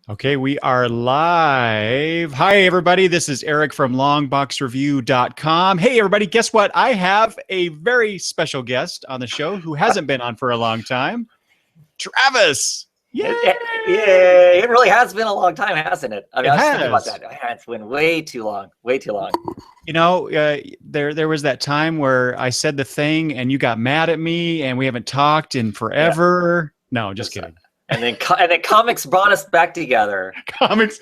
Okay, we are live. Hi, everybody. This is Eric from longboxreview.com. Hey, everybody, guess what? I have a very special guest on the show who hasn't been on for a long time. Travis. Yay! It really has been a long time, hasn't it? I mean, It I was thinking about has. that. Man, it's been way too long, way too long. You know, there was that time where I said the thing and you got mad at me and we haven't talked in forever. No, just kidding. And then comics brought us back together. Comics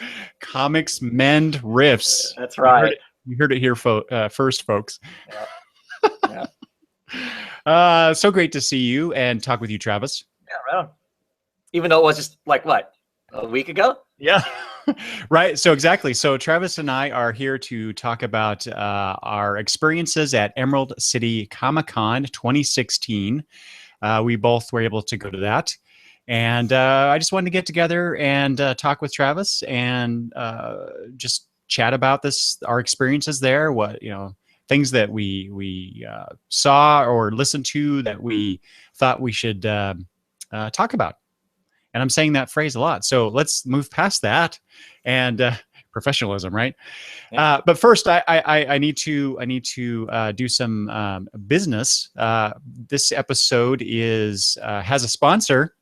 mend riffs. That's right. You heard it here first, folks. Yeah. So great to see you and talk with you, Travis. Yeah, right on. Even though it was just like, what, a week ago? Yeah, right. So exactly. So Travis and I are here to talk about our experiences at Emerald City Comicon 2016. We both were able to go to that. And I just wanted to get together and talk with Travis and just chat about our experiences there. What, things that we saw or listened to that we thought we should talk about. And I'm saying that phrase a lot. So let's move past that and professionalism, right? Yeah. But first, I need to do some business. This episode has a sponsor.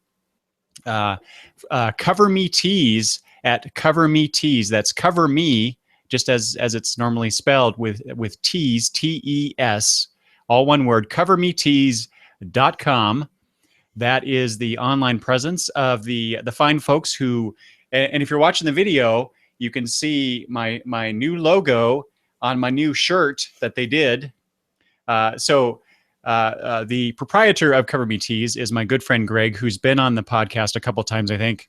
Cover Me Tees at Cover Me Tees. That's Cover Me, just as it's normally spelled with Tees, T-E-S, all one word, covermetees.com. That is the online presence of the fine folks who, and if you're watching the video, you can see my new logo on my new shirt that they did. The proprietor of Cover Me Tees is my good friend Greg, who's been on the podcast a couple times, I think.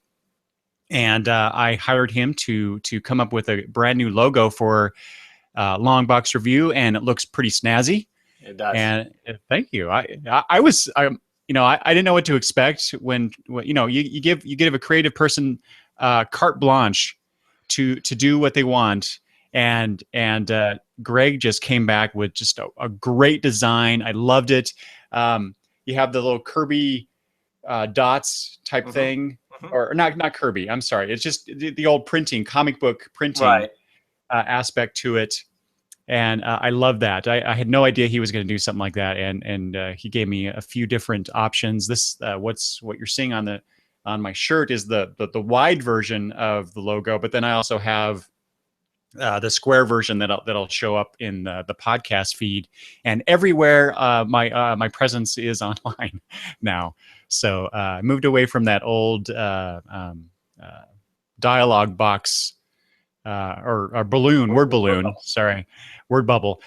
And I hired him to come up with a brand new logo for Long Box Review, and it looks pretty snazzy. It does. And thank you. I didn't know what to expect when you give a creative person carte blanche to do what they want. And Greg just came back with just a great design. I loved it. You have the little Kirby dots type thing, or not Kirby. I'm sorry. It's just the old comic book printing aspect to it. And I love that. I had no idea he was going to do something like that. And he gave me a few different options. This what you're seeing on my shirt is the wide version of the logo, but then I also have the square version that'll show up in the podcast feed, and everywhere my presence is online now. So I moved away from that old dialogue box or balloon, word balloon. Sorry, word bubble.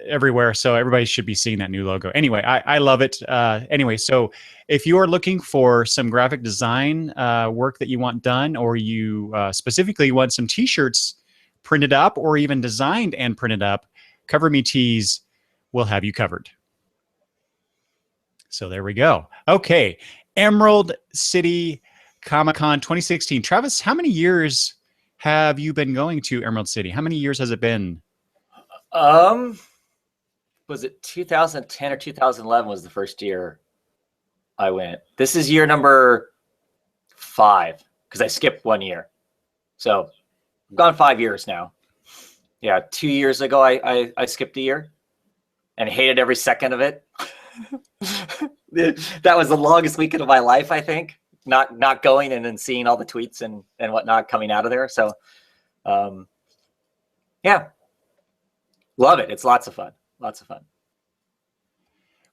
Everywhere, so everybody should be seeing that new logo. Anyway, I love it. Anyway, so if you are looking for some graphic design work that you want done, or you specifically want some t-shirts printed up or even designed and printed up, Cover Me Tees will have you covered. So there we go. Okay, Emerald City Comicon 2016. Travis, how many years have you been going to Emerald City? How many years has it been? Was it 2010 or 2011 was the first year I went. This is year number 5 because I skipped 1 year. So I've gone 5 years now. Yeah, 2 years ago I skipped a year and hated every second of it. That was the longest weekend of my life, I think. Not going and then seeing all the tweets and whatnot coming out of there. So yeah. Love it. It's lots of fun. Lots of fun.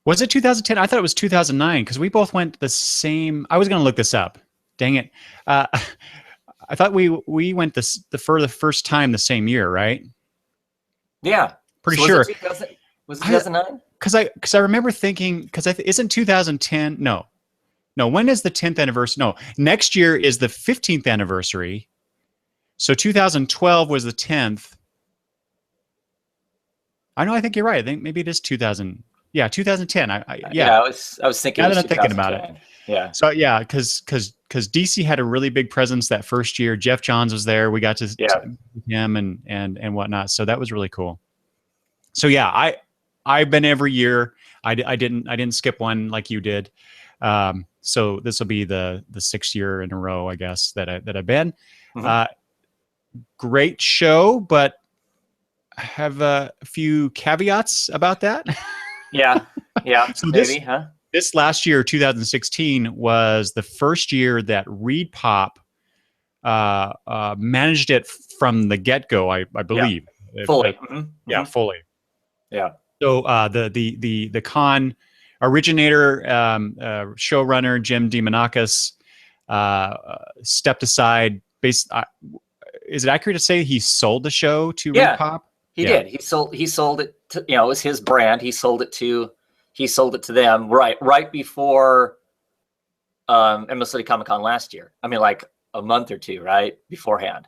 Was it 2010? I thought it was 2009 because we both went the same. I was going to look this up. Dang it. I thought we went for the first time the same year, right? Yeah. Pretty sure. Was it 2009? Because I remember thinking, isn't 2010? No. When is the 10th anniversary? No. Next year is the 15th anniversary. So 2012 was the 10th. I think you're right. I think maybe it is 2000. Yeah, 2010. I was thinking. Now that I'm thinking about it. Yeah. So yeah, because DC had a really big presence that first year. Jeff Johns was there. We got to see him and whatnot. So that was really cool. So yeah, I've been every year. I didn't skip one like you did. So this will be the 6th year in a row, I guess, that I've been. Mhm. Great show, but I have a few caveats about that. Yeah. Yeah. So Maybe, huh? this last year, 2016, was the first year that Reed Pop managed it from the get-go. I Yeah. believe. Fully. Hmm. Yeah, Hmm. fully. Yeah. So the con originator, showrunner Jim DeMonakis stepped aside. Is it accurate to say he sold the show to Reed Yeah. Pop? He Yeah. did. He sold it to, it was his brand. He sold it to them right before Emerald City Comic Con last year. I mean, like a month or two, right? Beforehand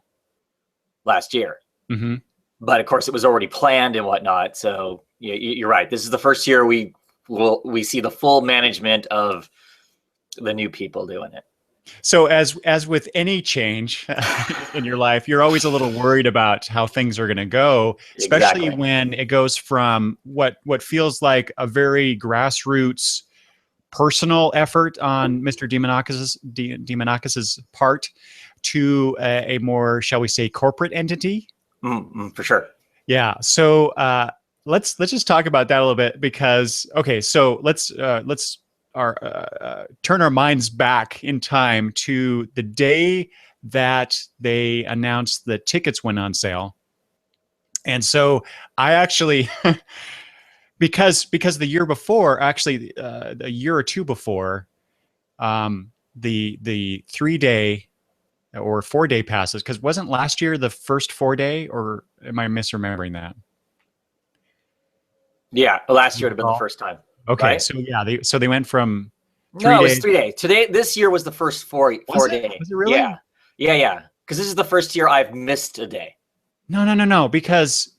last year. Mm-hmm. But of course it was already planned and whatnot. So you're right. This is the first year we see the full management of the new people doing it. So as with any change in your life, you're always a little worried about how things are going to go, especially Exactly. when it goes from what feels like a very grassroots personal effort on Mr. DeMonakis's part to a more, shall we say, corporate entity. For sure. Yeah. So let's just talk about that a little bit because so let's turn our minds back in time to the day that they announced the tickets went on sale. And so I actually because the year before, actually a year or two before, the 3-day or 4-day passes, because wasn't last year the first 4-day, or am I misremembering that? Yeah, last year would have been the first time. Okay, Right? so yeah, they went from No, three it was days. 3 day. This year was the first four Was it? day. Was it really? Yeah. Yeah, yeah. Because this is the first year I've missed a day. No. Because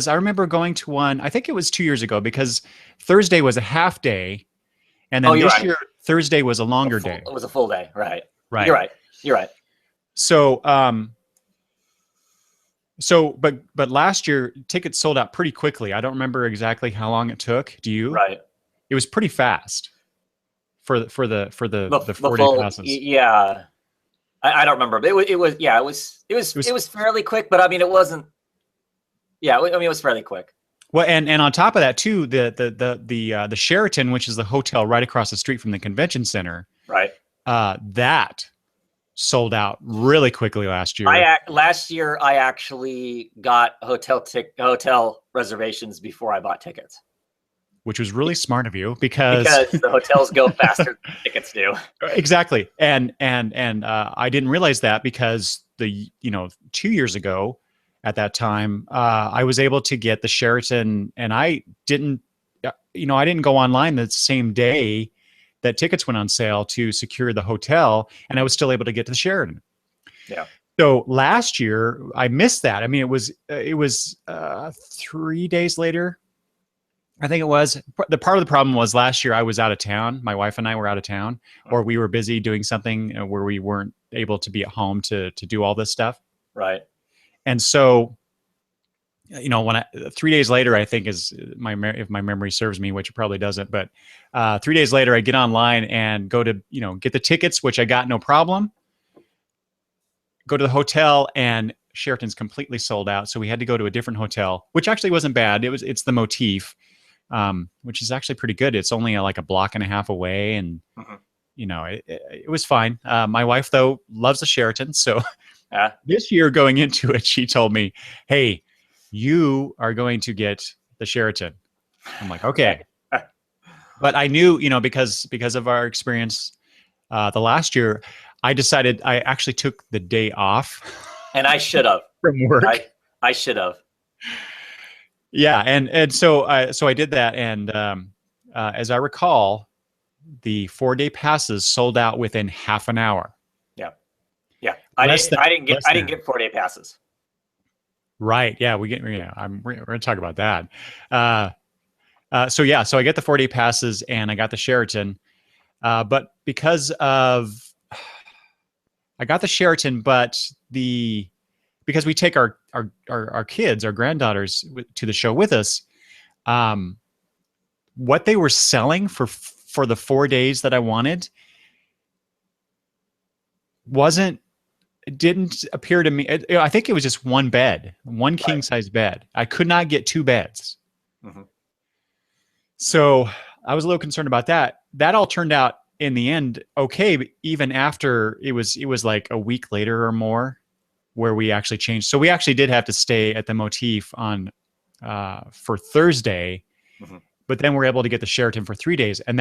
I remember going to one. I think it was 2 years ago. Because Thursday was a half day, and Oh, then you're this right. year Thursday was a longer day. It was a full day. Right. You're Right. right. You're right. So but last year tickets sold out pretty quickly. I don't remember exactly how long it took. Do you? Right. It was pretty fast for the The 4-day full. passes. Yeah. I don't remember, but it was fairly quick. But I mean, it wasn't. Yeah, I mean, it was fairly quick. Well, and on top of that too, the Sheraton, which is the hotel right across the street from the convention center, Right. that sold out really quickly last year. Last year I actually got hotel reservations before I bought tickets. Which was really smart of you because the hotels go faster than tickets do. Exactly. And I didn't realize that because 2 years ago at that time, I was able to get the Sheraton, and I didn't go online the same day that tickets went on sale to secure the hotel, and I was still able to get to the Sheraton. Yeah. So last year I missed that. I mean, it was 3 days later, I think it was. The part of the problem was last year I was out of town. My wife and I were out of town, or we were busy doing something where we weren't able to be at home to do all this stuff. Right. And so, when 3 days later, I think is if my memory serves me, which it probably doesn't, but 3 days later, I get online and go to get the tickets, which I got no problem. Go to the hotel, and Sheraton's completely sold out. So we had to go to a different hotel, which actually wasn't bad. It's the Motif. Which is actually pretty good. It's only like a block and a half away, and it was fine. My wife though loves the Sheraton, so this year going into it, she told me, "Hey, you are going to get the Sheraton." I'm like, "Okay," but I knew, because of our experience the last year, I decided I actually took the day off, and I should have from work. I should have. Yeah, and so I did that, and as I recall, the 4-day passes sold out within half an hour. Yeah. I didn't get 4-day passes. Right. Yeah, we're going to talk about that. So I get the 4-day passes, and I got the Sheraton, but because I got the Sheraton, but because we take our kids, our granddaughters to the show with us, what they were selling for for the 4 days that I wanted didn't appear to me. I think it was just one bed, one king size bed. I could not get 2 beds. Mm-hmm. So I was a little concerned about that. That all turned out in the end okay, but even after it was like a week later or more where we actually changed. So we actually did have to stay at the Motif on for Thursday, mm-hmm. but then we're able to get the Sheraton for 3 days. And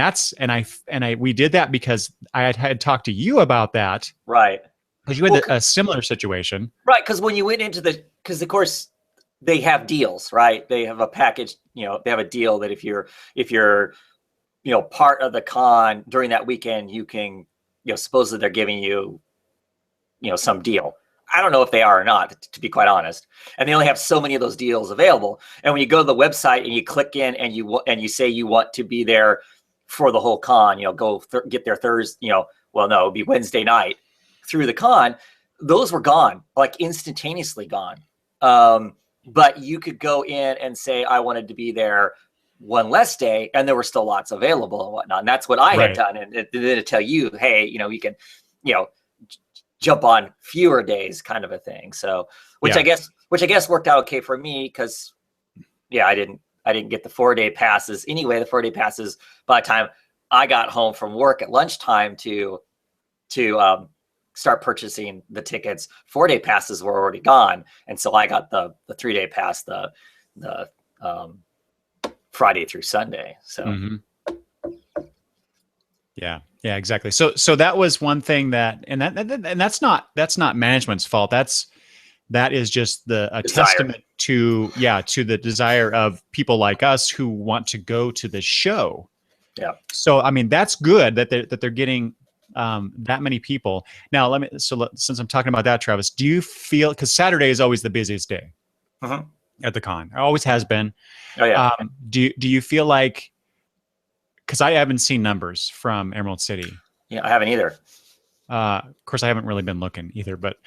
we did that because I had talked to you about that. Right. Because you had a similar situation. Right. Because when you went into because of course they have deals, right? They have a package, they have a deal that if you're part of the con during that weekend, you can, supposedly they're giving you, some deal. I don't know if they are or not, to be quite honest. And they only have so many of those deals available. And when you go to the website and you click in and you say you want to be there for the whole con, get there Thursday, well, no, it'd be Wednesday night through the con. Those were gone, like instantaneously gone. But you could go in and say, I wanted to be there one less day, and there were still lots available and whatnot. And that's what I had done. And then to tell you, hey, you can, jump on fewer days, kind of a thing. So, which I guess worked out okay for me because, I didn't get the 4-day passes anyway. The 4-day passes by the time I got home from work at lunchtime to start purchasing the tickets, 4-day passes were already gone, and so I got the 3-day pass, the Friday through Sunday. So. Mm-hmm. Yeah, exactly. So that was one thing and that's not management's fault. That is just a testament to the desire of people like us who want to go to the show. Yeah. So I mean that's good that they're getting that many people. Now since I'm talking about that, Travis, do you feel, because Saturday is always the busiest day at the con? It always has been. Oh yeah. Do you feel like, because I haven't seen numbers from Emerald City. Yeah, I haven't either. Of course, I haven't really been looking either. But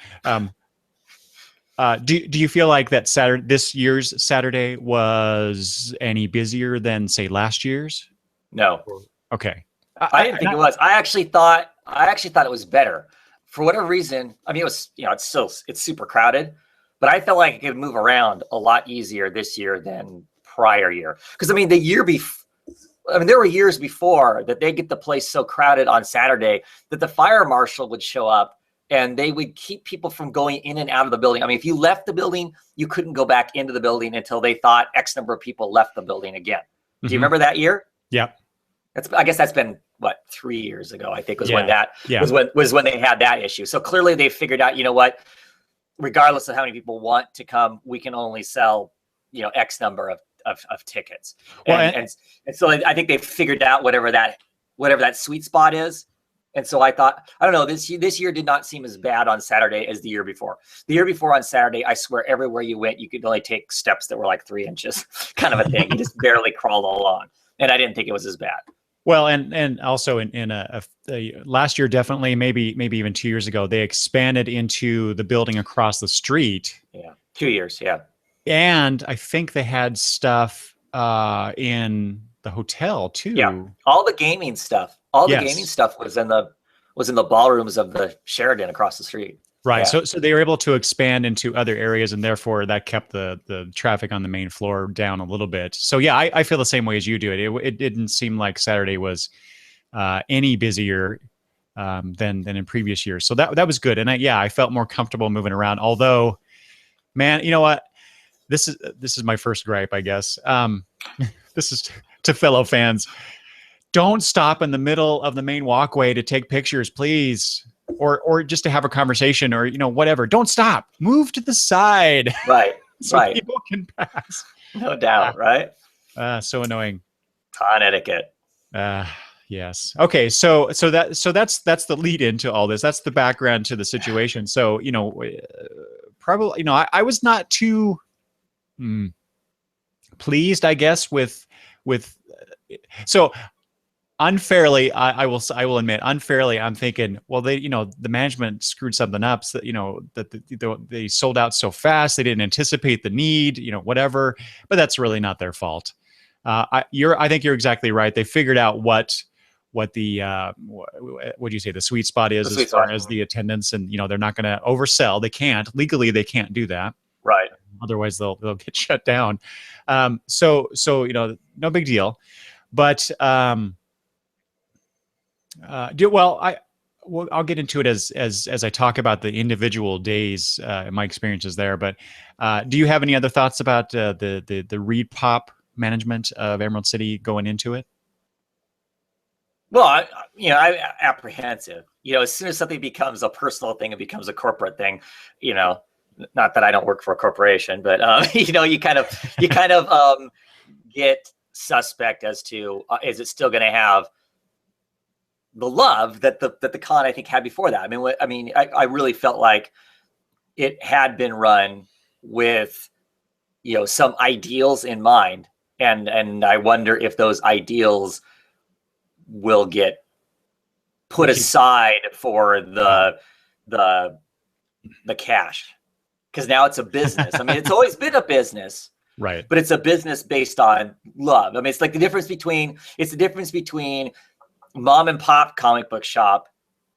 do you feel like that this year's Saturday was any busier than say last year's? No. Okay. I didn't think it was. I actually thought it was better. For whatever reason, I mean, it was, it's super crowded, but I felt like it could move around a lot easier this year than prior year. Because I mean, the year before. There were years before that they get the place so crowded on Saturday that the fire marshal would show up and they would keep people from going in and out of the building. I mean, if you left the building, you couldn't go back into the building until they thought X number of people left the building again. Do you remember that year? Yeah. I guess that's been 3 years ago, I think was when they had that issue. So clearly they figured out, regardless of how many people want to come, we can only sell, X number of tickets. Well, and so I think they figured out whatever that sweet spot is. And so I thought, I don't know, this year did not seem as bad on Saturday as the year before. The year before on Saturday, I swear everywhere you went, you could only take steps that were like 3 inches, kind of a thing. You just barely crawled along. And I didn't think it was as bad. Well, and also in a last year, definitely, maybe even 2 years ago, they expanded into the building across the street. Yeah, 2 years, yeah. And I think they had stuff in the hotel too. Yeah, all the gaming stuff. Gaming stuff was in the ballrooms of the Sheraton across the street. Right. Yeah. So they were able to expand into other areas, and therefore that kept the traffic on the main floor down a little bit. So yeah, I feel the same way as you do. It didn't seem like Saturday was any busier than in previous years. So that was good, and I felt more comfortable moving around. Although, man, you know what? This is my first gripe, I guess. This is to fellow fans. Don't stop in the middle of the main walkway to take pictures, please. Or just to have a conversation or, whatever. Don't stop. Move to the side. Right. So people can pass. No doubt, right? So annoying. Con etiquette. Yes. Okay. So that's the lead into all this. That's the background to the situation. So, probably, I was not too pleased, I guess, with so unfairly, I will admit, unfairly, I'm thinking, well, the management screwed something up, so that they sold out so fast, they didn't anticipate the need, whatever. But that's really not their fault. I think you're exactly right. They figured out what what the what do you say, the sweet spot is as far as the attendance, and they're not going to oversell. They can't legally, they can't do that. Right. Otherwise, they'll get shut down. So no big deal. But I'll get into it as I talk about the individual days and my experiences there. But do you have any other thoughts about the ReedPop management of Emerald City going into it? Well, I'm apprehensive. As soon as something becomes a personal thing, it becomes a corporate thing. Not that I don't work for a corporation, but you kind of get suspect as to is it still going to have the love that the con I think had before that. I really felt like it had been run with some ideals in mind, and I wonder if those ideals will get put aside for the cash, because now it's a business. It's always been a business, right? But it's a business based on love. It's like the difference between mom and pop comic book shop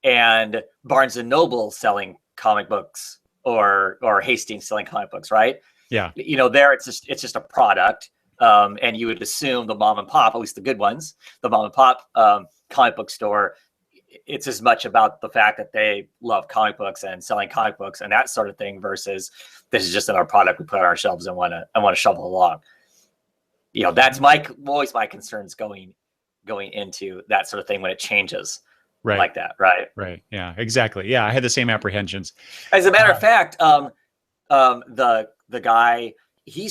and Barnes and Noble selling comic books, or Hastings selling comic books, right? Yeah. There it's just a product. And you would assume the mom and pop, at least the good ones, the mom and pop comic book store, it's as much about the fact that they love comic books and selling comic books and that sort of thing, versus this is just another product we put on our shelves and want to shovel along. That's always my concerns going into that sort of thing when it changes like that, right? Right. Yeah, exactly. Yeah, I had the same apprehensions. As a matter of fact, the guy, he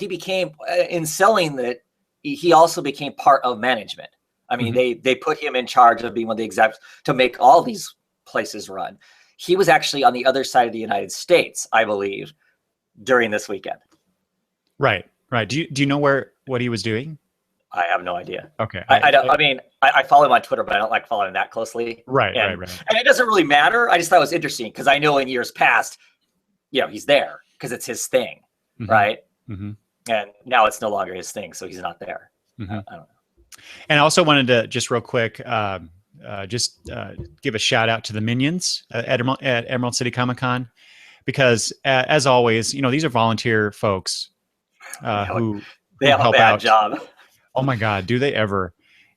became in selling that, he also became part of management. They put him in charge of being one of the execs to make all these places run. He was actually on the other side of the United States, I believe, during this weekend. Right. Do you know what he was doing? I have no idea. Okay. I follow him on Twitter, but I don't like following that closely. Right. And it doesn't really matter. I just thought it was interesting because I know in years past, he's there because it's his thing, right? Mm-hmm. And now it's no longer his thing, so he's not there. Mm-hmm. I don't know. And I also wanted to just real quick, give a shout out to the Minions at Emerald City Comicon, because as always, these are volunteer folks who have help a bad out. Job. Oh my God, do they ever?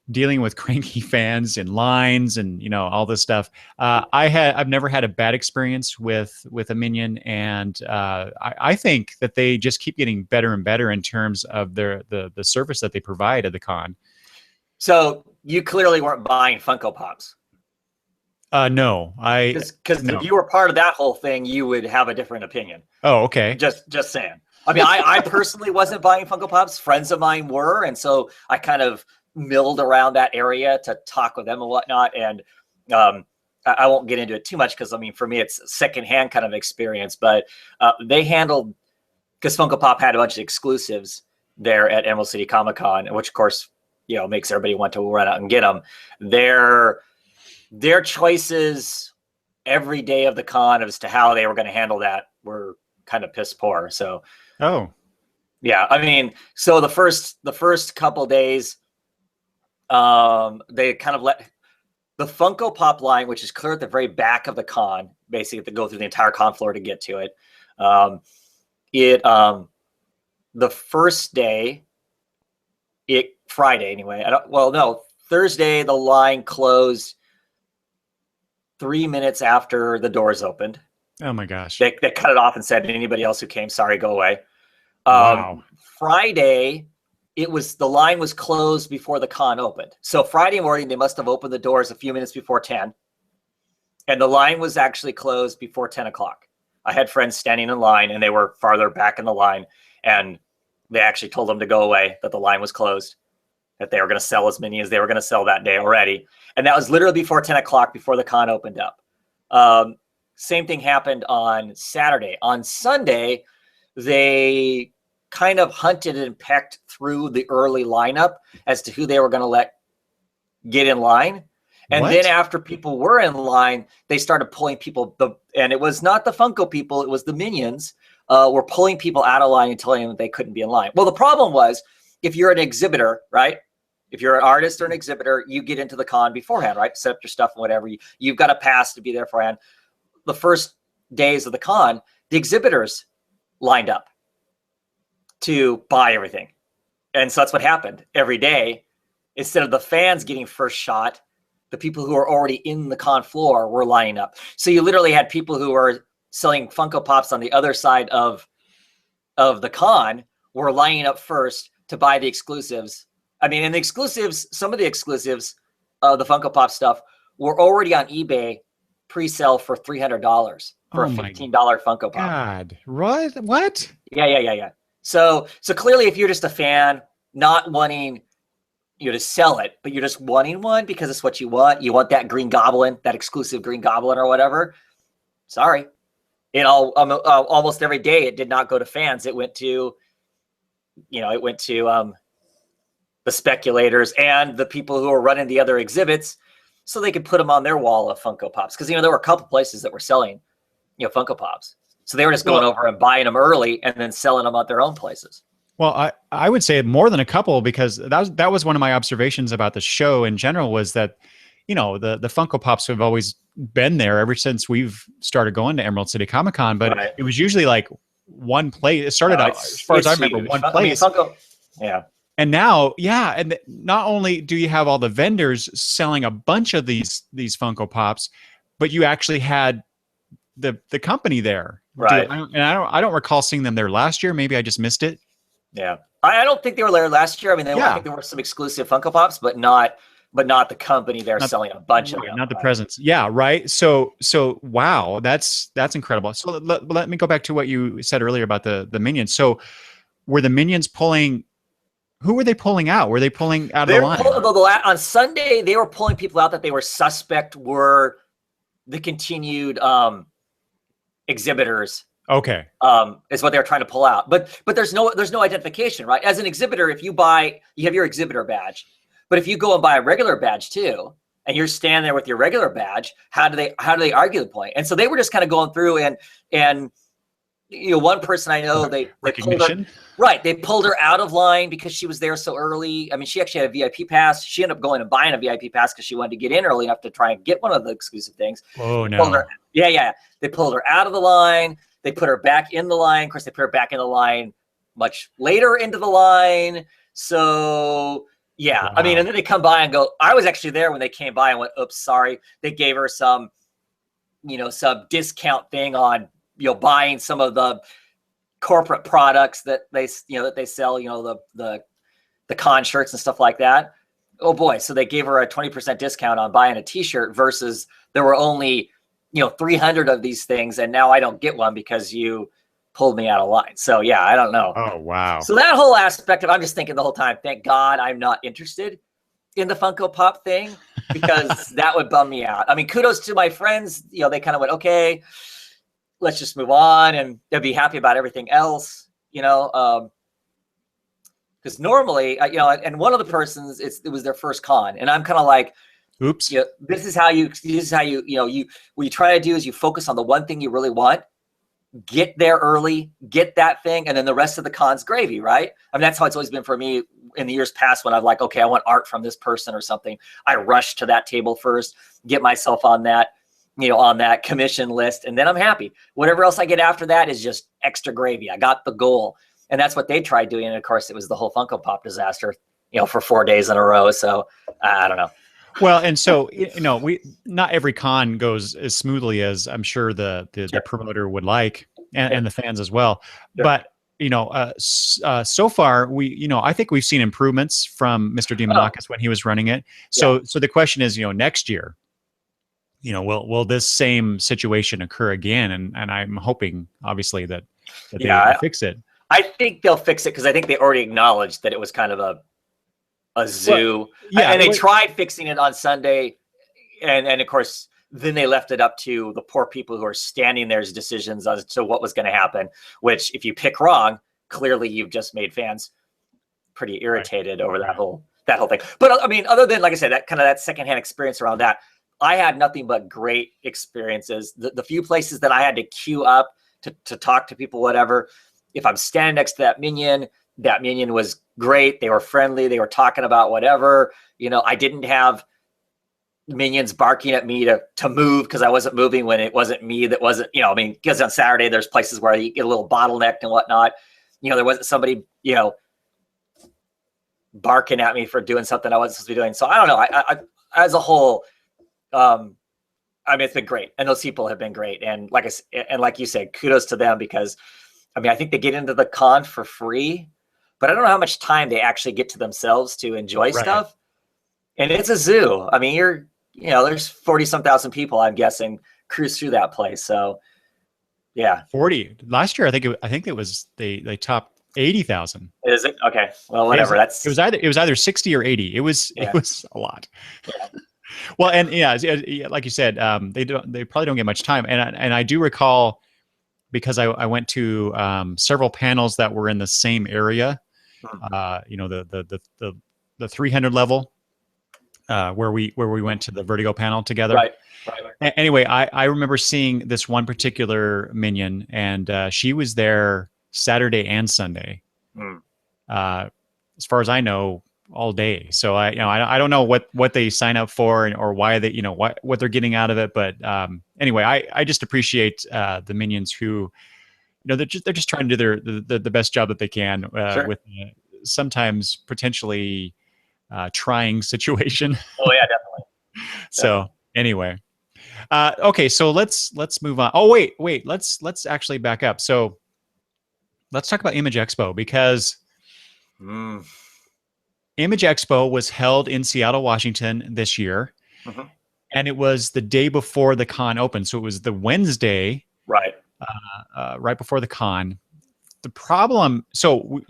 Dealing with cranky fans and lines and all this stuff. I've never had a bad experience with a Minion, and I think that they just keep getting better and better in terms of the service that they provide at the con. So you clearly weren't buying Funko Pops. No, because if you were part of that whole thing, you would have a different opinion. Oh, okay. Just saying. I personally wasn't buying Funko Pops. Friends of mine were, and so I kind of milled around that area to talk with them and whatnot. And I won't get into it too much because for me it's a secondhand kind of experience. But they handled, because Funko Pop had a bunch of exclusives there at Emerald City Comicon, which of course makes everybody want to run out and get them. Their choices every day of the con as to how they were going to handle that were kind of piss poor. So so the first couple days, they kind of let the Funko Pop line, which is clear at the very back of the con, basically to go through the entire con floor to get to it. The first day, Friday anyway. Thursday the line closed 3 minutes after the doors opened. Oh my gosh! They cut it off and said, anybody else who came, sorry, go away. Wow. Friday, the line was closed before the con opened. So Friday morning, they must have opened the doors a few minutes before 10. And the line was actually closed before 10 o'clock. I had friends standing in line and they were farther back in the line. And they actually told them to go away, that the line was closed, that they were going to sell as many as they were going to sell that day already. And that was literally before 10 o'clock, before the con opened up. Same thing happened on Saturday. On Sunday, they kind of hunted and pecked through the early lineup as to who they were going to let get in line. And then after people were in line, they started pulling people. And it was not the Funko people, it was the Minions were pulling people out of line and telling them they couldn't be in line. Well, the problem was, if you're an exhibitor, right? If you're an artist or an exhibitor, you get into the con beforehand, right? Set up your stuff and whatever. You've got a pass to be there beforehand. The first days of the con, the exhibitors lined up to buy everything. And so that's what happened every day. Instead of the fans getting first shot, the people who are already in the con floor were lining up. So you literally had people who were selling Funko Pops on the other side of the con were lining up first to buy the exclusives. I mean, and the exclusives, some of the exclusives of the Funko Pop stuff were already on eBay pre-sale for $300 for a $15 Funko Pop. God, what? Yeah. So clearly, if you're just a fan, not wanting to sell it, but you're just wanting one because it's what you want that Green Goblin, that exclusive Green Goblin or whatever. Sorry, almost every day it did not go to fans. It went to, the speculators and the people who are running the other exhibits, so they could put them on their wall of Funko Pops. Because there were a couple places that were selling, Funko Pops, so they were just going over and buying them early and then selling them at their own places. Well, I would say more than a couple, because that was one of my observations about the show in general, was that, the Funko Pops have always been there ever since we've started going to Emerald City Comicon, but Right. It was usually like one place. It started out, as far as I remember, one place. Funko, yeah. And now, and not only do you have all the vendors selling a bunch of these Funko Pops, but you actually had the company there. Right. I don't recall seeing them there last year. Maybe I just missed it. Yeah. I don't think they were there last year. I mean, I think there were some exclusive Funko Pops, but not the company there selling a bunch of them. Not the presents. Yeah, right. So wow, that's incredible. So let me go back to what you said earlier about the Minions. So were the Minions pulling? Who were they pulling out? Were they pulling out of the line? On Sunday, they were pulling people out that they were suspect were the continued exhibitors. Okay. Is what they were trying to pull out. But there's no identification, right? As an exhibitor, if you have your exhibitor badge. But if you go and buy a regular badge too, and you're standing there with your regular badge, how do they argue the point? And so they were just kind of going through and one person I know, they recognition. They pulled her out of line because she was there so early. I mean, she actually had a VIP pass. She ended up going and buying a VIP pass because she wanted to get in early enough to try and get one of the exclusive things. Oh no! They pulled her out of the line. They put her back in the line. Of course, they put her back in the line much later into the line. So yeah, wow. I mean, and then they come by and go. I was actually there when they came by and went, "Oops, sorry." They gave her some discount thing on buying some of the corporate products that they sell, the con shirts and stuff like that. Oh boy. So they gave her a 20% discount on buying a t-shirt versus there were only, 300 of these things. And now I don't get one because you pulled me out of line. So yeah, I don't know. Oh, wow. So that whole aspect of, I'm just thinking the whole time, thank God I'm not interested in the Funko Pop thing, because that would bum me out. I mean, kudos to my friends. They kind of went, okay, let's just move on, and they'll be happy about everything else, because normally, and one of the persons, it was their first con, and I'm kind of like, oops. This is how you what you try to do is you focus on the one thing you really want, get there early, get that thing, and then the rest of the con's gravy, right? I mean, that's how it's always been for me in the years past when I'm like, okay, I want art from this person or something. I rush to that table first, get myself on that, on that commission list, and then I'm happy. Whatever else I get after that is just extra gravy. I got the goal. And that's what they tried doing. And of course, it was the whole Funko Pop disaster, for 4 days in a row. So I don't know. Well, and so, not every con goes as smoothly as I'm sure the promoter would like, and the fans as well. Sure. But, so far I think we've seen improvements from Mr. Demonakis when he was running it. So the question is, next year, will this same situation occur again? And I'm hoping, obviously, that they will fix it. I think they'll fix it because I think they already acknowledged that it was kind of a zoo. Well, and they tried fixing it on Sunday. And of course, then they left it up to the poor people who are standing there's decisions as to what was going to happen, which if you pick wrong, clearly you've just made fans pretty irritated over that whole thing. But I mean, other than, like I said, that secondhand experience around that, I had nothing but great experiences. The few places that I had to queue up to talk to people, whatever, if I'm standing next to that minion, that minion was great. They were friendly. They were talking about whatever. I didn't have minions barking at me to move because I wasn't moving when it wasn't me that wasn't, because on Saturday there's places where you get a little bottlenecked and whatnot. There wasn't somebody, barking at me for doing something I wasn't supposed to be doing. So I don't know. I as a whole, it's been great, and those people have been great. And like you said, kudos to them, because I think they get into the con for free, but I don't know how much time they actually get to themselves to enjoy stuff. And it's a zoo. There's 40 some thousand people, I'm guessing, cruise through that place. So yeah. 40 last year. I think it was, they topped 80,000. Is it? Okay. Well, whatever. It was either 60 or 80. It was a lot. Yeah. Well, and like you said, they probably don't get much time. And I do recall, because I went to several panels that were in the same area. The 300 level, where we went to the Vertigo panel together. Right. Anyway, I remember seeing this one particular minion, and she was there Saturday and Sunday. As far as I know, all day. So I don't know what they sign up for or why they, what they're getting out of it. But anyway, I just appreciate the minions who, they're just trying to do the best job that they can with sometimes potentially trying situation. Oh yeah, definitely. So anyway, okay, so let's move on. Oh wait, let's actually back up. So let's talk about Image Expo, because Image Expo was held in Seattle, Washington this year, and it was the day before the con opened. So it was the Wednesday, right before the con. The problem, so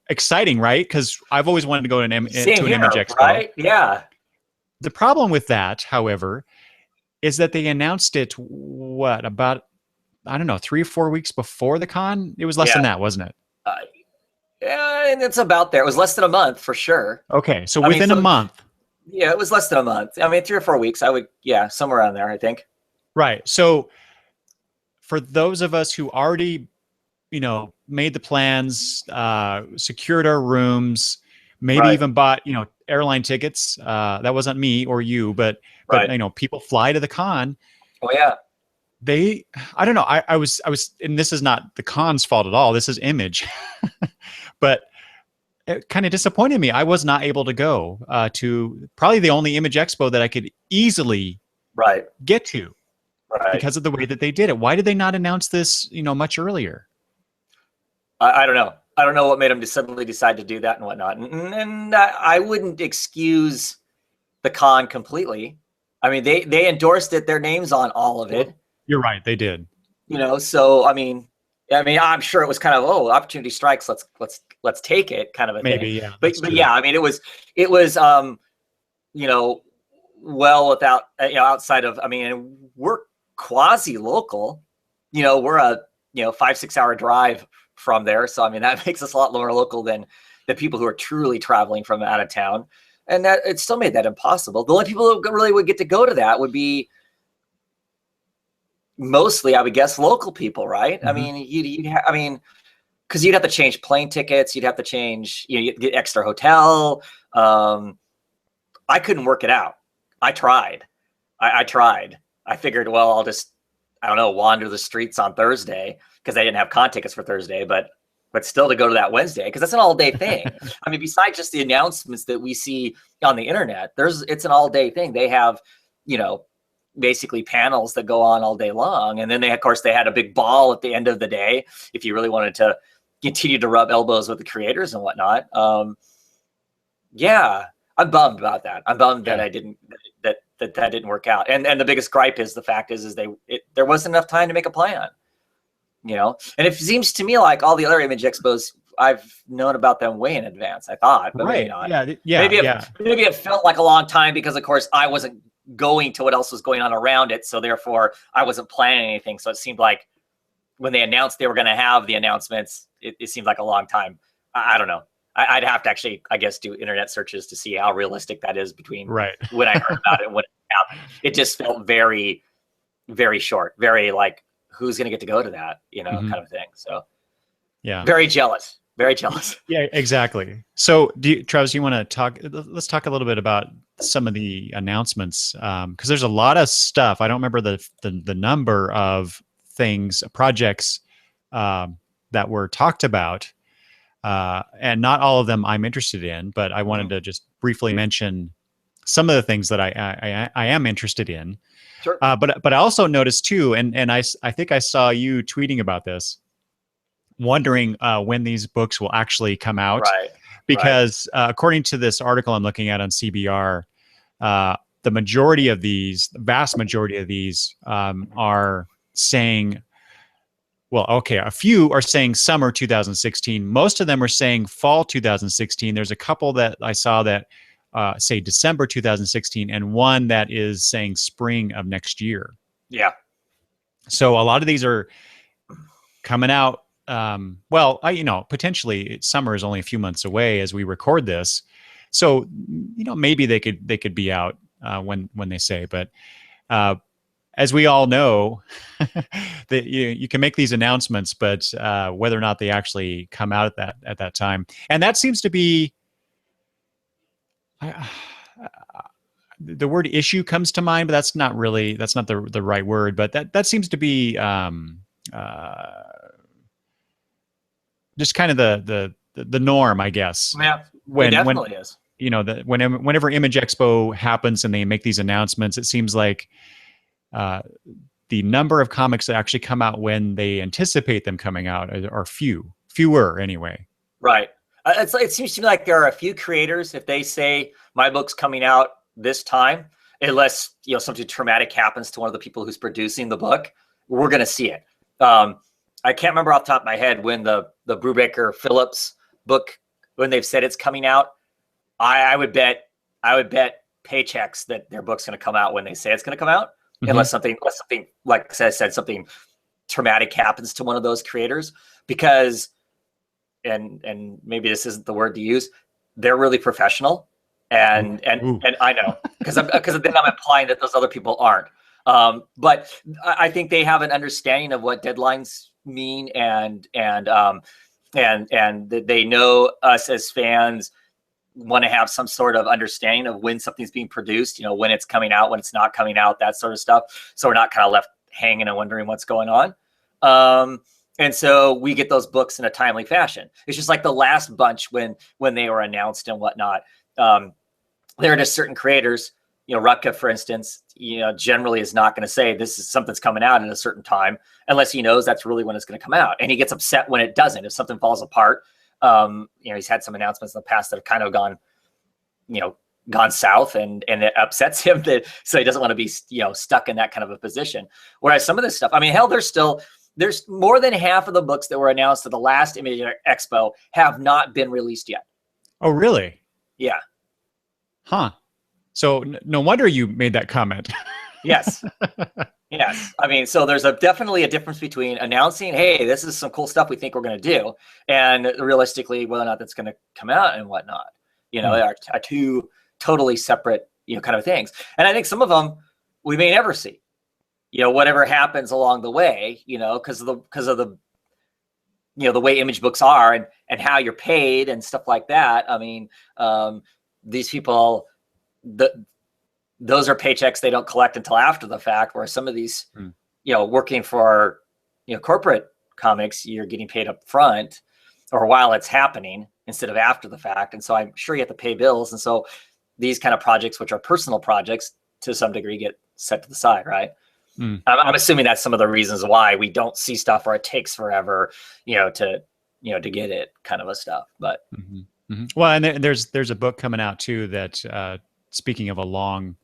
exciting, right? Because I've always wanted to go to an Image Expo, right? Yeah. The problem with that, however, is that they announced it about, I don't know, 3 or 4 weeks before the con. It was less than that, wasn't it? Yeah, and it's about there. It was less than a month for sure. Okay, so within a month. Yeah, it was less than a month. 3 or 4 weeks. I would, somewhere around there, I think. Right. So for those of us who already, made the plans, secured our rooms, maybe even bought, airline tickets. That wasn't me or you, but people fly to the con. Oh yeah. I don't know. I was, and this is not the con's fault at all. This is Image, but it kind of disappointed me. I was not able to go to probably the only Image Expo that I could easily get to, because of the way that they did it. Why did they not announce this, much earlier? I don't know. I don't know what made them suddenly decide to do that and whatnot. And I wouldn't excuse the con completely. They endorsed it, their names on all of it. You're right, they did. So I'm sure it was kind of, opportunity strikes, let's take it, kind of a thing. Yeah. But yeah, it was well without outside of we're quasi local. We're a 5-6 hour drive from there, so that makes us a lot more local than the people who are truly traveling from out of town, and that it still made that impossible. The only people who really would get to go to that would be mostly, I would guess, local people, right? Because you'd have to change plane tickets, you'd have to change, you'd get extra hotel. I couldn't work it out. I tried. I tried. I figured, well, I'll just, I don't know, wander the streets on Thursday, because I didn't have con tickets for Thursday, but still to go to that Wednesday, because that's an all-day thing. Besides just the announcements that we see on the internet, it's an all-day thing. They have, basically panels that go on all day long, and then they had a big ball at the end of the day if you really wanted to continue to rub elbows with the creators and whatnot. Yeah, I'm bummed about that. I'm bummed that I didn't that didn't work out. And the biggest gripe is the fact is there wasn't enough time to make a plan. And it seems to me like all the other Image Expos, I've known about them way in advance, I thought, but maybe not. Maybe it felt like a long time because, of course, I wasn't going to what else was going on around it, so therefore I wasn't planning anything. So it seemed like when they announced they were going to have the announcements, it seemed like a long time. I don't know. I'd have to actually, I guess, do internet searches to see how realistic that is between when I heard about it and when it happened. It just felt very, very short, very like, who's going to get to go to that, kind of thing. So yeah, very jealous Very jealous. Yeah, exactly. So, Travis, you want to talk? Let's talk a little bit about some of the announcements, because there's a lot of stuff. I don't remember the number of things, projects that were talked about, and not all of them I'm interested in. But I wanted to just briefly mention some of the things that I am interested in. Sure. But I also noticed too, and I think I saw you tweeting about this, wondering when these books will actually come out. Right. Because according to this article I'm looking at on CBR, the majority of these, the vast majority of these, are saying, well, okay, a few are saying summer 2016. Most of them are saying fall 2016. There's a couple that I saw that say December 2016, and one that is saying spring of next year. Yeah. So a lot of these are coming out. Well, potentially summer is only a few months away as we record this, so maybe they could be out when they say. But as we all know, that you can make these announcements, but whether or not they actually come out at that time, and that seems to be. The word issue comes to mind, but that's not the right word. But that seems to be just kind of the norm, I guess. Yeah, it definitely is. Whenever Image Expo happens and they make these announcements, it seems like the number of comics that actually come out when they anticipate them coming out are fewer anyway. Right. It seems to me like there are a few creators, if they say my book's coming out this time, unless something traumatic happens to one of the people who's producing the book, we're going to see it. I can't remember off the top of my head when the Brubaker Phillips book, when they've said it's coming out. I would bet paychecks that their book's going to come out when they say it's going to come out, unless something like I said, something traumatic happens to one of those creators, because and maybe this isn't the word to use, they're really professional, and I know because then I'm implying that those other people aren't. But I think they have an understanding of what deadlines mean, and they know us as fans want to have some sort of understanding of when something's being produced, when it's coming out, when it's not coming out, that sort of stuff. So we're not kind of left hanging and wondering what's going on. And so we get those books in a timely fashion. It's just like the last bunch when they were announced and whatnot. There are just certain creators, Rutka, for instance, generally is not going to say this is something's coming out in a certain time unless he knows that's really when it's going to come out. And he gets upset when it doesn't, if something falls apart. He's had some announcements in the past that have kind of gone south, and it upsets him so he doesn't want to be, stuck in that kind of a position. Whereas some of this stuff, I mean, hell, there's more than half of the books that were announced at the last Image Expo have not been released yet. Oh, really? Yeah. Huh. So no wonder you made that comment. Yes. Yes. I mean, so there's definitely a difference between announcing, hey, this is some cool stuff we think we're going to do, and realistically whether or not that's going to come out and whatnot. They are two totally separate, kind of things. And I think some of them we may never see. Whatever happens along the way, because of the the way image books are and how you're paid and stuff like that. I mean, these people, those are paychecks they don't collect until after the fact, where some of these, working for, corporate comics, you're getting paid up front or while it's happening instead of after the fact. And so I'm sure you have to pay bills. And so these kind of projects, which are personal projects to some degree, get set to the side, right? I'm assuming that's some of the reasons why we don't see stuff, or it takes forever, to get it, kind of a stuff. But well, and there's a book coming out too that, speaking of a long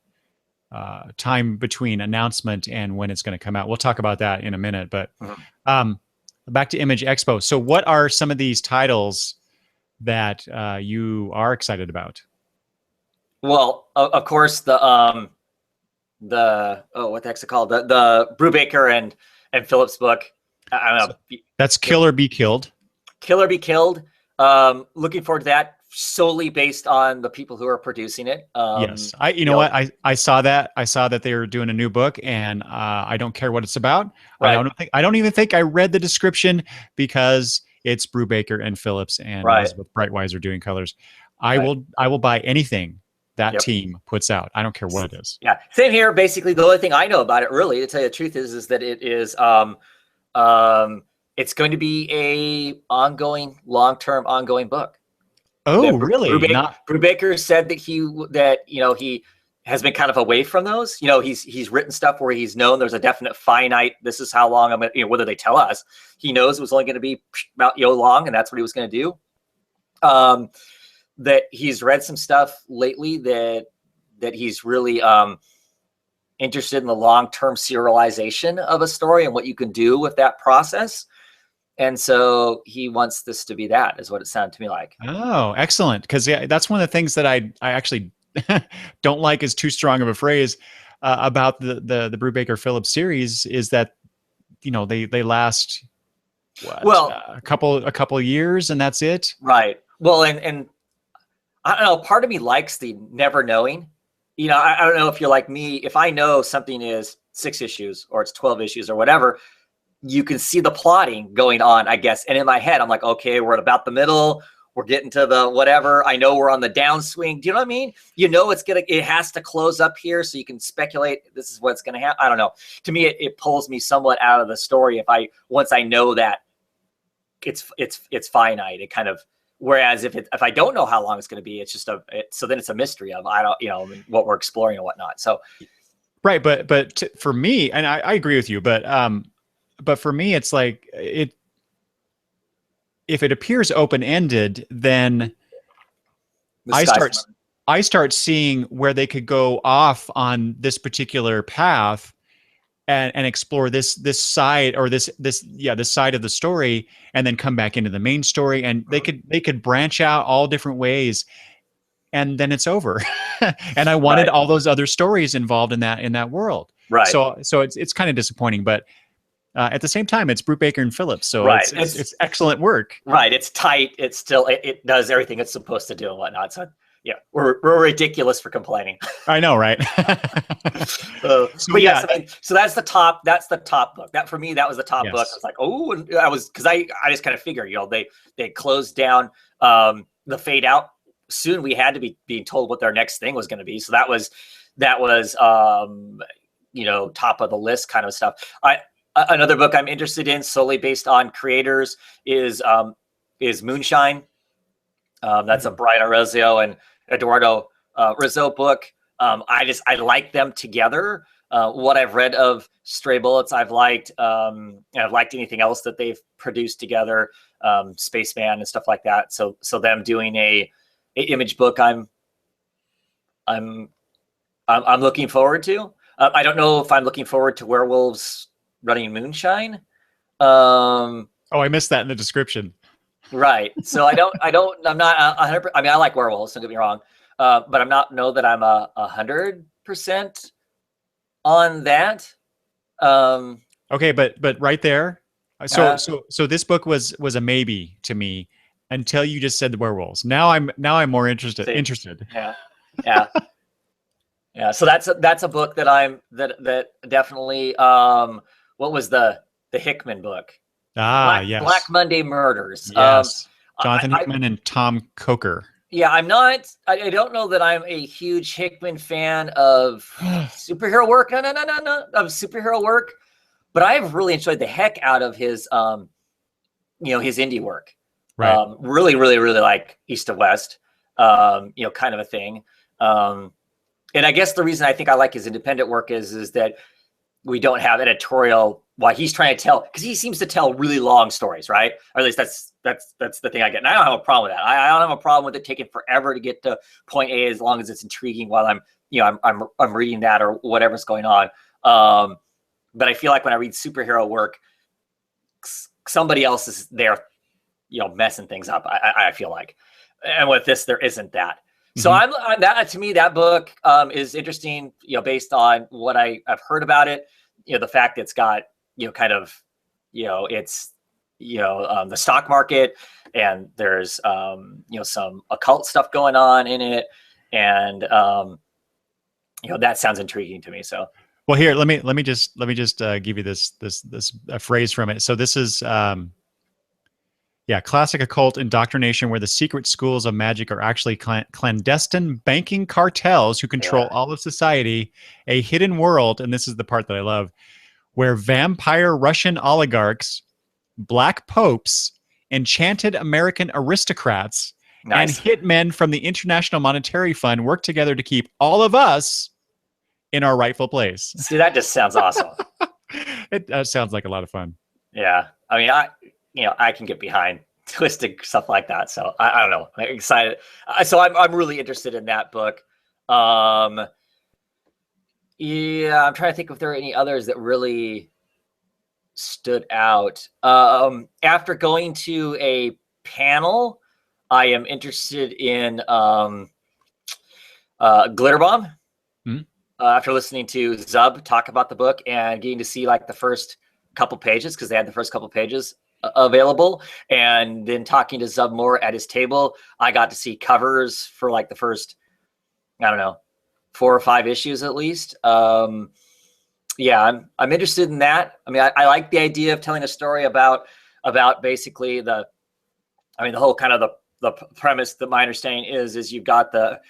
time between announcement and when it's going to come out, we'll talk about that in a minute. But back to Image Expo. So, what are some of these titles that you are excited about? Well, of course, what the heck's it called? The Brubaker and Phillips book. I don't know. That's Kill or Be Killed. Kill or Be Killed. Looking forward to that, solely based on the people who are producing it. Yes, I saw that. I saw that they were doing a new book, and I don't care what it's about. Right. I don't even think I read the description, because it's Brubaker and Phillips and Right. Elizabeth Breitweiser doing colors. Right. I will buy anything that Yep. team puts out. I don't care what it is. Yeah. Same here. Basically, the only thing I know about it, really, to tell you the truth, is that it is it's going to be a long-term ongoing book. Oh, really? Not Brubaker said that he has been kind of away from those. He's written stuff where he's known there's a definite finite. This is how long I'm going to, whether they tell us, he knows it was only going to be about long, and that's what he was going to do. That he's read some stuff lately that he's really interested in the long-term serialization of a story and what you can do with that process. And so he wants this to be that, is what it sounded to me like. Oh, excellent. Because yeah, that's one of the things that I actually don't like is too strong of a phrase about the Brubaker Phillips series is that they last a couple of years and that's it. Right. Well, and I don't know. Part of me likes the never knowing. I don't know if you're like me. If I know something is 6 issues or it's 12 issues or whatever, you can see the plotting going on, I guess. And in my head, I'm like, okay, we're at about the middle. We're getting to the whatever. I know we're on the downswing. Do you know what I mean? It has to close up here, so you can speculate this is what's going to happen. I don't know. To me, it pulls me somewhat out of the story once I know that it's finite. It kind of, whereas if I don't know how long it's going to be, it's just so then it's a mystery of what we're exploring and whatnot. So right, but for me, and I agree with you, but for me, it's like if it appears open-ended, then I start seeing where they could go off on this particular path and explore this side or this side of the story, and then come back into the main story, and they could branch out all different ways, and then it's over. And I wanted all those other stories involved in that world. Right. So it's kind of disappointing, but at the same time, it's Brubaker and Phillips, so it's excellent work. Right, it's tight. It's still it does everything it's supposed to do and whatnot. So yeah, we're ridiculous for complaining. I know, right? So that's the top. That's the top book. That for me, that was the top book. I was like, oh, and because I just kind of figured, they closed down the Fade Out. Soon we had to be being told what their next thing was going to be. So that was top of the list kind of stuff. Another book I'm interested in, solely based on creators, is Moonshine. That's a Brian Arezzo and Eduardo Rizzo book. I like them together. What I've read of Stray Bullets, I've liked. And I've liked anything else that they've produced together, Spaceman and stuff like that. So them doing a Image book, I'm looking forward to. I don't know if I'm looking forward to Werewolves running Moonshine. I missed that in the description. Right. So I'm not 100%. I mean, I like werewolves, don't get me wrong. But I'm not know that I'm 100% on that. Okay. But right there. So this book was a maybe to me until you just said the werewolves. Now I'm more interested. Yeah. Yeah. Yeah. So that's a book that definitely, what was the Hickman book? Yes. Black Monday Murders. Yes. Jonathan Hickman and Tom Coker. Yeah, I don't know that I'm a huge Hickman fan of superhero work. No, of superhero work. But I've really enjoyed the heck out of his his indie work. Right. Really, really, really like East of West, kind of a thing. And I guess the reason I think I like his independent work is that we don't have editorial while he's trying to tell, because he seems to tell really long stories, right? Or at least that's the thing I get. And I don't have a problem with that. I don't have a problem with it taking forever to get to point A as long as it's intriguing while I'm reading that or whatever's going on. But I feel like when I read superhero work, somebody else is there, messing things up. I feel like, and with this, there isn't that. So I'm that, to me, that book is interesting, based on what I've heard about it. The fact that it's got, it's, the stock market, and there's, some occult stuff going on in it. And, that sounds intriguing to me. So, well, here, let me just give you this phrase from it. So this is, Yeah, classic occult indoctrination where the secret schools of magic are actually clandestine banking cartels who control Yeah. all of society, a hidden world, and this is the part that I love, where vampire Russian oligarchs, black popes, enchanted American aristocrats, and Nice. hitmen from the International Monetary Fund work together to keep all of us in our rightful place. See, that just sounds awesome. It sounds like a lot of fun. Yeah. I mean, I can get behind twisted stuff like that. So I don't know. I'm excited. So I'm really interested in that book. Yeah, I'm trying to think if there are any others that really stood out. After going to a panel, I am interested in Glitter Bomb. Hmm? After listening to Zub talk about the book and getting to see like the first couple pages, because they had the first couple pages available, and then talking to Zub more at his table, I got to see covers for like the first, I don't know, 4 or 5 issues at least. Yeah, I'm interested in that. I mean, I like the idea of telling a story about basically the whole kind of the premise. That my understanding is you've got the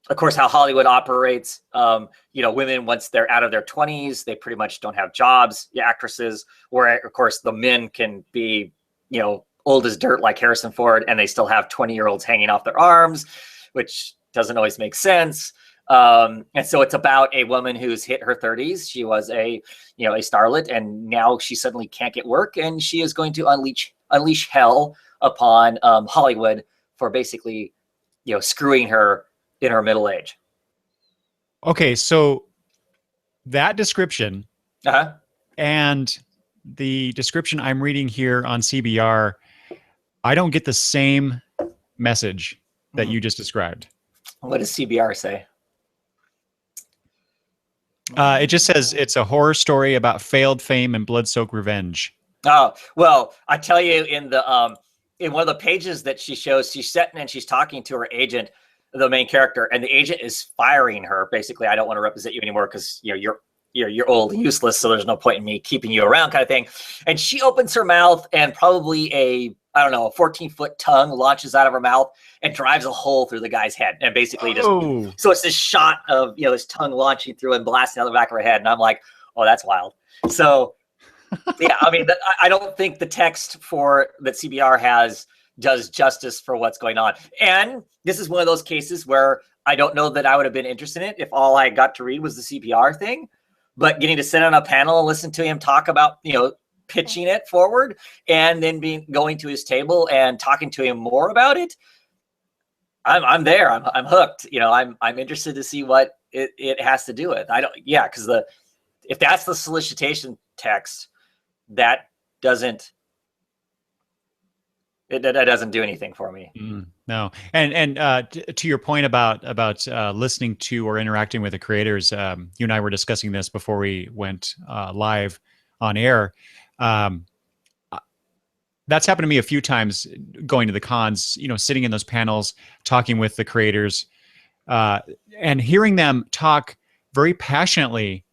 of course, how Hollywood operates. Women, once they're out of their 20s, they pretty much don't have jobs. Actresses, where of course the men can be, old as dirt like Harrison Ford, and they still have 20-year-olds hanging off their arms, which doesn't always make sense. And so it's about a woman who's hit her 30s. She was a starlet, and now she suddenly can't get work, and she is going to unleash hell upon Hollywood for basically, screwing her in her middle age. Okay, so that description and the description I'm reading here on CBR, I don't get the same message that you just described. What does CBR say? It just says it's a horror story about failed fame and blood-soaked revenge. Oh, well, I tell you, in one of the pages that she shows, she's sitting and she's talking to her agent, the main character, and the agent is firing her. Basically, I don't want to represent you anymore because you're old and useless, so there's no point in me keeping you around, kind of thing. And she opens her mouth, and probably a 14-foot tongue launches out of her mouth and drives a hole through the guy's head, and basically just so it's this shot of this tongue launching through and blasting out the back of her head, and I'm like, oh, that's wild. So yeah, I mean, I don't think the text that CBR has does justice for what's going on. And this is one of those cases where I don't know that I would have been interested in it if all I got to read was the CBR thing. But getting to sit on a panel and listen to him talk about, pitching it forward, and then going to his table and talking to him more about it, I'm there. I'm hooked. I'm interested to see what it has to do with. Because if that's the solicitation text, that doesn't do anything for me. No. And to your point about listening to or interacting with the creators, you and I were discussing this before we went live on air. That's happened to me a few times going to the cons, sitting in those panels, talking with the creators, and hearing them talk very passionately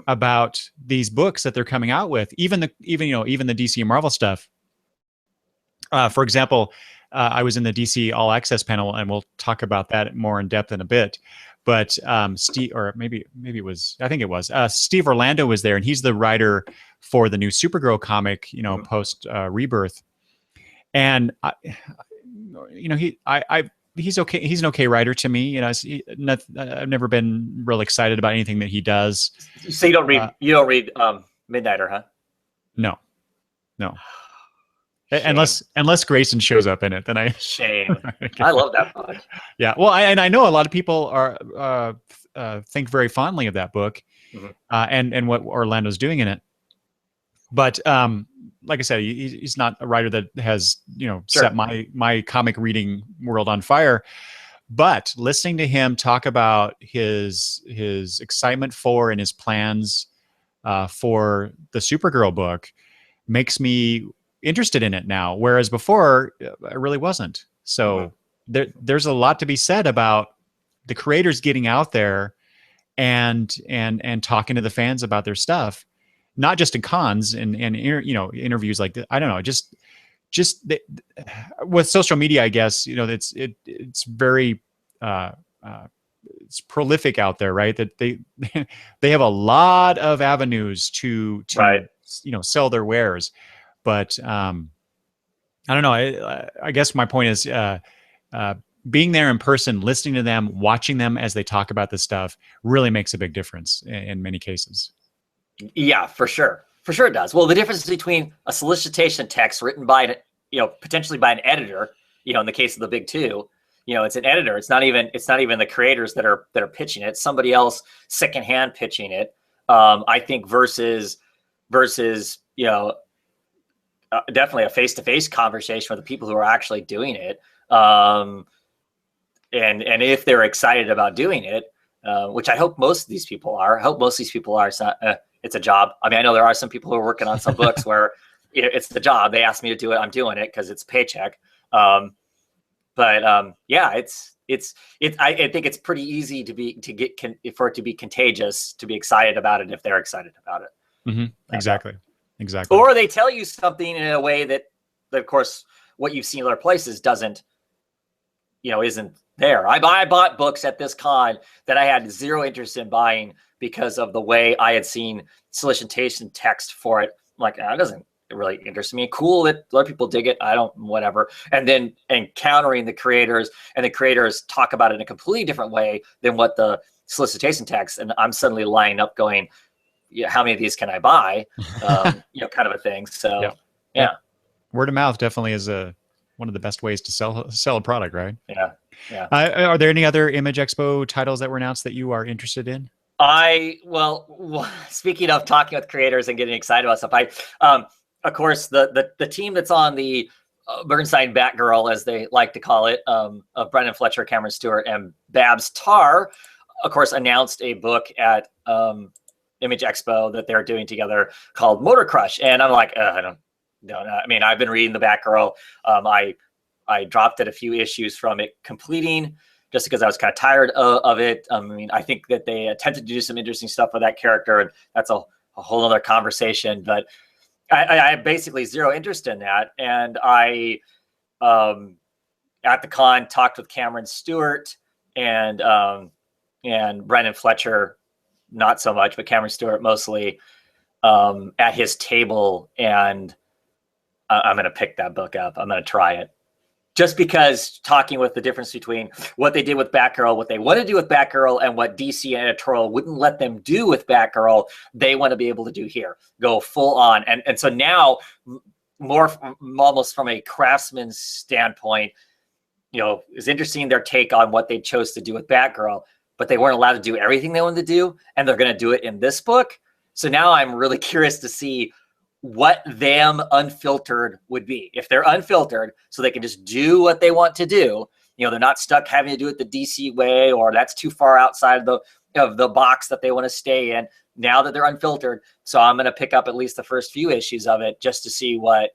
about these books that they're coming out with, even the DC and Marvel stuff. For example, I was in the DC All Access panel, and we'll talk about that more in depth in a bit. But Steve, or maybe it was, I think it was Steve Orlando was there, and he's the writer for the new Supergirl comic, post Rebirth. And he's okay. He's an okay writer to me. I've never been real excited about anything that he does. So you don't read Midnighter, huh? No. Shame. Unless Grayson shows up in it, then shame. I love that book. Yeah, well, I know a lot of people are think very fondly of that book, and what Orlando's doing in it. But like I said, he's not a writer that has set my comic reading world on fire. But listening to him talk about his excitement for and his plans for the Supergirl book makes me interested in it now, whereas before I really wasn't. So there's a lot to be said about the creators getting out there and talking to the fans about their stuff. not just in cons and interviews like this. I don't know, just the, with social media, I guess, it's very uh, uh, it's prolific out there, right? That they have a lot of avenues Right. to sell their wares, but I don't know. I guess my point is uh, being there in person, listening to them, watching them as they talk about this stuff, really makes a big difference in many cases. Yeah, for sure. For sure it does. Well, the difference between a solicitation text written by, potentially by an editor, in the case of the big two, it's an editor. It's not even the creators that are pitching it. It's somebody else secondhand pitching it. I think versus definitely a face-to-face conversation with the people who are actually doing it. And if they're excited about doing it, which I hope most of these people are. I hope most of these people are. It's not. It's a job. I mean, I know there are some people who are working on some books where it's the job. They asked me to do it. I'm doing it because it's a paycheck. Yeah, I think it's pretty easy for it to be contagious, to be excited about it if they're excited about it. Mm-hmm. Exactly. Or they tell you something in a way that, of course, what you've seen in other places isn't there. I bought books at this con that I had zero interest in buying because of the way I had seen solicitation text for it. Like, that doesn't really interest me. Cool that other people dig it. I don't, whatever. And then encountering the creators, and the creators talk about it in a completely different way than what the solicitation text. And I'm suddenly lining up going, yeah, how many of these can I buy? Kind of a thing. So, yeah. Word of mouth definitely is one of the best ways to sell a product, right? Yeah. Are there any other Image Expo titles that were announced that you are interested in? Well, speaking of talking with creators and getting excited about stuff, of course, the team that's on the Bernstein Batgirl, as they like to call it, of Brendan Fletcher, Cameron Stewart, and Babs Tarr, of course, announced a book at Image Expo that they're doing together called Motor Crush. And I'm like, I don't know. I mean, I've been reading the Batgirl. I dropped at a few issues from it completing just because I was kind of tired of it. I mean, I think that they attempted to do some interesting stuff with that character, and that's a whole other conversation. But I have basically zero interest in that. And I, at the con, talked with Cameron Stewart and Brendan Fletcher, not so much, but Cameron Stewart mostly, at his table. And I'm going to pick that book up. I'm going to try it. Just because talking with the difference between what they did with Batgirl, what they want to do with Batgirl, and what DC editorial wouldn't let them do with Batgirl, they want to be able to do here. Go full on. And so now, more almost from a craftsman's standpoint, it's interesting their take on what they chose to do with Batgirl, but they weren't allowed to do everything they wanted to do, and they're going to do it in this book. So now I'm really curious to see what them unfiltered would be. If they're unfiltered, so they can just do what they want to do, they're not stuck having to do it the DC way, or that's too far outside of the box that they want to stay in. Now that they're unfiltered, so I'm going to pick up at least the first few issues of it just to see what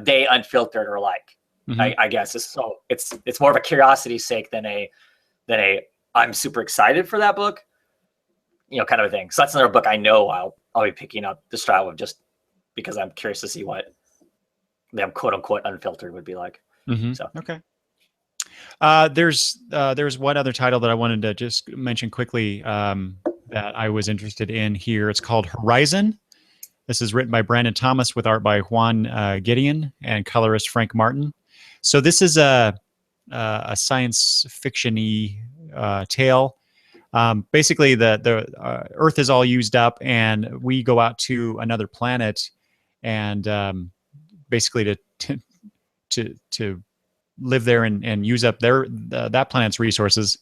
they unfiltered are like. Mm-hmm. I guess it's more of a curiosity's sake than a I'm super excited for that book, kind of a thing. So that's another book I know I'll be picking up the style of, just because I'm curious to see what them quote unquote unfiltered would be like. Mm-hmm. So okay. There's one other title that I wanted to just mention quickly that I was interested in here. It's called Horizon. This is written by Brandon Thomas with art by Juan Gideon and colorist Frank Martin. So this is a science fiction-y tale. Basically, the Earth is all used up, and we go out to another planet, and basically to live there and use up that planet's resources.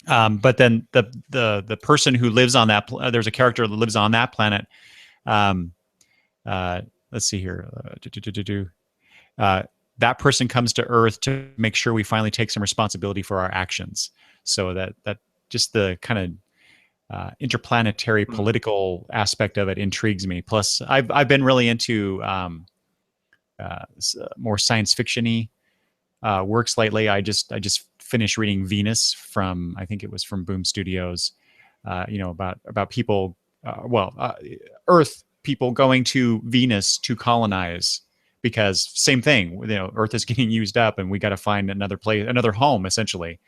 But then the person who lives on that there's a character that lives on that planet. Let's see here. That person comes to Earth to make sure we finally take some responsibility for our actions. So that just the kind of interplanetary political aspect of it intrigues me. Plus, I've been really into more science fiction-y works lately. I just finished reading Venus I think it was from Boom Studios. About people Earth people going to Venus to colonize, because same thing, Earth is getting used up and we got to find another place, another home, essentially.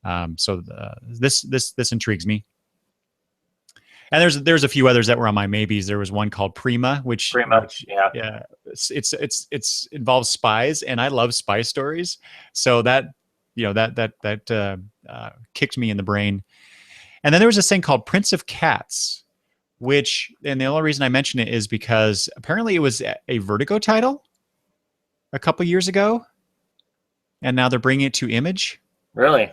This intrigues me. And there's a few others that were on my maybes. There was one called Prima, which yeah, it's involves spies, and I love spy stories. So that kicked me in the brain. And then there was this thing called Prince of Cats, which, and the only reason I mention it is because apparently it was a Vertigo title a couple years ago, and now they're bringing it to Image. Really?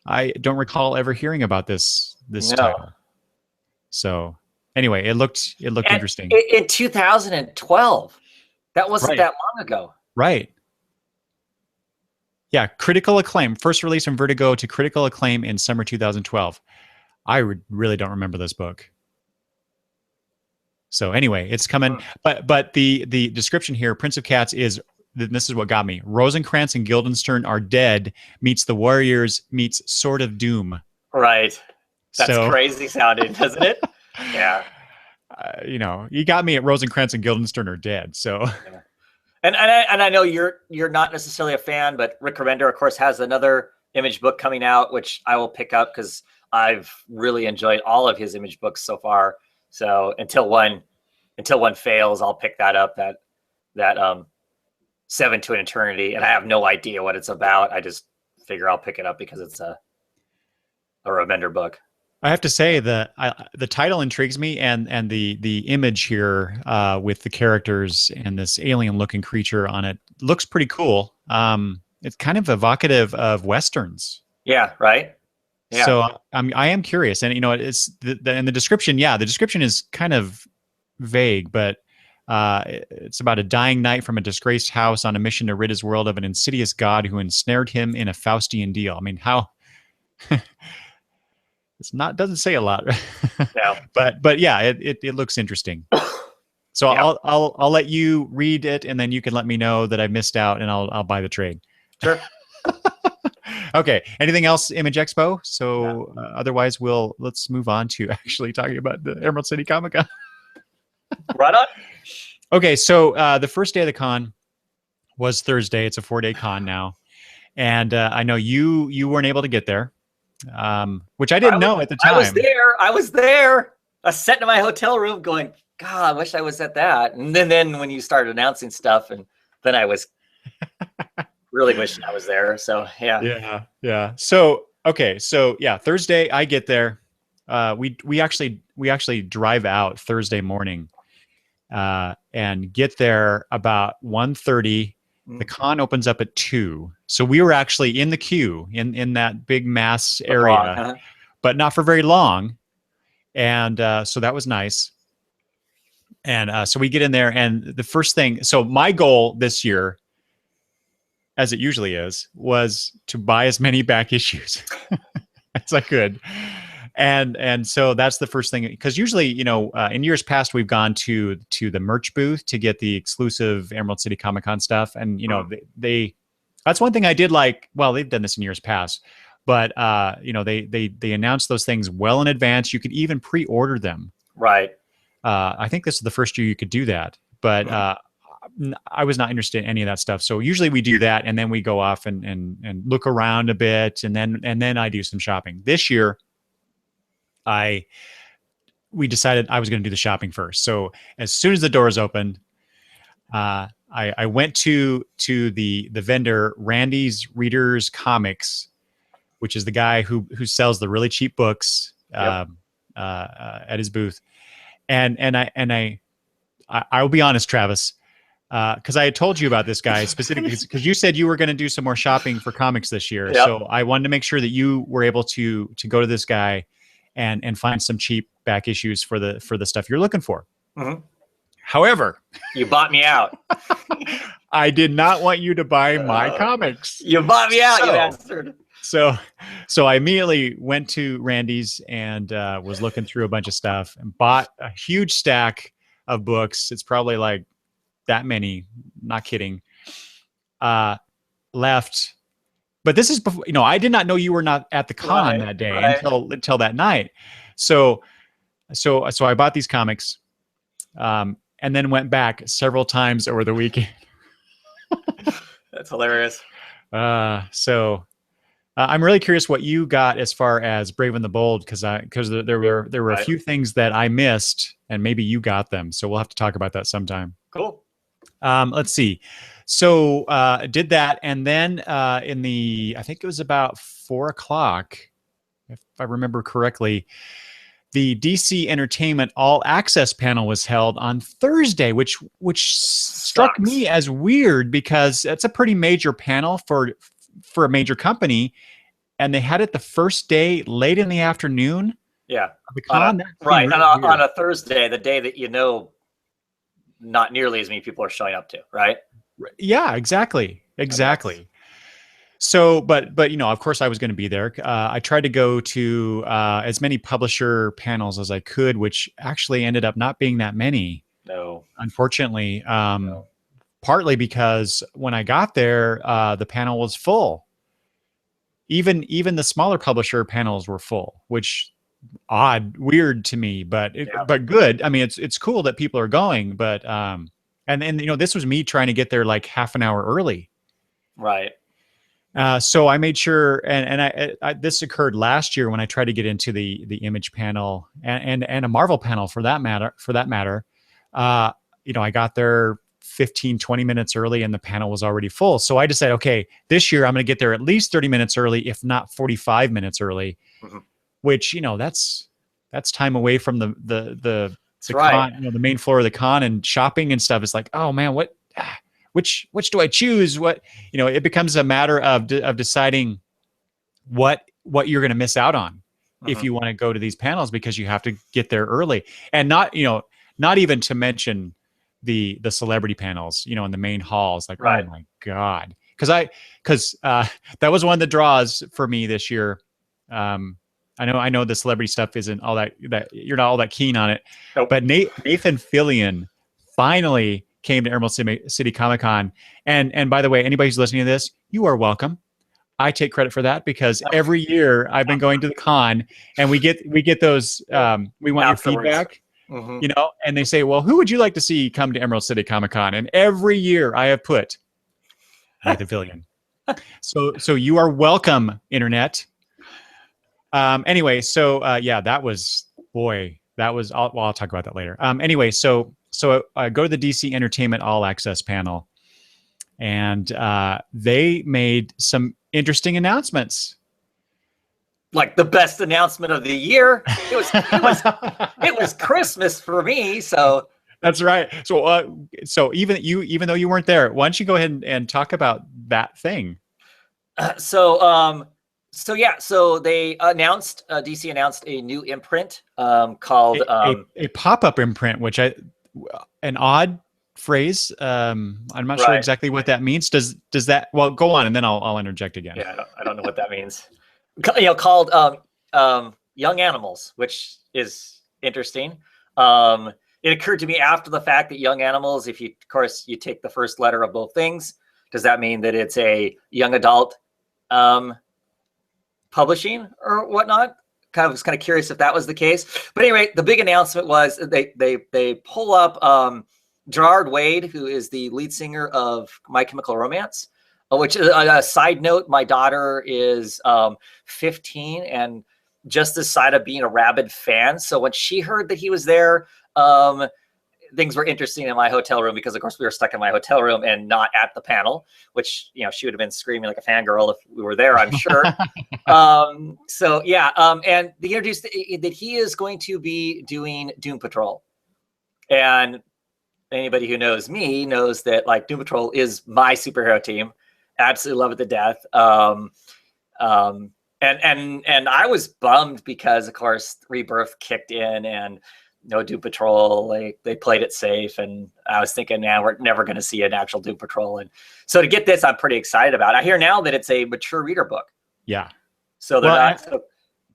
I don't recall ever hearing about this title. So anyway, it looked interesting. In 2012, that wasn't that long ago. Right. Yeah, critical acclaim. First release from Vertigo to critical acclaim in summer 2012. I really don't remember this book. So anyway, it's coming. But the description here, Prince of Cats, is, this is what got me. Rosencrantz and Guildenstern are dead meets the Warriors meets Sword of Doom. Right. That's crazy sounding, doesn't it? Yeah. You got me at Rosencrantz and Guildenstern are dead. So, yeah. And I know you're not necessarily a fan, but Rick Remender, of course, has another Image book coming out, which I will pick up because I've really enjoyed all of his Image books so far. So until one fails, I'll pick that up. That 7 to an Eternity, and I have no idea what it's about. I just figure I'll pick it up because it's a Remender book. I have to say the title intrigues me, and the image here with the characters and this alien-looking creature on it looks pretty cool. It's kind of evocative of Westerns. Yeah, right. Yeah. So I am curious, and it's the description. Yeah, the description is kind of vague, but it's about a dying knight from a disgraced house on a mission to rid his world of an insidious god who ensnared him in a Faustian deal. I mean, how? Doesn't say a lot. No. But yeah, it looks interesting. So yeah. I'll let you read it, and then you can let me know that I missed out, and I'll buy the trade. Sure. Okay. Anything else, Image Expo? So otherwise, let's move on to actually talking about the Emerald City Comicon. Right on. Okay, so the first day of the con was Thursday. It's a 4-day con now, and I know you weren't able to get there. Which I didn't know at the time. I was there. I was sitting in my hotel room going, God, I wish I was at that. And then when you started announcing stuff, and then I was really wishing I was there. So yeah. So okay, so yeah, Thursday I get there. We actually drive out Thursday morning, and get there about 1:30. The con opens up at 2. So we were actually in the queue in that big mass area, but not for very long. And so that was nice. And so we get in there, and the first thing, so my goal this year, as it usually is, was to buy as many back issues as I could. And so that's the first thing, because usually, in years past, we've gone to the merch booth to get the exclusive Emerald City Comic-Con stuff. And, they that's one thing I did like. Well, they've done this in years past, but, they announced those things well in advance. You could even pre-order them. Right. I think this is the first year you could do that, but I was not interested in any of that stuff. So usually we do that, and then we go off and look around a bit, and then I do some shopping. This year, we decided I was going to do the shopping first. So as soon as the doors opened, I went to the vendor, Randy's Readers Comics, which is the guy who sells the really cheap books at his booth. And I will be honest, Travis, because I had told you about this guy specifically because you said you were going to do some more shopping for comics this year. Yep. So I wanted to make sure that you were able to go to this guy and find some cheap back issues for the stuff you're looking for. Mm-hmm. However, you bought me out. I did not want you to buy my comics. You bought me out, you bastard. So I immediately went to Randy's and was looking through a bunch of stuff and bought a huge stack of books. It's probably like that many, not kidding. Left. But this is before, I did not know you were not at the con that day until that night. So so I bought these comics, and then went back several times over the weekend. That's hilarious. So I'm really curious what you got as far as Brave and the Bold, because there were a Right. few things that I missed, and maybe you got them. So we'll have to talk about that sometime. Cool. Let's see. So did that, and then I think it was about 4 o'clock, if I remember correctly, the DC Entertainment All Access panel was held on Thursday, which struck me as weird because it's a pretty major panel for a major company, and they had it the first day late in the afternoon. Yeah. Of the con. Right. Really on a Thursday, the day that not nearly as many people are showing up to, right? Yeah, exactly. So, but of course I was going to be there. I tried to go to as many publisher panels as I could, which actually ended up not being that many. No. Unfortunately, partly because when I got there, the panel was full. Even the smaller publisher panels were full, which weird to me, but good. I mean, it's cool that people are going, but and this was me trying to get there like half an hour early. Right. So I made sure, and I this occurred last year when I tried to get into the Image panel and a Marvel panel for that matter. I got there 15, 20 minutes early and the panel was already full. So I decided, okay, this year I'm going to get there at least 30 minutes early, if not 45 minutes early, which, that's time away from the con, the main floor of the con and shopping and stuff. It's like, oh man, which do I choose? It becomes a matter of deciding what you're going to miss out on if you want to go to these panels, because you have to get there early, and not even to mention the celebrity panels, in the main halls. Like, oh my God. Because that was one of the draws for me this year. I know the celebrity stuff isn't all that you're not all that keen on it. Nope. But Nathan Fillion finally came to Emerald City Comicon. And by the way, anybody who's listening to this, you are welcome. I take credit for that because every year I've been going to the con and we get those, we want your feedback, and they say, well, who would you like to see come to Emerald City Comicon? And every year I have put Nathan Fillion. So you are welcome, internet. Anyway, so that was, I'll talk about that later. Anyway, so I go to the DC Entertainment All Access panel, and they made some interesting announcements. Like the best announcement of the year. It was Christmas for me. So that's right. So even though you weren't there, why don't you go ahead and talk about that thing? So they announced, DC announced a new imprint called a pop-up imprint, which an odd phrase. I'm not sure exactly what that means. Does that? Well, go on, and then I'll interject again. Yeah, I don't know what that means. Called Young Animals, which is interesting. It occurred to me after the fact that Young Animals, if you take the first letter of both things, does that mean that it's a young adult publishing or whatnot? I was kind of curious if that was the case. But anyway, the big announcement was they pull up Gerard Wade, who is the lead singer of My Chemical Romance, which is a side note. My daughter is 15 and just this side of being a rabid fan. So when she heard that he was there, things were interesting in my hotel room because, of course, we were stuck in my hotel room and not at the panel, which, she would have been screaming like a fangirl if we were there, I'm sure. And they introduced that he is going to be doing Doom Patrol. And anybody who knows me knows that, like, Doom Patrol is my superhero team. Absolutely love it to death. And I was bummed because, of course, Rebirth kicked in and no Doom Patrol. They played it safe, and I was thinking, we're never going to see an actual Doom Patrol. And so to get this, I'm pretty excited about. I hear now that it's a mature reader book. Yeah. So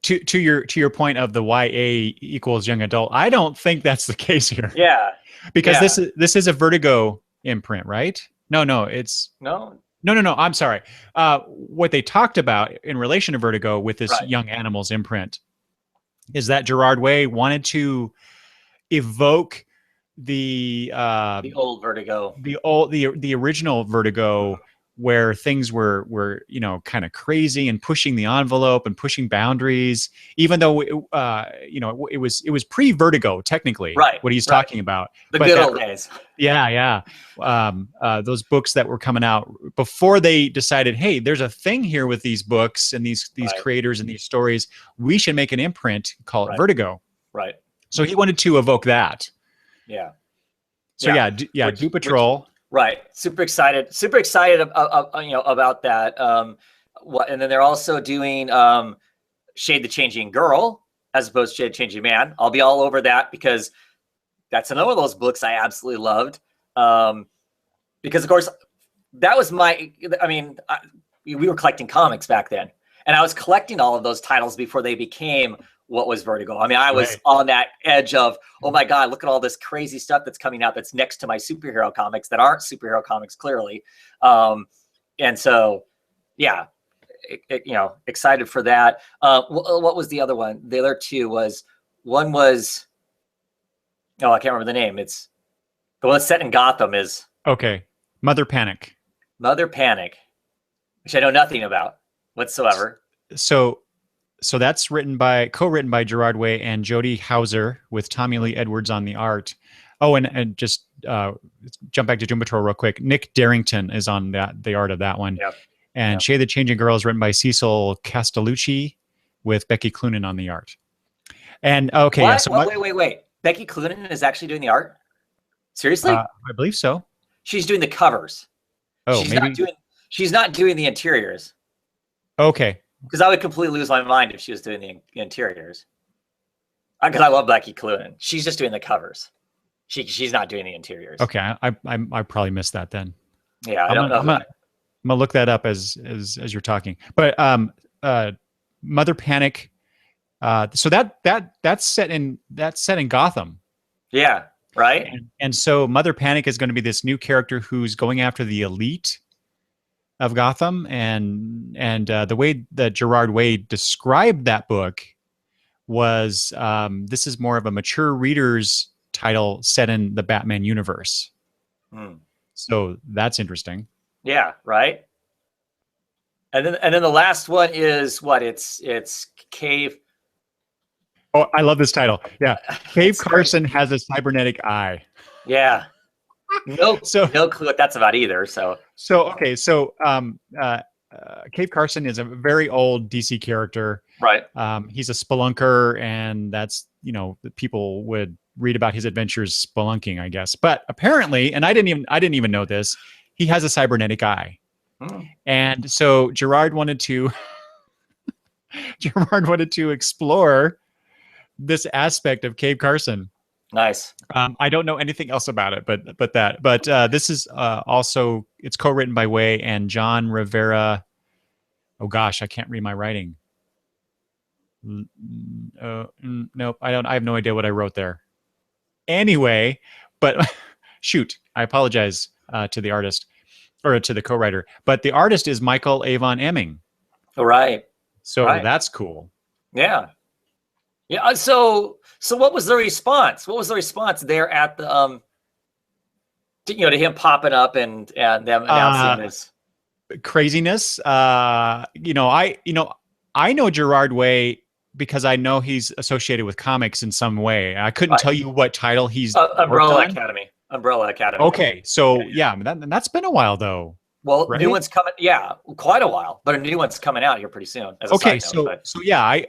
to your point of the YA equals young adult, I don't think that's the case here. Yeah. Because this is a Vertigo imprint, right? No, it's no. I'm sorry. What they talked about in relation to Vertigo with this Young Animals imprint is that Gerard Way wanted to evoke the The old Vertigo. the original Vertigo, where things were kind of crazy and pushing the envelope and pushing boundaries, even though it was pre-Vertigo technically, Right, what he's right. talking about. The But good that, old days. yeah. Those books that were coming out before they decided, hey, there's a thing here with these books and these Right. creators and these stories. We should make an imprint, call it Right. Vertigo. Right. So he wanted to evoke that. Yeah. So yeah, Doom Patrol. Right. Super excited about that. And then they're also doing Shade the Changing Girl as opposed to Shade the Changing Man. I'll be all over that because that's another of those books I absolutely loved. Because of course that was we were collecting comics back then, and I was collecting all of those titles before they became what was Vertigo. I mean, I was on that edge of, oh my God, look at all this crazy stuff that's coming out that's next to my superhero comics that aren't superhero comics, clearly. And so, yeah, excited for that. What was the other one? The other two one was, oh, I can't remember the name. It's the one that's set in Gotham is. Okay. Mother Panic, which I know nothing about whatsoever. So that's co-written by Gerard Way and Jody Houser with Tommy Lee Edwards on the art. Oh, and just jump back to Doom Patrol real quick. Nick Darrington is on the art of that one. Yep. And Shade the Changing Girl is written by Cecil Castellucci with Becky Cloonan on the art. And okay, what? Yeah. So wait. Becky Cloonan is actually doing the art? Seriously? I believe so. She's doing the covers. Oh, she's not doing the interiors. Okay. Because I would completely lose my mind if she was doing the interiors. Because I love Becky Cloonan. She's just doing the covers. She's not doing the interiors. Okay, I probably missed that then. Yeah, I don't know. I'm gonna look that up as you're talking. But Mother Panic. So that's set in Gotham. Yeah. Right. And so Mother Panic is going to be this new character who's going after the elite of Gotham, and the way that Gerard Way described that book was this is more of a mature reader's title set in the Batman universe. So that's interesting. Yeah, right. And then the last one is what? It's Cave. Oh, I love this title. Yeah, Cave Carson has a cybernetic eye. Yeah. No clue what that's about either. So Cave Carson is a very old DC character. Right. He's a spelunker, and that's people would read about his adventures spelunking, I guess. But apparently, and I didn't even know this, he has a cybernetic eye. And so Gerard wanted to explore this aspect of Cave Carson. Nice. I don't know anything else about it, but this is also, it's co-written by Way and John Rivera. Oh gosh, I can't read my writing. Nope, I have no idea what I wrote there. Anyway, but shoot, I apologize to the artist or to the co-writer, but the artist is Michael Avon Emming. All right. So that's cool. Yeah. Yeah. So what was the response? What was the response there at the to him popping up and them announcing this craziness? I know Gerard Way because I know he's associated with comics in some way. I couldn't tell you what title he's Umbrella Academy. Okay, so that's been a while though. Well, right? New one's coming. Yeah, quite a while, but a new one's coming out here pretty soon. Okay, so yeah,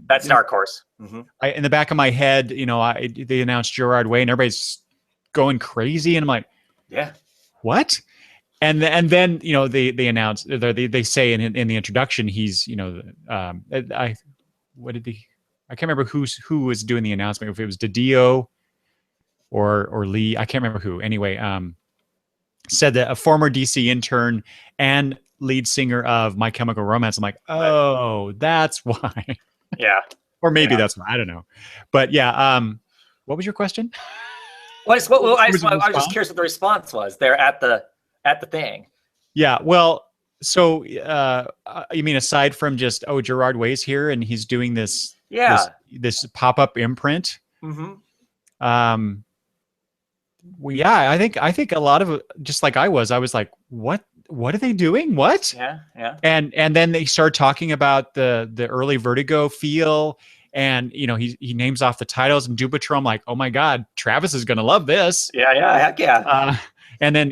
that's Dark Horse. In the back of my head, they announced Gerard Way, and everybody's going crazy, and I'm like, yeah, what? And then they announce, they say in the introduction, he's I can't remember who was doing the announcement, if it was DiDio or Lee, I can't remember who. Anyway, said that a former DC intern and lead singer of My Chemical Romance. I'm like, oh, that's why. Yeah. Or maybe that's why. I don't know. But yeah, what was your question? I was just curious what the response was there at the thing. Yeah, well, so you mean aside from just, Gerard Way's here and he's doing this this pop-up imprint. Mm-hmm. Well, yeah, I think a lot of, just like I was like, what are they doing? What? Yeah, yeah. And then they start talking about the early Vertigo feel, and he names off the titles and Doom Patrol. I'm like, oh my god, Travis is gonna love this. Yeah, heck yeah. And then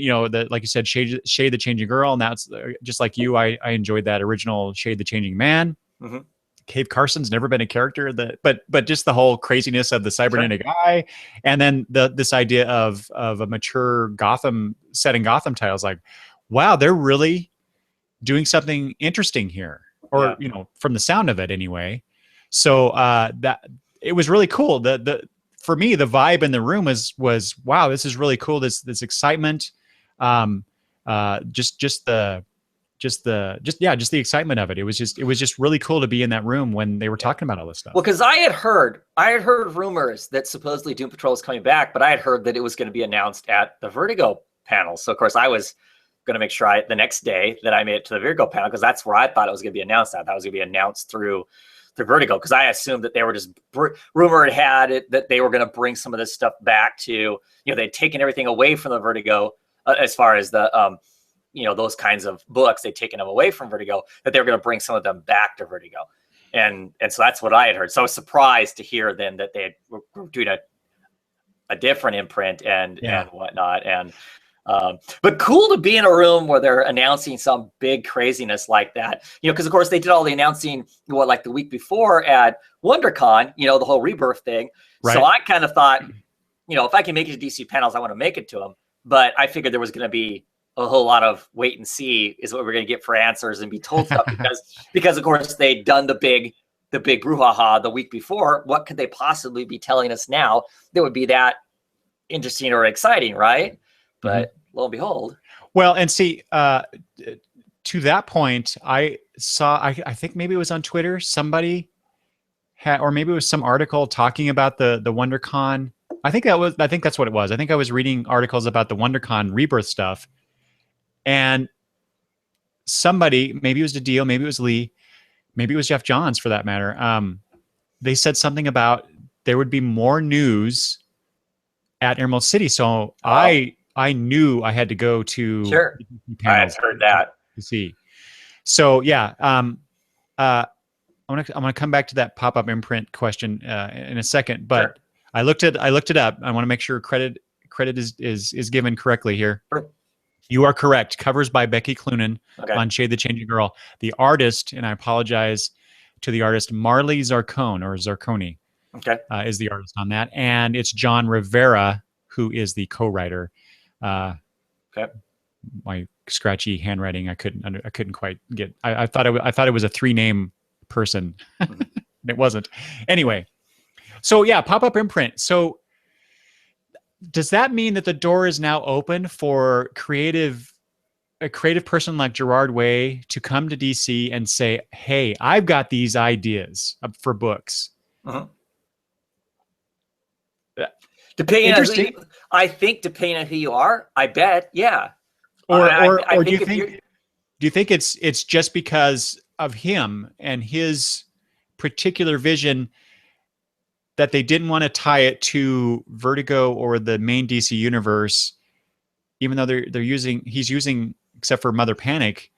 like you said, Shade the Changing Girl, and that's just like you. I enjoyed that original Shade the Changing Man. Mm-hmm. Cave Carson's never been a character but just the whole craziness of the cybernetic eye, and then this idea of a mature Gotham setting Gotham titles. Like, wow, they're really doing something interesting here, or from the sound of it anyway. So that it was really cool. The for me, the vibe in the room was wow, this is really cool. This excitement, just the excitement of it. It was just really cool to be in that room when they were talking about all this stuff. Well, because I had heard rumors that supposedly Doom Patrol was coming back, but I had heard that it was going to be announced at the Vertigo panel. So of course I was going to make sure the next day that I made it to the Vertigo panel, because that's where I thought it was going to be announced at. That was going to be announced through Vertigo, because I assumed that they were just rumor had it that they were going to bring some of this stuff back to, they'd taken everything away from the Vertigo as far as the those kinds of books, they'd taken them away from Vertigo, that they were going to bring some of them back to Vertigo. And so that's what I had heard. So I was surprised to hear then that they were doing a different imprint and whatnot. And but cool to be in a room where they're announcing some big craziness like that, because of course they did all the announcing like the week before at WonderCon, the whole Rebirth thing. Right. So I kind of thought, if I can make it to DC panels, I want to make it to them. But I figured there was going to be a whole lot of wait and see is what we're going to get for answers and be told stuff, because of course they'd done the big brouhaha the week before. What could they possibly be telling us now that would be that interesting or exciting, right? But lo and behold. Well, and see, to that point, I saw, I think maybe it was on Twitter, somebody had, or maybe it was some article talking about the WonderCon. I think that's what it was. I think I was reading articles about the WonderCon Rebirth stuff. And somebody, maybe it was Didio, maybe it was Lee, maybe it was Jeff Johns for that matter. They said something about there would be more news at Emerald City. So I knew I had to go to. Sure. I heard that. To see. So yeah, I'm gonna come back to that pop-up imprint question in a second, but sure. I looked it up. I want to make sure credit is given correctly here. Sure. You are correct. Covers by Becky Cloonan on Shade the Changing Girl. The artist, and I apologize to the artist, Marley Zarconi. Okay. Is the artist on that, and it's John Rivera who is the co-writer. Okay. My scratchy handwriting, I couldn't quite get. I thought it was a 3-name person. It wasn't. Anyway, so yeah, pop-up imprint. So does that mean that the door is now open for a creative person like Gerard Way to come to DC and say, "Hey, I've got these ideas for books." Depending on who you are, I bet, yeah. Or do you think it's just because of him and his particular vision that they didn't want to tie it to Vertigo or the main DC universe, even though he's using, except for Mother Panic,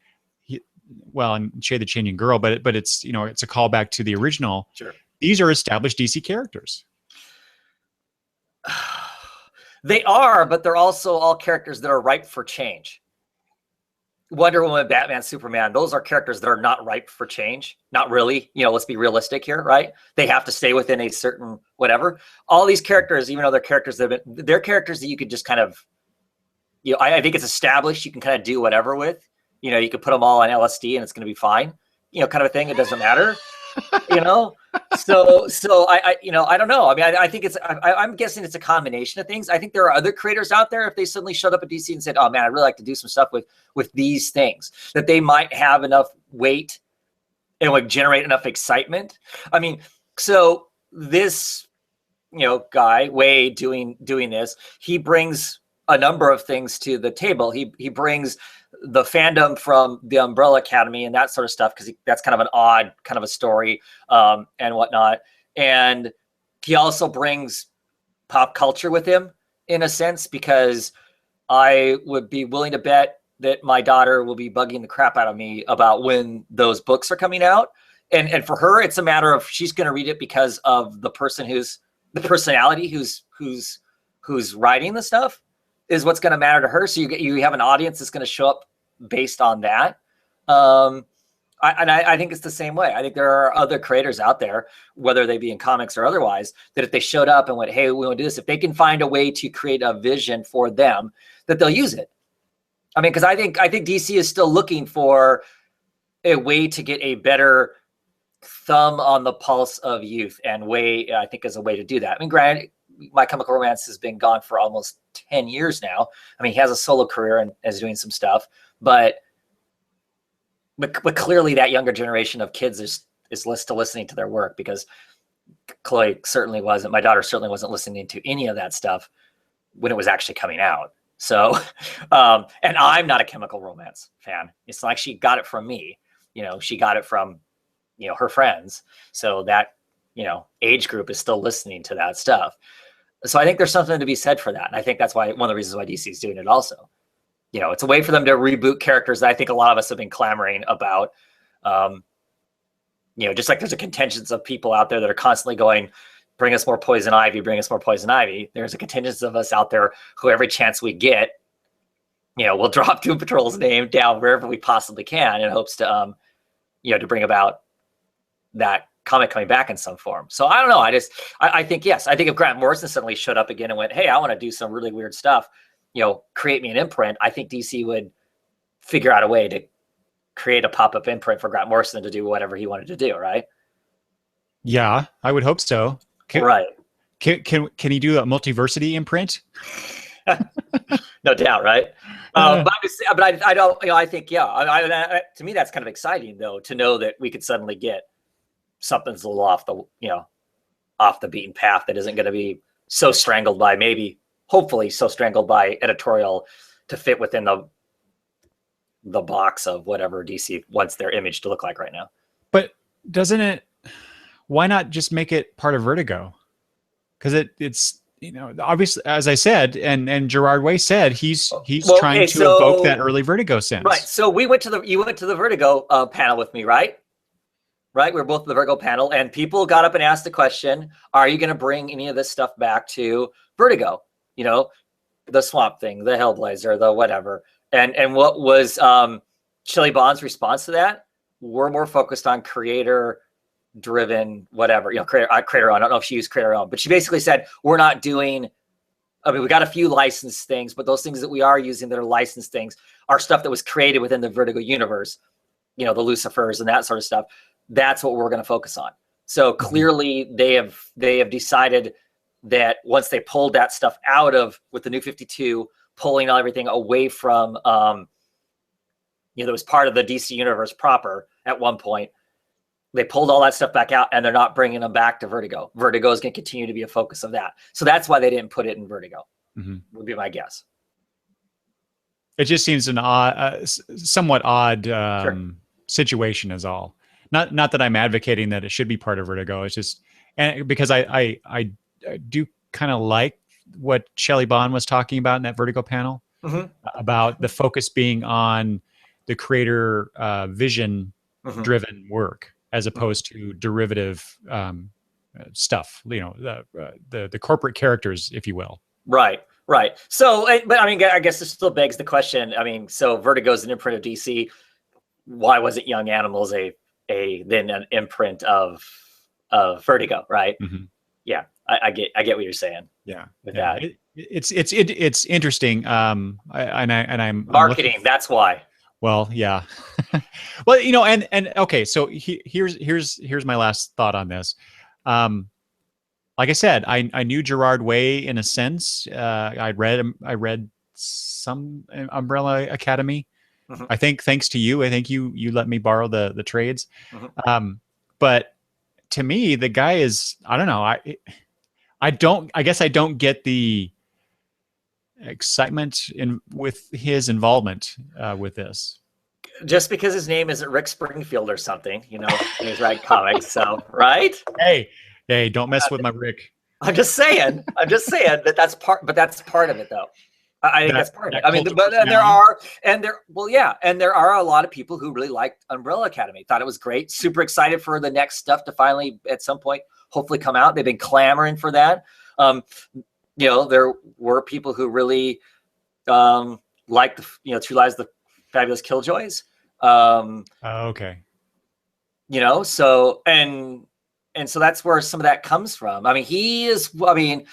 and Shade the Changing Girl, but it's it's a callback to the original. Sure. These are established DC characters. They are, but they're also all characters that are ripe for change. Wonder Woman, Batman, Superman, those are characters that are not ripe for change. Not really. Let's be realistic here, right? They have to stay within a certain whatever. All these characters, even though they're characters they're characters that you could just kind of, I think it's established. You can kind of do whatever with. You could put them all on LSD and it's going to be fine. Kind of a thing. It doesn't matter. So I don't know. I mean, I think I'm guessing it's a combination of things. I think there are other creators out there, if they suddenly showed up at DC and said, "Oh man, I'd really like to do some stuff with these things," that they might have enough weight and would generate enough excitement. I mean, so this, guy, Wade doing this, he brings a number of things to the table. He brings the fandom from the Umbrella Academy and that sort of stuff, because that's kind of an odd kind of a story and whatnot. And he also brings pop culture with him in a sense, because I would be willing to bet that my daughter will be bugging the crap out of me about when those books are coming out. And for her, it's a matter of she's going to read it because of the person who's the personality who's writing the stuff is what's going to matter to her. So you have an audience that's going to show up based on that. I think it's the same way. I think there are other creators out there, whether they be in comics or otherwise, that if they showed up and went, hey, we want to do this, if they can find a way to create a vision for them, that they'll use it. I mean, because I think DC is still looking for a way to get a better thumb on the pulse of youth, and I think is a way to do that. I mean, granted, My Chemical Romance has been gone for almost 10 years now. I mean, he has a solo career and is doing some stuff, but clearly that younger generation of kids is still listening to their work, because Chloe certainly wasn't. My daughter certainly wasn't listening to any of that stuff when it was actually coming out. So, and I'm not a Chemical Romance fan. It's like she got it from me. She got it from, her friends. So that, age group is still listening to that stuff. So I think there's something to be said for that. And I think that's why one of the reasons why DC is doing it also. It's a way for them to reboot characters that I think a lot of us have been clamoring about. Just like there's a contingent of people out there that are constantly going, bring us more Poison Ivy, bring us more Poison Ivy. There's a contingent of us out there who every chance we get, we'll drop Doom Patrol's name down wherever we possibly can in hopes to, to bring about that comic coming back in some form. So I don't know. I think, yes, I think if Grant Morrison suddenly showed up again and went, hey, I want to do some really weird stuff, create me an imprint, I think DC would figure out a way to create a pop-up imprint for Grant Morrison to do whatever he wanted to do, right? Yeah, I would hope so. Right. Can he do a multiversity imprint? No doubt, right? But I don't, I think, yeah, to me, that's kind of exciting though, to know that we could suddenly get something's a little off the beaten path that isn't going to be so strangled by hopefully so strangled by editorial to fit within the box of whatever DC wants their image to look like right now. But why not just make it part of Vertigo? Because it's, obviously, as I said, and Gerard Way said, he's trying to evoke that early Vertigo sense. Right. So you went to the Vertigo panel with me, right? Right. We were both at the Vertigo panel, and people got up and asked the question, are you going to bring any of this stuff back to Vertigo? The Swamp Thing, the Hellblazer, the whatever. And what was Shelley Bond's response to that? We're more focused on creator driven, whatever, creator owned. I don't know if she used creator owned, but she basically said, we're not doing, we got a few licensed things, but those things that we are using that are licensed things are stuff that was created within the Vertigo universe, the Lucifers and that sort of stuff. That's what we're going to focus on. So clearly they have decided that once they pulled that stuff out of, with the New 52, pulling everything away from, that was part of the DC universe proper at one point, they pulled all that stuff back out, and they're not bringing them back to Vertigo. Vertigo is going to continue to be a focus of that. So that's why they didn't put it in Vertigo, would be my guess. It just seems an somewhat odd situation is all. Not that I'm advocating that it should be part of Vertigo. It's just, and because I do kind of like what Shelley Bond was talking about in that Vertigo panel about the focus being on the creator vision driven work, as opposed to derivative stuff, the corporate characters, if you will. Right. So, but I mean, I guess this still begs the question. I mean, so Vertigo is an imprint of DC. Why wasn't Young Animals then an imprint of Vertigo, right? Yeah, I get what you're saying. Yeah, with that, it's interesting. I'm marketing. That's why. Well, yeah. Well, and okay. So here's my last thought on this. Like I said, I knew Gerard Way in a sense. I read some Umbrella Academy. I think thanks to you. I think you let me borrow the trades. But to me, the guy is, I don't know. I guess I don't get the excitement with his involvement with this? Just because his name isn't Rick Springfield or something, you know, he's writing comics. So, right? Hey, don't mess with my Rick. I'm just saying that that's part, but that's part of it, though. I think that's part of it. I mean, but and there are a lot of people who really liked Umbrella Academy, thought it was great, super excited for the next stuff to finally, at some point, hopefully come out. They've been clamoring for that. You know, there were people who really liked the, you know, True Lies, the Fabulous Killjoys. Okay. You know, so and so that's where some of that comes from. I mean, he has wanted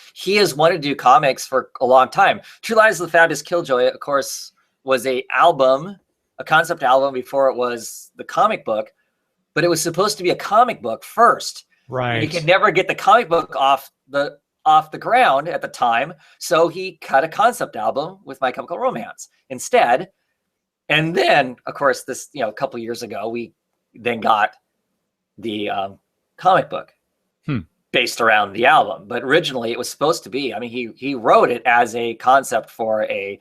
to do comics for a long time. True Lies of the Fabulous Killjoy, of course, was a concept album before it was the comic book, but it was supposed to be a comic book first. Right. And he could never get the comic book off the ground at the time, so he cut a concept album with My Chemical Romance instead. And then, of course, this, you know, a couple of years ago, we then got the comic book based around the album. But originally it was supposed to be, I mean, he wrote it as a concept for a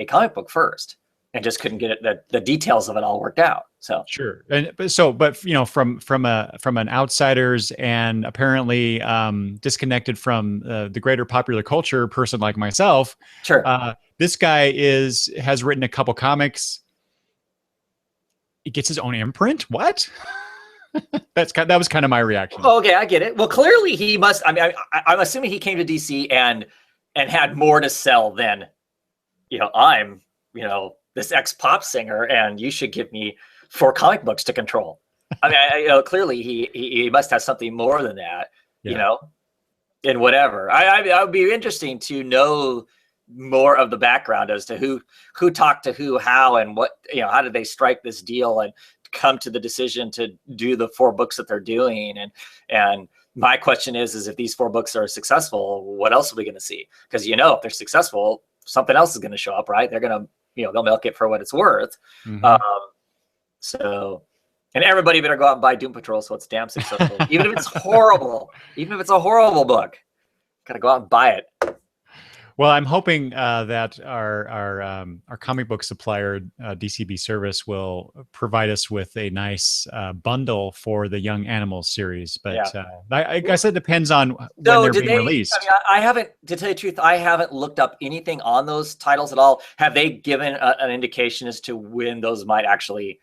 comic book first, and just couldn't get it, the details of it all worked out. So sure. But you know, from an outsider's and apparently disconnected from the greater popular culture person like myself, sure. This guy has written a couple comics. He gets his own imprint. What? That was kind of my reaction. Okay, I get it. Well, clearly he must. I mean, I'm assuming he came to DC and had more to sell than, you know, I'm, you know, this ex-pop singer, and you should give me 4 comic books to control. I mean, you know, clearly he must have something more than that. Yeah. You know, and whatever. I would be interesting to know more of the background as to who talked to who, how, and what, you know, how did they strike this deal and come to the decision to do the 4 books that they're doing. And my question is if these 4 books are successful, what else are we going to see? Because, you know, if they're successful, something else is going to show up, right? They're going to, you know, they'll milk it for what it's worth. Mm-hmm. So, and everybody better go out and buy Doom Patrol, so it's damn successful. Even if it's horrible, even if it's a horrible book, gotta go out and buy it. Well, I'm hoping that our comic book supplier, DCB Service, will provide us with a nice bundle for the Young Animals series. But yeah. I guess it depends on when they're being released. I mean, I haven't, to tell you the truth, I haven't looked up anything on those titles at all. Have they given an indication as to when those we might actually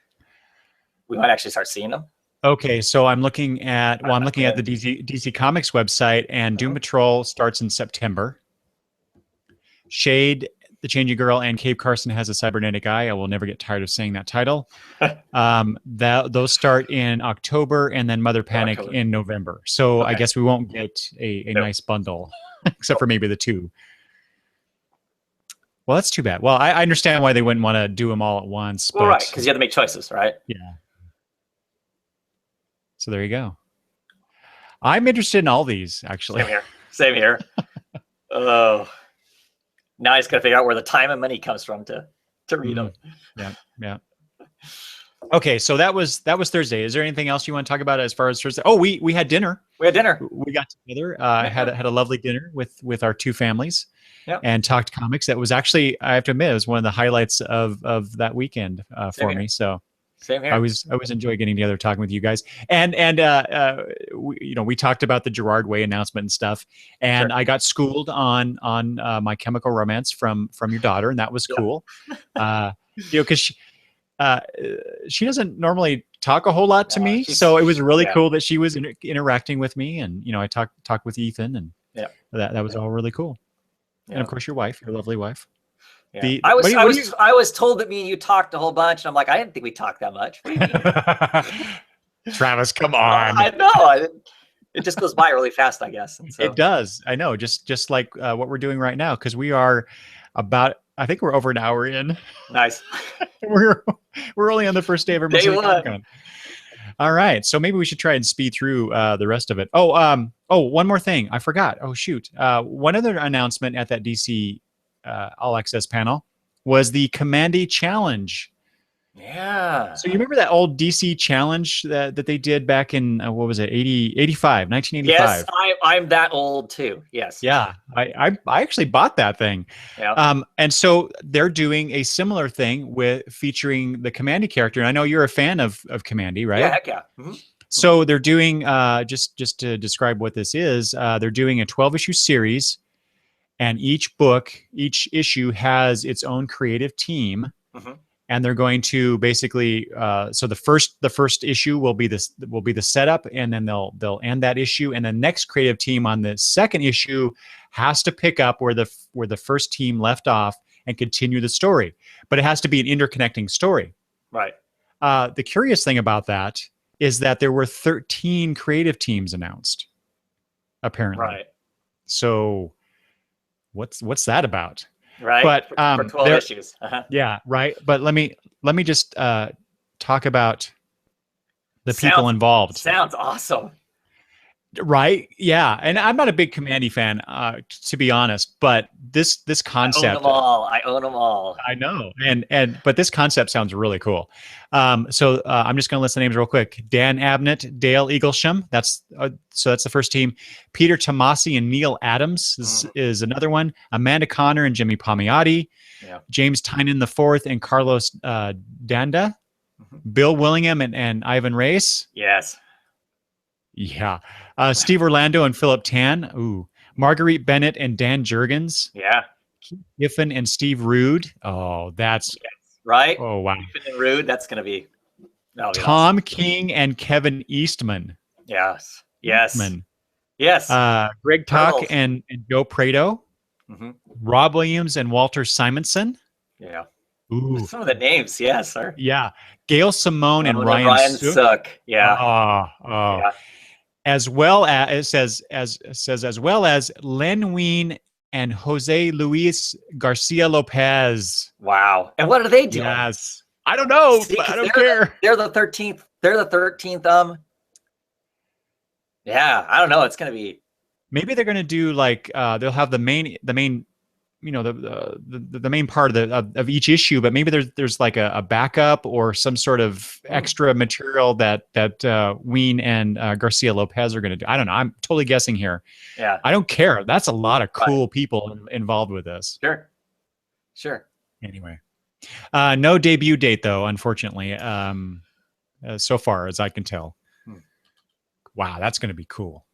start seeing them? Okay, so I'm looking at the DC Comics website, and Doom Patrol starts in September. Shade, the Changing Girl, and Cave Carson Has a Cybernetic Eye. I will never get tired of saying that title. Those start in October, and then Mother Panic in November. So okay. I guess we won't get a nice bundle, except for maybe the 2. Well, that's too bad. Well, I understand why they wouldn't want to do them all at once. Well, right, because you have to make choices, right? Yeah. So there you go. I'm interested in all these, actually. Same here. Oh. Now I just got to figure out where the time and money comes from to read them. Yeah. Okay, so that was Thursday. Is there anything else you want to talk about as far as Thursday? Oh, we had dinner. We got together. Had a lovely dinner with our 2 families. Yep. And talked comics. That was actually, I have to admit, it was one of the highlights of that weekend for me. So same here. I always enjoy getting together, talking with you guys, and we talked about the Gerard Way announcement and stuff, and sure. I got schooled on My Chemical Romance from your daughter, and that was cool. Because she doesn't normally talk a whole lot to me, so it was really cool that she was interacting with me, and I talked with Ethan, and that was all really cool. And of course, your lovely wife. Yeah. I was told that me and you talked a whole bunch, and I'm like, I didn't think we talked that much. What do you mean? Travis, come on. I know. It just goes by really fast, I guess. So. It does. I know. Just like what we're doing right now, because we are I think we're over an hour in. Nice. we're only on the first day of our Comicon. All right, so maybe we should try and speed through the rest of it. One more thing. I forgot. Oh, shoot. One other announcement at that DC All Access panel was the Commandy Challenge Yeah. So you remember that old DC challenge that they did back in what was it, 1985? Yes, I'm that old too. Yes. Yeah, I actually bought that thing. Yeah. And so they're doing a similar thing with featuring the Commandy character. And I know you're a fan of Commandy, Yeah. right? Heck yeah. So they're doing just to describe what this is, they're doing a 12 issue series, and each issue has its own creative team, and they're going to basically so the first issue will be the setup, and then they'll end that issue, and the next creative team on the second issue has to pick up where the first team left off and continue the story, but it has to be an interconnecting story. Right. The curious thing about that is that there were 13 creative teams announced, apparently. Right. So what's that about? Right. But for 12 issues. yeah, right. But let me just talk about the people involved. Sounds awesome. Right? Yeah. And I'm not a big Commandy fan, to be honest, but this concept. I own them all. I know. But this concept sounds really cool. So I'm just going to list the names real quick. Dan Abnett, Dale Eaglesham. That's the first team. Peter Tomasi and Neil Adams is another one. Amanda Connor and Jimmy Palmiotti. Yeah. James Tynan the fourth and Carlos Danda. Bill Willingham and Ivan Reis. Yes. Yeah. Steve Orlando and Philip Tan. Ooh. Marguerite Bennett and Dan Jurgens. Yeah. Keith Giffen and Steve Rude. Oh, that's right. Oh, wow. Giffen and Rude. That's going to be Tom awesome. King and Kevin Eastman. Yes. Yes. Eastman. Yes. Greg Tuck and Joe Prado. Rob Williams and Walter Simonson. Yeah. Ooh. Some of the names, yes, sir. Yeah. Gail Simone and Ryan Sook. Yeah. Yeah. As well as it says as well as Len Wein and Jose Luis Garcia Lopez. Wow. And what are they doing? Yes. I don't know, but I don't care. They're the 13th. They're the 13th. Yeah, I don't know. It's gonna be. Maybe they're gonna do like they'll have the main you know the main part of each issue, but maybe there's like a backup or some sort of extra material that Wein and Garcia Lopez are going to do. I don't know. I'm totally guessing here. Yeah. I don't care. That's a lot of cool people involved with this. Sure. Anyway, no debut date though, unfortunately. So far as I can tell. Wow, that's going to be cool.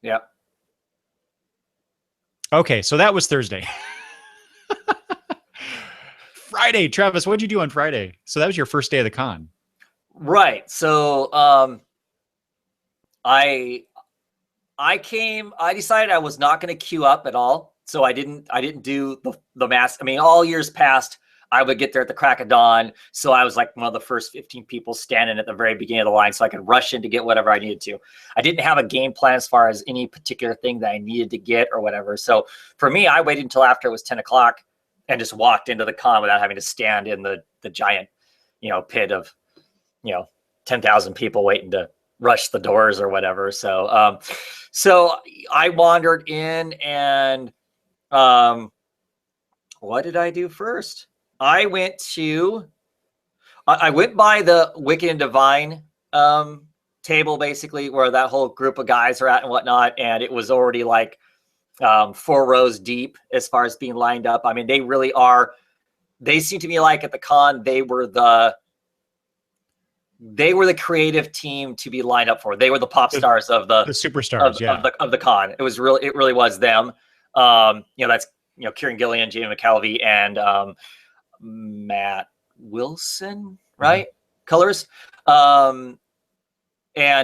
Yeah. Okay, so that was Thursday. Friday, Travis, what did you do on Friday? So that was your first day of the con. Right. So I decided I was not going to queue up at all. So I didn't do the mass. I mean, all years past, I would get there at the crack of dawn. So I was like one of the first 15 people standing at the very beginning of the line so I could rush in to get whatever I needed to. I didn't have a game plan as far as any particular thing that I needed to get or whatever. So for me, I waited until after it was 10 o'clock and just walked into the con without having to stand in the giant, pit of, 10,000 people waiting to rush the doors or whatever. So, so I wandered in and what did I do first? I went by the Wicked and Divine table, basically, where that whole group of guys are at and whatnot. And it was already like 4 rows deep as far as being lined up. I mean, they really are. They seem to me like at the con, they were the creative team to be lined up for. They were the pop stars of the superstars of the con. It really was them. That's Kieran Gillian, Jamie McKelvey, and Matt Wilson, right? Colors. So I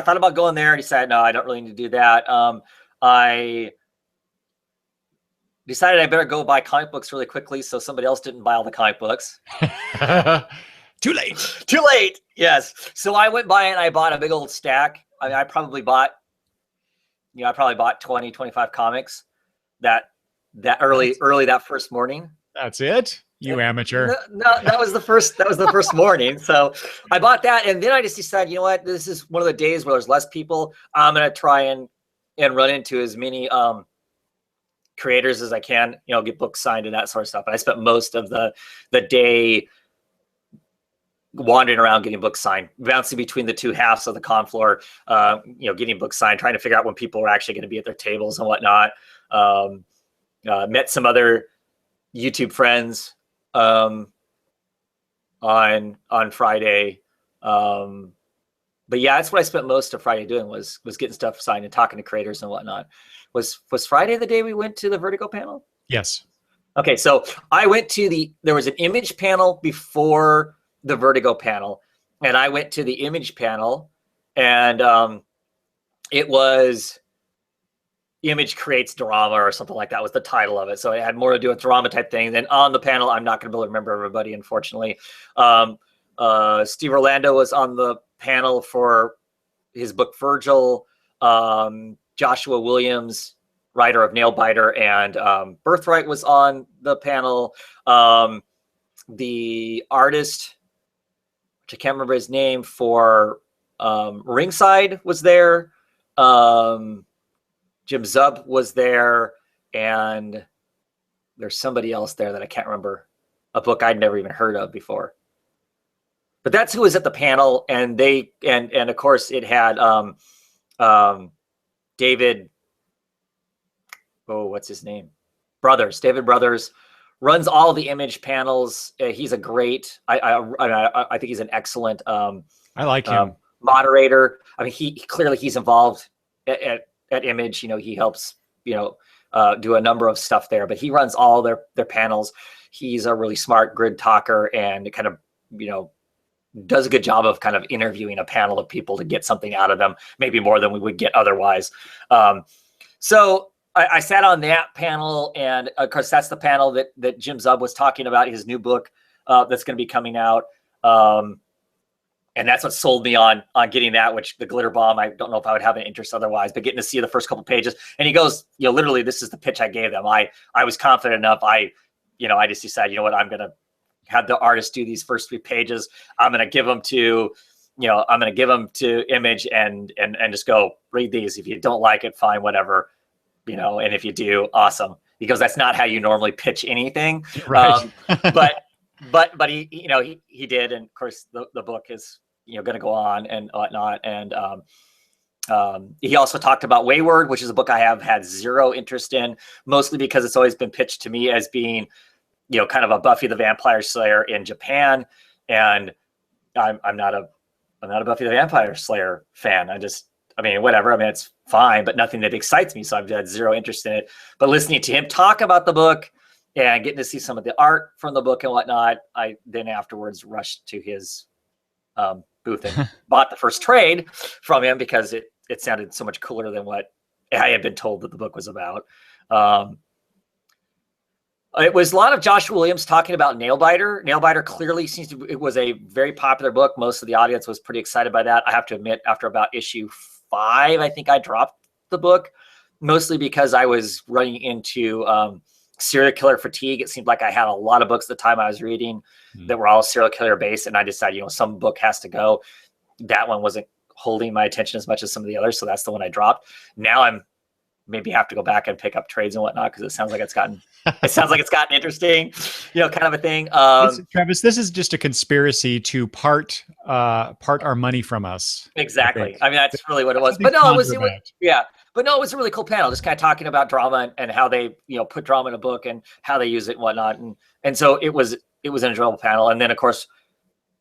thought about going there and decided, no, I don't really need to do that. I decided I better go buy comic books really quickly so somebody else didn't buy all the comic books. Too late. Yes. So I went by and I bought a big old stack. I mean, I probably bought 20, 25 comics that early that first morning. That's it? You amateur. No, that was the first morning. So I bought that, and then I just decided, you know what? This is one of the days where there's less people. I'm gonna try and run into as many creators as I can, get books signed and that sort of stuff. And I spent most of the day wandering around getting books signed, bouncing between the two halves of the con floor, getting books signed, trying to figure out when people were actually going to be at their tables and whatnot. Met some other YouTube friends on Friday. But yeah, that's what I spent most of Friday doing was getting stuff signed and talking to creators and whatnot. Was Friday the day we went to the Vertigo panel? Yes. Okay, so I went to there was an image panel before the Vertigo panel, and I went to the image panel, and it was Image Creates Drama or something like that was the title of it. So it had more to do with drama type thing. Then on the panel, I'm not going to be able to remember everybody, unfortunately. Steve Orlando was on the panel for his book Virgil. Joshua Williams, writer of Nailbiter and Birthright, was on the panel. The artist, which I can't remember his name, for Ringside was there. Jim Zub was there, and there's somebody else there that I can't remember, a book I'd never even heard of before. But that's who was at the panel, and and of course it had David, what's his name? David Brothers runs all the Image panels. He's a great, I think he's an excellent I like him. moderator. I mean, he's involved at Image. He helps do a number of stuff there, but he runs all their panels. He's a really smart grid talker and kind of does a good job of kind of interviewing a panel of people to get something out of them, maybe more than we would get otherwise. So I sat on that panel, and of course that's the panel that Jim Zub was talking about, his new book that's going to be coming out. And that's what sold me on getting that, which the Glitter Bomb, I don't know if I would have an interest otherwise, but getting to see the first couple pages. And he goes, literally, this is the pitch I gave them. I was confident enough. I just decided, what, I'm going to have the artist do these first 3 pages. I'm going to give them to, Image and just go, read these. If you don't like it, fine, whatever, and if you do, awesome. He goes, that's not how you normally pitch anything. Right. But he did. And of course the book is, going to go on and whatnot. And he also talked about Wayward, which is a book I have had zero interest in, mostly because it's always been pitched to me as being, kind of a Buffy the Vampire Slayer in Japan. And I'm not a Buffy the Vampire Slayer fan. Whatever. it's fine, but nothing that excites me. So I've had zero interest in it. But listening to him talk about the book and getting to see some of the art from the book and whatnot, I then afterwards rushed to his booth and bought the first trade from him because it sounded so much cooler than what I had been told that the book was about. It was a lot of Joshua Williams talking about Nailbiter. Nailbiter clearly it was a very popular book. Most of the audience was pretty excited by that. I have to admit, after about issue 5, I think I dropped the book, mostly because I was running into serial killer fatigue. It seemed like I had a lot of books at the time I was reading that were all serial killer based, and I decided, some book has to go. That one wasn't holding my attention as much as some of the others, so that's the one I dropped. Now I'm maybe have to go back and pick up trades and whatnot because it sounds like it's gotten interesting, kind of a thing. Travis, this is just a conspiracy to part our money from us. Exactly. That's really what it was. But no, it was a really cool panel, just kind of talking about drama and how they, put drama in a book and how they use it and whatnot. And so it was an enjoyable panel. And then of course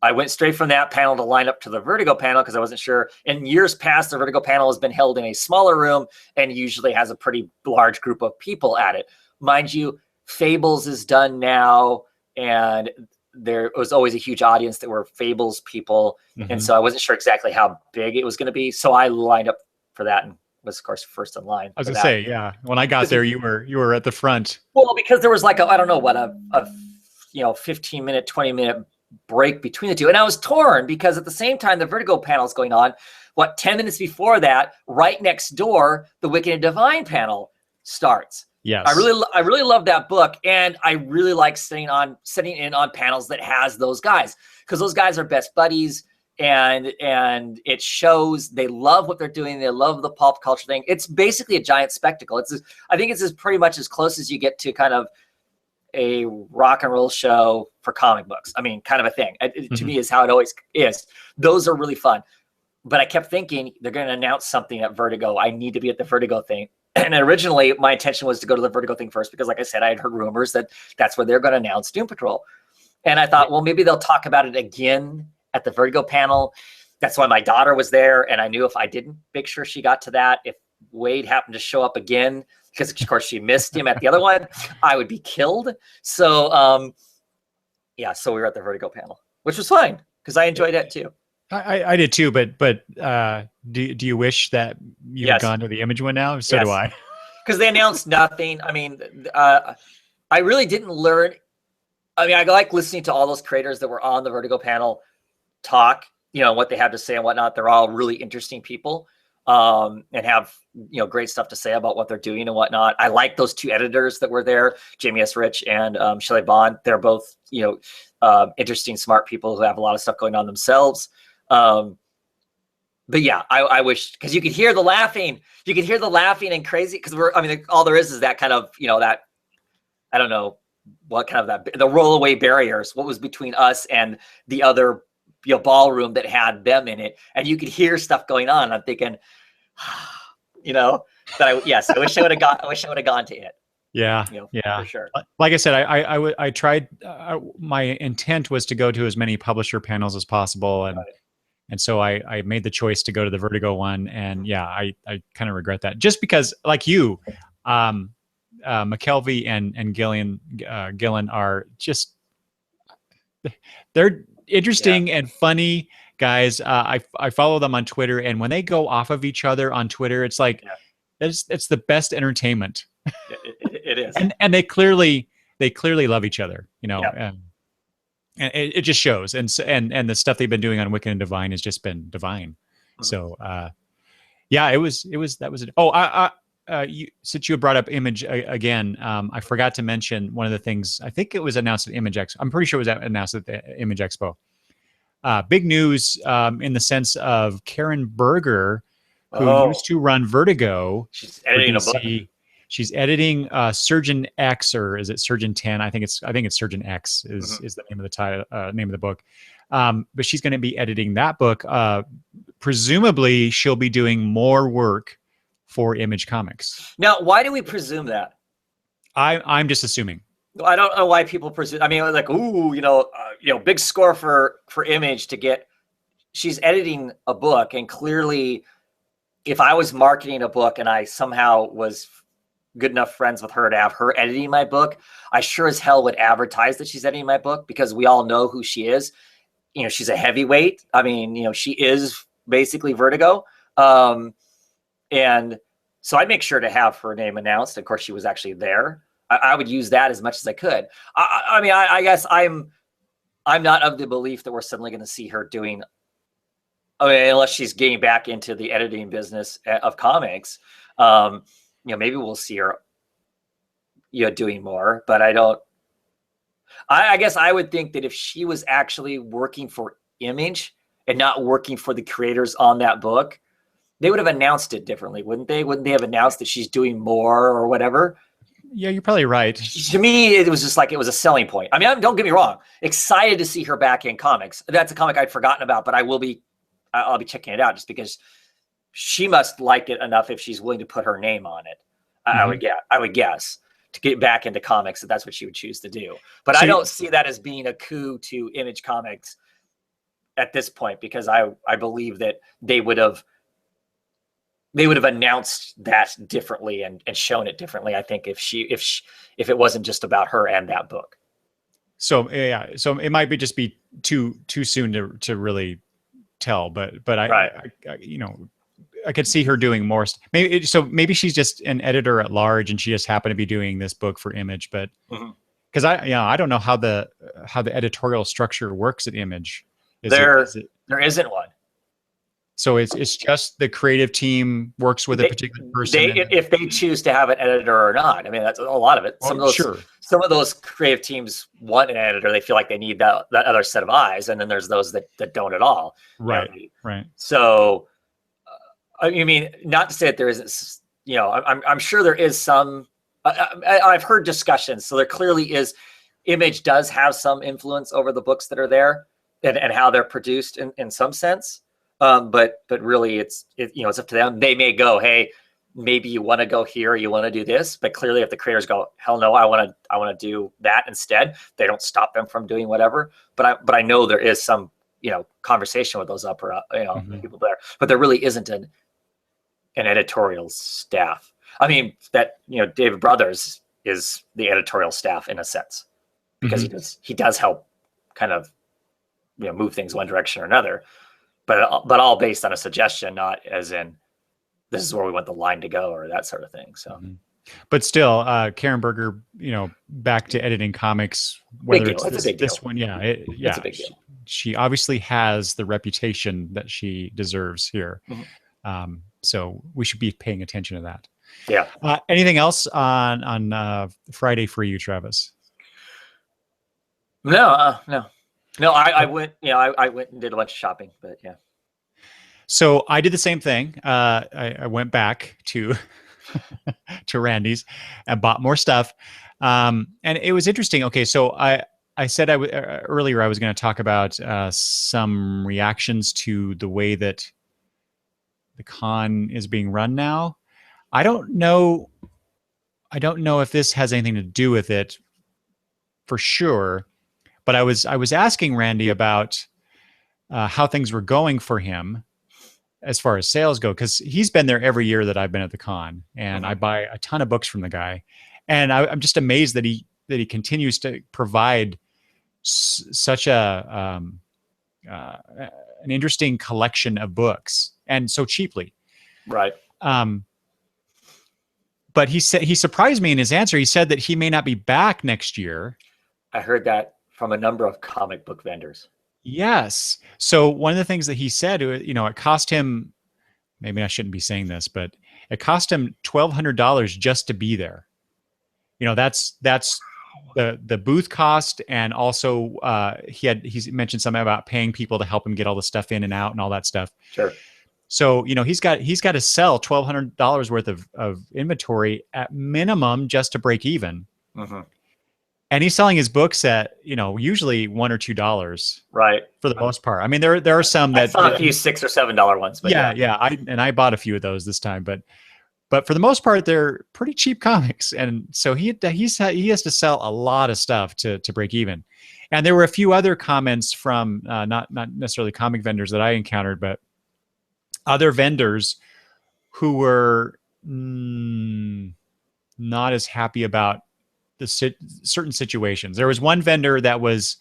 I went straight from that panel to line up to the Vertigo panel because I wasn't sure. In years past, the Vertigo panel has been held in a smaller room and usually has a pretty large group of people at it. Mind you, Fables is done now, and there was always a huge audience that were Fables people. And so I wasn't sure exactly how big it was going to be. So I lined up for that and was, of course, first in line. I was going to say, yeah. When I got there, you were at the front. Well, because there was like a 15-minute, 20-minute break between the two. And I was torn because at the same time the Vertigo panel is going on, 10 minutes before that, right next door, the Wicked and Divine panel starts. Yes. I really love that book. And I really like sitting in on panels that has those guys, because those guys are best buddies. And it shows they love what they're doing. They love the pop culture thing. It's basically a giant spectacle. I think it's pretty much as close as you get to kind of a rock and roll show for comic books. I mean, kind of a thing. To me is how it always is. Those are really fun. But I kept thinking they're going to announce something at Vertigo. I need to be at the Vertigo thing. And originally my intention was to go to the Vertigo thing first, because like I said, I had heard rumors that that's where they're going to announce Doom Patrol. And I thought, well, maybe they'll talk about it again at the Vertigo panel. That's why my daughter was there. And I knew if I didn't make sure she got to that, if Wade happened to show up again, because of course she missed him at the other one, I would be killed. So, yeah, so we were at the Vertigo panel, which was fine because I enjoyed that too. I did too, but do you wish that you had gone to the Image one now? So do I. Because they announced nothing. I mean, I really didn't learn. I mean, I like listening to all those creators that were on the Vertigo panel talk, what they have to say and whatnot. They're all really interesting people, and have, great stuff to say about what they're doing and whatnot. I like those two editors that were there, Jamie S. Rich and Shelley Bond. They're both, interesting, smart people who have a lot of stuff going on themselves. But yeah, I wish, because you could hear the laughing. You could hear the laughing and crazy, because all there is that kind of, that, I don't know what kind of the rollaway barriers, what was between us and the other, ballroom that had them in it. And you could hear stuff going on. I'm thinking, that I wish I would have gone to it. Yeah. For sure. Like I said, I tried, my intent was to go to as many publisher panels as possible. And so I made the choice to go to the Vertigo one. And yeah, I kind of regret that, just because, like you, McKelvey and Gillen are just, they're interesting and funny guys. I follow them on Twitter, and when they go off of each other on Twitter, it's like, it's the best entertainment. It is. And they clearly love each other, and it just shows. And the stuff they've been doing on Wicked and Divine has just been divine. So yeah, that was it. Oh, since you brought up Image again, I forgot to mention one of the things. I think it was announced at Image Expo. I'm pretty sure it was announced at the Image Expo. Big news in the sense of Karen Berger, who used to run Vertigo. She's editing a book. She's editing Surgeon X, or is it Surgeon 10? I think it's Surgeon X is the name of the title, name of the book. But she's going to be editing that book. Presumably, she'll be doing more work for Image Comics. Now, why do we presume that? I'm just assuming. I don't know why people presume. I mean, like, ooh, big score for Image to get. She's editing a book, and clearly, if I was marketing a book and I somehow was good enough friends with her to have her editing my book, I sure as hell would advertise that she's editing my book, because we all know who she is. She's a heavyweight. I mean, she is basically Vertigo. And so I'd make sure to have her name announced. Of course, she was actually there. I would use that as much as I could. I mean, I guess I'm not of the belief that we're suddenly going to see her doing, unless she's getting back into the editing business of comics. Maybe we'll see her, doing more, but I guess I would think that if she was actually working for Image and not working for the creators on that book, they would have announced it differently, wouldn't they? Wouldn't they have announced that she's doing more or whatever? Yeah, you're probably right. To me, it was just like, it was a selling point. I mean, don't get me wrong, excited to see her back in comics. That's a comic I'd forgotten about, but I'll be checking it out, just because she must like it enough if she's willing to put her name on it. I would guess to get back into comics, that's what she would choose to do. But I don't see that as being a coup to Image Comics at this point, because I believe that they would have announced that differently and shown it differently, I think, if it wasn't just about her and that book. So yeah, so it might just be too soon to really tell, but I could see her doing more. Maybe she's just an editor at large, and she just happened to be doing this book for Image. But because I don't know how the editorial structure works at Image. There isn't one. So it's just the creative team works with a particular person. If they choose to have an editor or not. I mean, that's a lot of it. Some of those creative teams want an editor. They feel like they need that other set of eyes, and then there's those that don't at all. Right. Right. So, I mean, not to say that there isn't. I'm sure there is some I've heard discussions, so there clearly is. Image does have some influence over the books that are there and how they're produced in some sense. But really, it's up to them. They may go, hey, maybe you want to go here, you want to do this, but clearly, if the creators go, hell no, I want to do that instead, they don't stop them from doing whatever. But I know there is some conversation with those upper people there, but there really isn't an editorial staff. I mean, that David Brothers is the editorial staff in a sense, because he does help kind of move things one direction or another, but all based on a suggestion, not as in this is where we want the line to go or that sort of thing. So but still, Karen Berger, back to editing comics, whether it's this one, it's a big deal. She obviously has the reputation that she deserves here. So we should be paying attention to that. Yeah. Anything else on Friday for you, Travis? No. I went. I went and did a bunch of shopping, but yeah. So I did the same thing. I went back to to Randy's and bought more stuff, and it was interesting. Okay, so I said earlier I was going to talk about some reactions to the way that the con is being run now. I don't know if this has anything to do with it for sure, but I was asking Randy about how things were going for him as far as sales go, because he's been there every year that I've been at the con, and I buy a ton of books from the guy, and I'm just amazed that he continues to provide such an interesting collection of books, and so cheaply. Right. But he surprised me in his answer. He said that he may not be back next year. I heard that from a number of comic book vendors. Yes. So one of the things that he said, it cost him, maybe I shouldn't be saying this, but it cost him $1,200 just to be there. That's the booth cost, and also he mentioned something about paying people to help him get all the stuff in and out and all that stuff. Sure. So he's got to sell $1,200 worth of inventory at minimum just to break even. And he's selling his books at usually $1 or $2, right, for the most part. I mean, there are some that I saw a few $6 or $7 ones, but yeah. I bought a few of those this time, but for the most part, they're pretty cheap comics, and so he has to sell a lot of stuff to break even. And there were a few other comments from not necessarily comic vendors that I encountered, but other vendors who were not as happy about certain situations. There was one vendor that was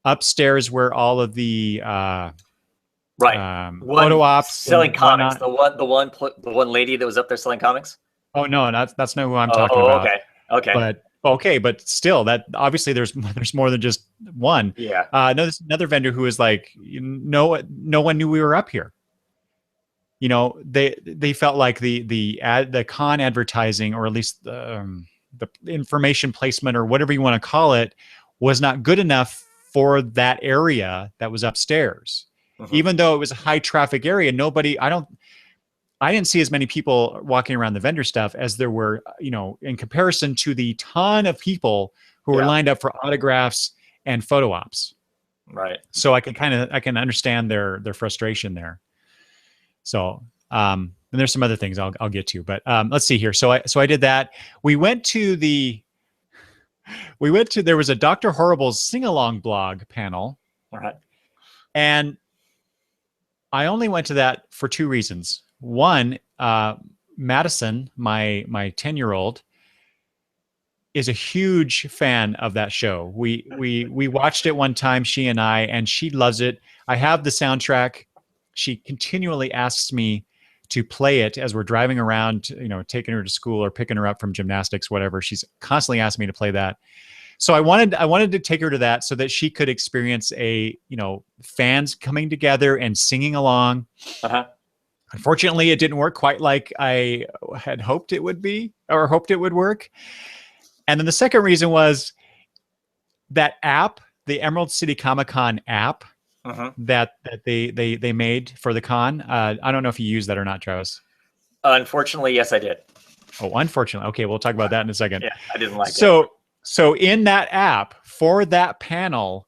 upstairs where all of the photo ops selling comics. The one lady that was up there selling comics. Oh no, that's not who I'm talking about. Okay. But still, that obviously there's more than just one. Yeah. Another vendor who was like, no one knew we were up here. They felt like the con advertising, or at least the information placement, or whatever you want to call it, was not good enough for that area that was upstairs. Even though it was a high traffic area, I didn't see as many people walking around the vendor stuff as there were, in comparison to the ton of people who were lined up for autographs and photo ops. Right. So I can understand their frustration there. So, and there's some other things I'll get to, but let's see here. So I did that. There was a Dr. Horrible's sing-along blog panel. Right. And I only went to that for two reasons. One, Madison, my 10-year-old, is a huge fan of that show. We watched it one time, she and I, and she loves it. I have the soundtrack. She continually asks me to play it as we're driving around, taking her to school or picking her up from gymnastics, whatever. She's constantly asking me to play that. So I wanted to take her to that so that she could experience fans coming together and singing along. Unfortunately, it didn't work quite like I had hoped it would be, or hoped it would work. And then the second reason was that app, the Emerald City Comicon app, that they made for the con. I don't know if you used that or not, Travis. Unfortunately, yes, I did. Oh, unfortunately. Okay, we'll talk about that in a second. Yeah, I didn't like it. So in that app for that panel,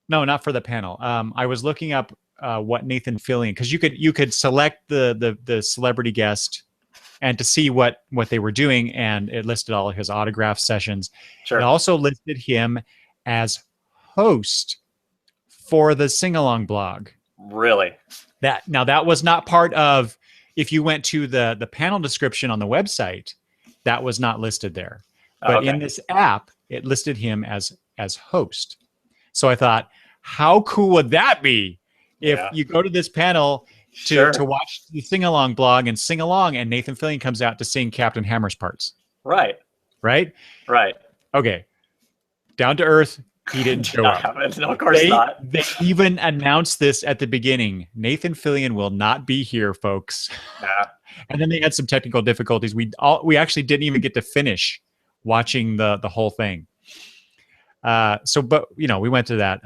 no, not for the panel. I was looking up what Nathan Fillion, because you could select the celebrity guest and to see what they were doing, and it listed all of his autograph sessions. Sure. It also listed him as host for the Sing Along blog. Really? That was not part of, if you went to the panel description on the website, that was not listed there. But in this app, it listed him as host. So I thought, how cool would that be if you go to this panel to watch the Sing Along blog and sing along, and Nathan Fillion comes out to sing Captain Hammer's parts. Right. Right? Right. Okay. Down to earth, he didn't show up. No, of course not. They even announced this at the beginning. Nathan Fillion will not be here, folks. Yeah. And then they had some technical difficulties. We actually didn't even get to finish watching the whole thing. But we went to that.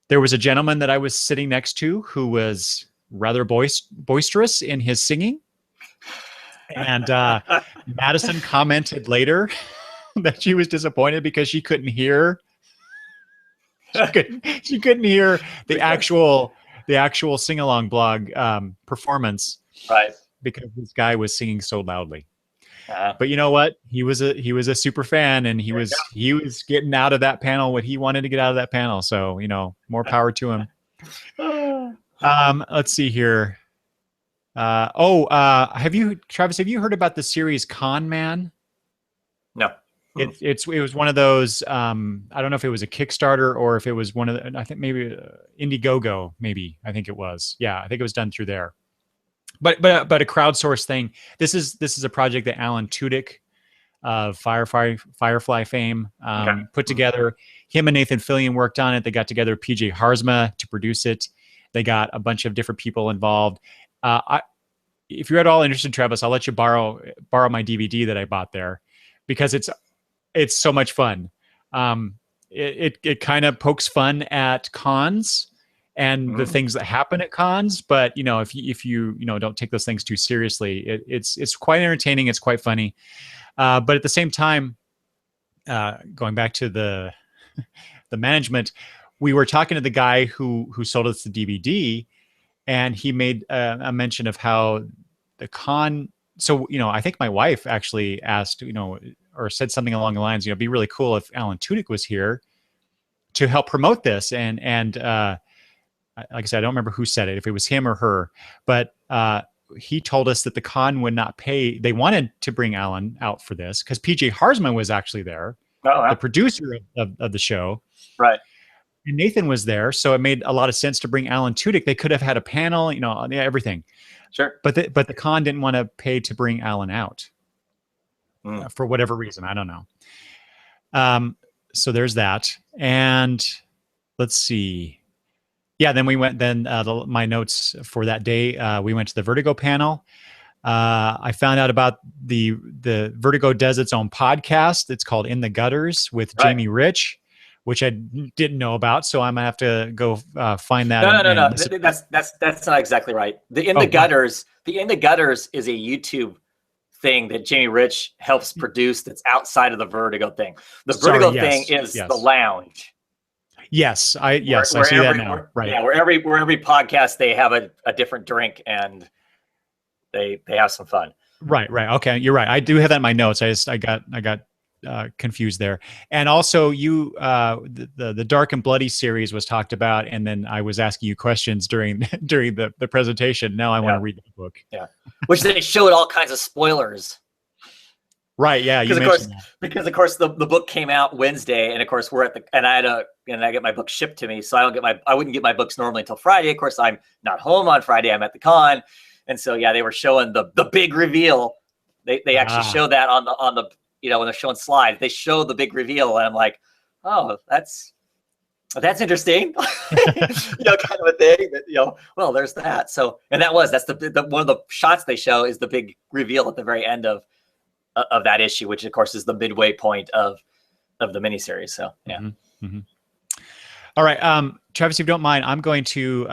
There was a gentleman that I was sitting next to who was rather boisterous in his singing. And Madison commented later that she was disappointed because she couldn't hear. She couldn't hear the actual Sing Along blog performance, right? Because this guy was singing so loudly. But you know what? He was a super fan, and he was getting out of that panel what he wanted to get out of that panel. So more power to him. Let's see here. Travis, have you heard about the series Con Man? No. It was one of those. I don't know if it was a Kickstarter or if it was one of the. I think maybe Indiegogo. Maybe I think it was. Yeah, I think it was done through there. But a crowdsourced thing. This is a project that Alan Tudyk of Firefly fame put together. Him and Nathan Fillion worked on it. They got together PJ Harzma to produce it. They got a bunch of different people involved. If you're at all interested, Travis, I'll let you borrow my DVD that I bought there, because it's so much fun. It kind of pokes fun at cons and the things that happen at cons, but if you don't take those things too seriously, it's quite entertaining. It's quite funny, but at the same time, going back to the management, we were talking to the guy who sold us the DVD, and he made a mention of how the con. So I think my wife actually asked or said something along the lines, it'd be really cool if Alan Tudyk was here to help promote this. And like I said, I don't remember who said it, if it was him or her, but he told us that the con would not pay. They wanted to bring Alan out for this because PJ Harzman was actually there, the producer of the show. Right. And Nathan was there. So it made a lot of sense to bring Alan Tudyk. They could have had a panel, everything. Sure. But the con didn't want to pay to bring Alan out. For whatever reason, I don't know. So there's that, and let's see. Yeah, then we went. Then my notes for that day, we went to the Vertigo panel. I found out about the Vertigo does its own podcast. It's called In the Gutters with Jamie Rich, which I didn't know about. So I'm gonna have to go find that. No. That's not exactly right. The In the Gutters is a YouTube thing that Jamie Rich helps produce that's outside of the Vertigo thing. The Vertigo thing is the lounge. Yes, I see that now. Right. Yeah, where every podcast they have a different drink and they have some fun. Right. Okay, you're right. I do have that in my notes. I got confused there. And also the Dark and Bloody series was talked about, and then I was asking you questions during the presentation. Now I want to read the book. Yeah. Which they showed all kinds of spoilers. Right, yeah. Because of course the book came out Wednesday, and of course I get my book shipped to me, so I wouldn't get my books normally until Friday. Of course, I'm not home on Friday. I'm at the con. And so they were showing the big reveal. They actually show that on the when they're showing slides, they show the big reveal, and I'm like, oh, that's interesting, kind of a thing. That, well, there's that. So, and that's the one of the shots they show is the big reveal at the very end of that issue, which of course is the midway point of the miniseries. So, yeah. Mm-hmm. Mm-hmm. All right, Travis, if you don't mind, I'm going to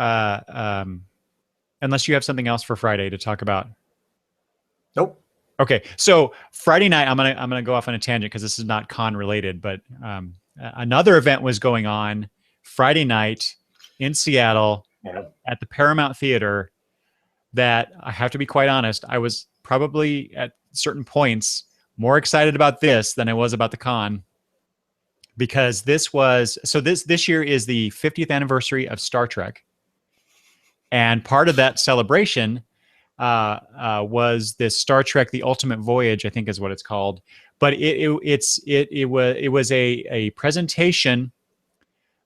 unless you have something else for Friday to talk about. Nope. Okay, so Friday night, I'm gonna go off on a tangent because this is not con related, but another event was going on Friday night in Seattle Yeah. at the Paramount Theater. That I have to be quite honest, I was probably at certain points more excited about this than I was about the con, because this year is the 50th anniversary of Star Trek, and part of that celebration was this Star Trek: The Ultimate Voyage, I think is what it's called. But it was a presentation,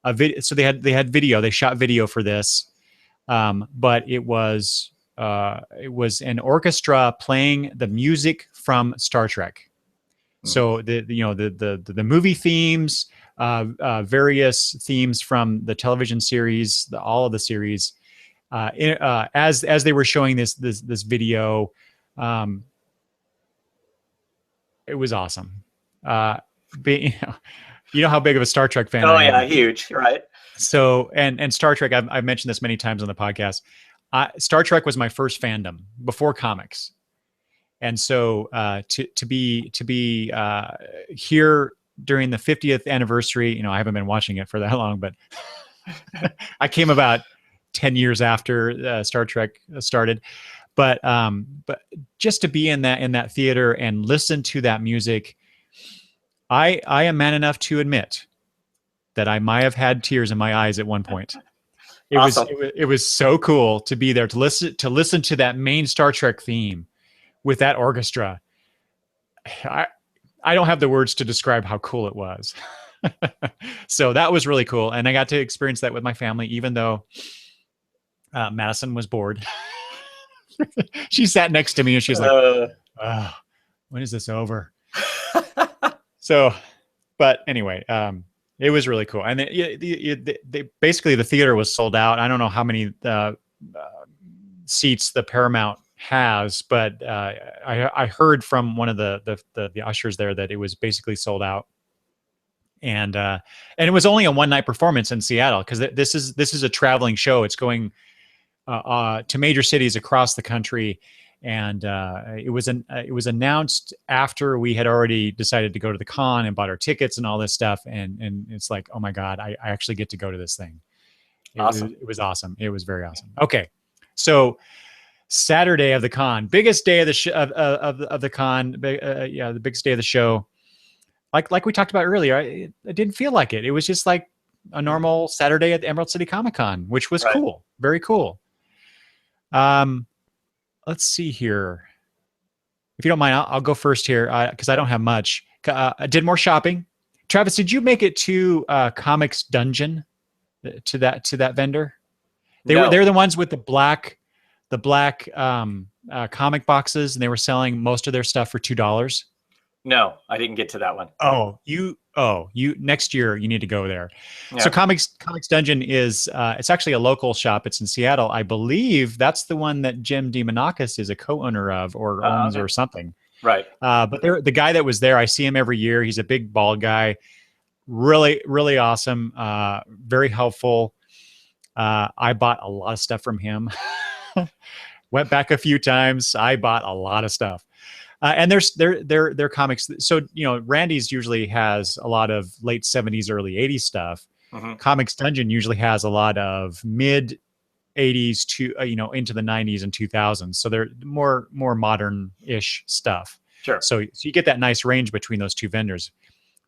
a video. So they had video. They shot video for this, but it was an orchestra playing the music from Star Trek. So the movie themes, various themes from the television series, all of the series. As they were showing this video, it was awesome. You know how big of a Star Trek fan Oh I am. yeah, huge, right? So and Star Trek, I've mentioned this many times on the podcast. Star Trek was my first fandom before comics, and so to be here during the 50th anniversary, I haven't been watching it for that long, but I came about 10 years after Star Trek started. But just to be in that theater and listen to that music, I am man enough to admit that I might have had tears in my eyes at one point. Awesome. It was so cool to be there to listen to that main Star Trek theme with that orchestra. I don't have the words to describe how cool it was. So that was really cool, and I got to experience that with my family, even though Madison was bored. She sat next to me and she's like, oh, when is this over? So, but anyway, it was really cool. And they basically, the theater was sold out. I don't know how many seats the Paramount has, but I heard from one of the ushers there that it was basically sold out. And it was only a one night performance in Seattle, because this is a traveling show. It's going to major cities across the country, and it was announced after we had already decided to go to the con and bought our tickets and all this stuff, and it's like, oh my God, I actually get to go to this thing. Awesome. It was awesome. It was very awesome. Okay, so Saturday of the con, biggest day of the of the con, the biggest day of the show. Like we talked about earlier, it didn't feel like it. It was just like a normal Saturday at the Emerald City Comicon, which was cool, very cool. Let's see here. If you don't mind, I'll go first here because I don't have much. I did more shopping. Travis, did you make it to Comics Dungeon? To that vendor? They're the ones with the black comic boxes, and they were selling most of their stuff for $2. No, I didn't get to that one. You next year you need to go there. Yeah. So Comics Dungeon is it's actually a local shop. It's in Seattle. I believe that's the one that Jim DeMonakis is a co-owner of, or owns, or something. Right. But the guy that was there, I see him every year. He's a big bald guy. Really, really awesome. Very helpful. I bought a lot of stuff from him. Went back a few times. I bought a lot of stuff. And their comics. So, Randy's usually has a lot of late 70s, early 80s stuff. Mm-hmm. Comics Dungeon usually has a lot of mid 80s to, into the 90s and 2000s. So they're more modern-ish stuff. Sure. So you get that nice range between those two vendors.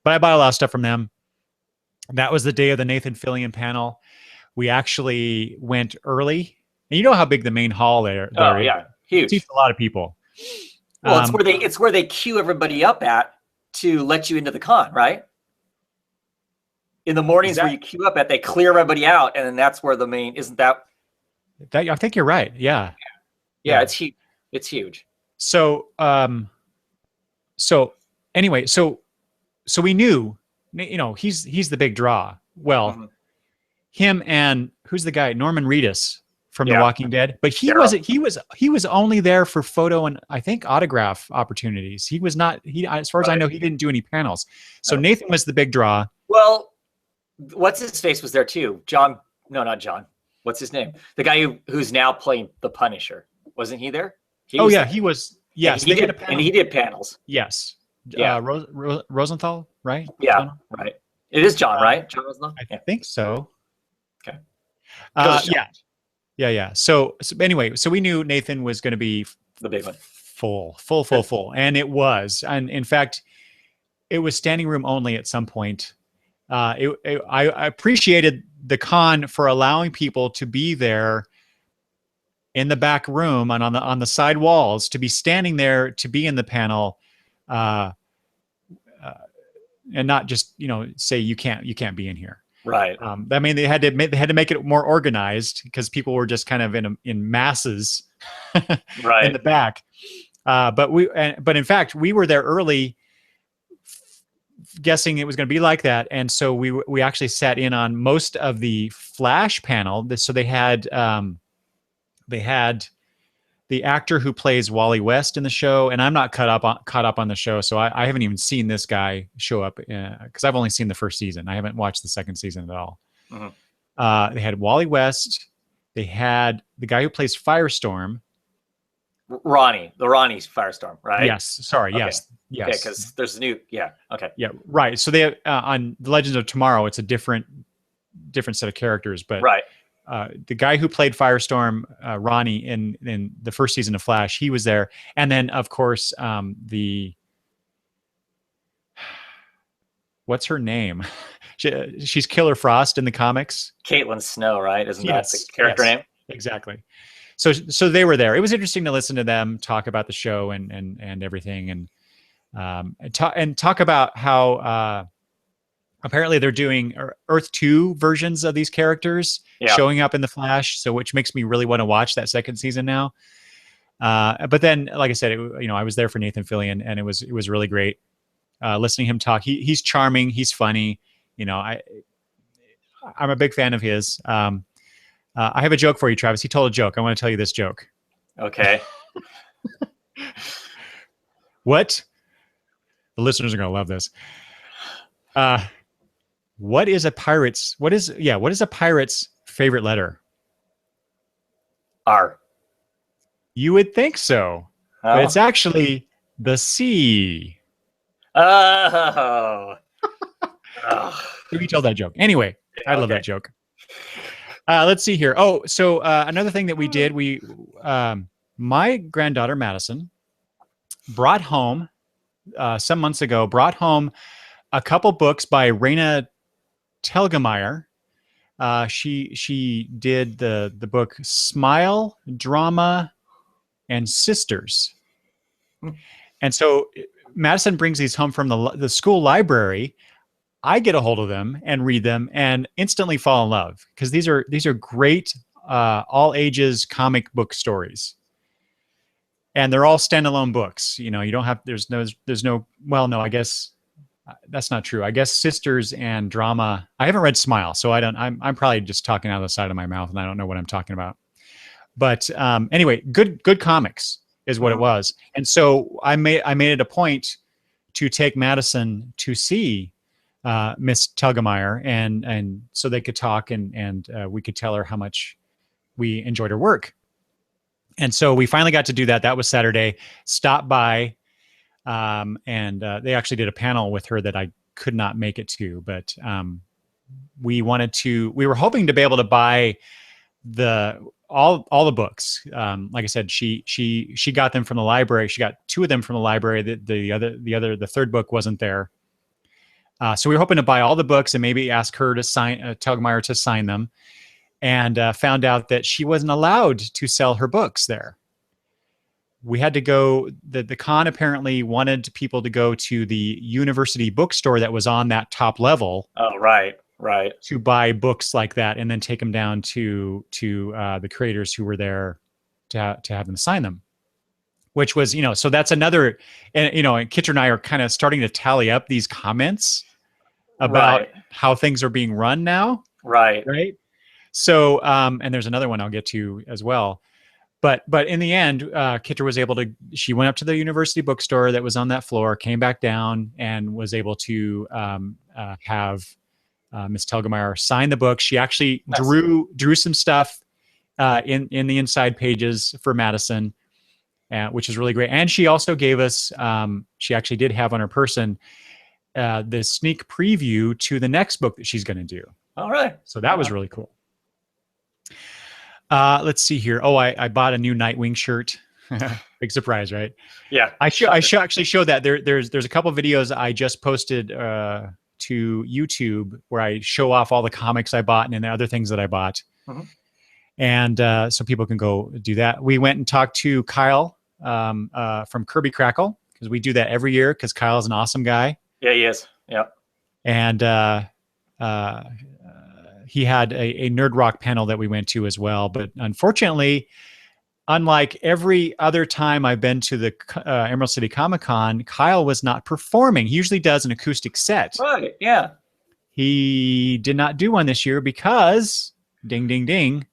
But I bought a lot of stuff from them. That was the day of the Nathan Fillion panel. We actually went early. And you know how big the main hall there is. Yeah, huge. It seats a lot of people. Well, it's where they queue everybody up at to let you into the con, right? In the mornings where you queue up at, they clear everybody out, and then that's where the main. Isn't that? I think you're right. Yeah. Yeah, it's huge. It's huge. So anyway, so we knew, he's the big draw. Well, him and who's the guy, Norman Reedus from The Walking Dead, but he was only there for photo and I think autograph opportunities. He was not, as far as I know, he didn't do any panels. So Nathan was the big draw. Well, what's his face was there too? John, no, not John. What's his name? The guy who's now playing the Punisher. Wasn't he there? He was Yes, he they did a did, panel. and he did panels. Yes. Yeah. Rosenthal, right? Yeah, John? right. It is John, right? John Rosenthal? I Yeah. think so. Okay. Goes to John, Yeah. Yeah. So anyway, so we knew Nathan was going to be the big one. full. And it was. And in fact, it was standing room only at some point. I appreciated the con for allowing people to be there in the back room and on the side walls, to be standing there, to be in the panel, uh, and not just say you can't be in here. Right. I mean, they had to make it more organized because people were just kind of in masses Right. in the back. But in fact, we were there early, guessing it was going to be like that, and so we actually sat in on most of the Flash panel. So they had the actor who plays Wally West in the show, and I'm not caught up on the show, so I haven't even seen this guy show up because I've only seen the first season. I haven't watched the second season at all. Mm-hmm. They had Wally West. They had the guy who plays Firestorm. Ronnie's Firestorm, right? Yes. Sorry. Okay. Yes. Yeah, because there's a new. Yeah. Okay. Yeah. Right. So they have, on The Legends of Tomorrow, it's a different set of characters, but right. The guy who played Firestorm, Ronnie, in the first season of Flash, he was there, and then of course what's her name? She's Killer Frost in the comics. Caitlin Snow, right? Isn't that the character name? Exactly. So they were there. It was interesting to listen to them talk about the show and everything, and talk about how apparently they're doing Earth 2 versions of these characters showing up in the Flash. So which makes me really want to watch that second season now. But then, like I said, I was there for Nathan Fillion, and it was really great listening to him talk. He's charming. He's funny. I'm a big fan of his. I have a joke for you, Travis. He told a joke. I want to tell you this joke. Okay. What? The listeners are going to love this. What is a pirate's favorite letter? R. You would think so, but it's actually the C. Oh. You told that joke. Anyway, I love that joke. Let's see here. Oh, so another thing that we did, my granddaughter Madison brought home some months ago a couple books by Raina Telgemeier. She did the book Smile, Drama, and Sisters. And so Madison brings these home from the school library. I get a hold of them and read them and instantly fall in love, because these are great all ages comic book stories. And they're all standalone books. You don't have, there's no, well, no, I guess that's not true. I guess Sisters and Drama. I haven't read Smile, so I'm probably just talking out of the side of my mouth, and I don't know what I'm talking about. But anyway, good comics is what it was. And so I made it a point to take Madison to see Miss Telgemeier, and so they could talk, and we could tell her how much we enjoyed her work. And so we finally got to do that. That was Saturday. Stopped by, and they actually did a panel with her that I could not make it to, but we were hoping to be able to buy all the books. Like I said, she got them from the library. She got two of them from the library. The third book wasn't there. So we were hoping to buy all the books and maybe ask her to sign, Telgemeier to sign them, and found out that she wasn't allowed to sell her books there. We had to go, the con apparently wanted people to go to the university bookstore that was on that top level. Oh, right. To buy books like that, and then take them down to the creators who were there to have them sign them. Which was, so that's another, and Kitcher and I are kind of starting to tally up these comments about how things are being run now. Right. So, and there's another one I'll get to as well. But in the end, Kitcher was able to, she went up to the university bookstore that was on that floor, came back down, and was able to have Miss Telgemeier sign the book. She actually drew some stuff in the inside pages for Madison. which is really great. And she also gave us, she actually did have on her person the sneak preview to the next book that she's going to do. All right. So that was really cool. Let's see here. Oh, I bought a new Nightwing shirt. Big surprise, right? Yeah. I actually showed that. There's a couple videos I just posted to YouTube where I show off all the comics I bought and the other things that I bought. Mm-hmm. And so people can go do that. We went and talked to Kyle from Kirby Crackle, because we do that every year because Kyle's an awesome guy. Yeah, he is. Yeah. And he had a Nerd Rock panel that we went to as well. But unfortunately, unlike every other time I've been to the Emerald City Comicon, Kyle was not performing. He usually does an acoustic set. Right. Yeah. He did not do one this year because, ding, ding, ding,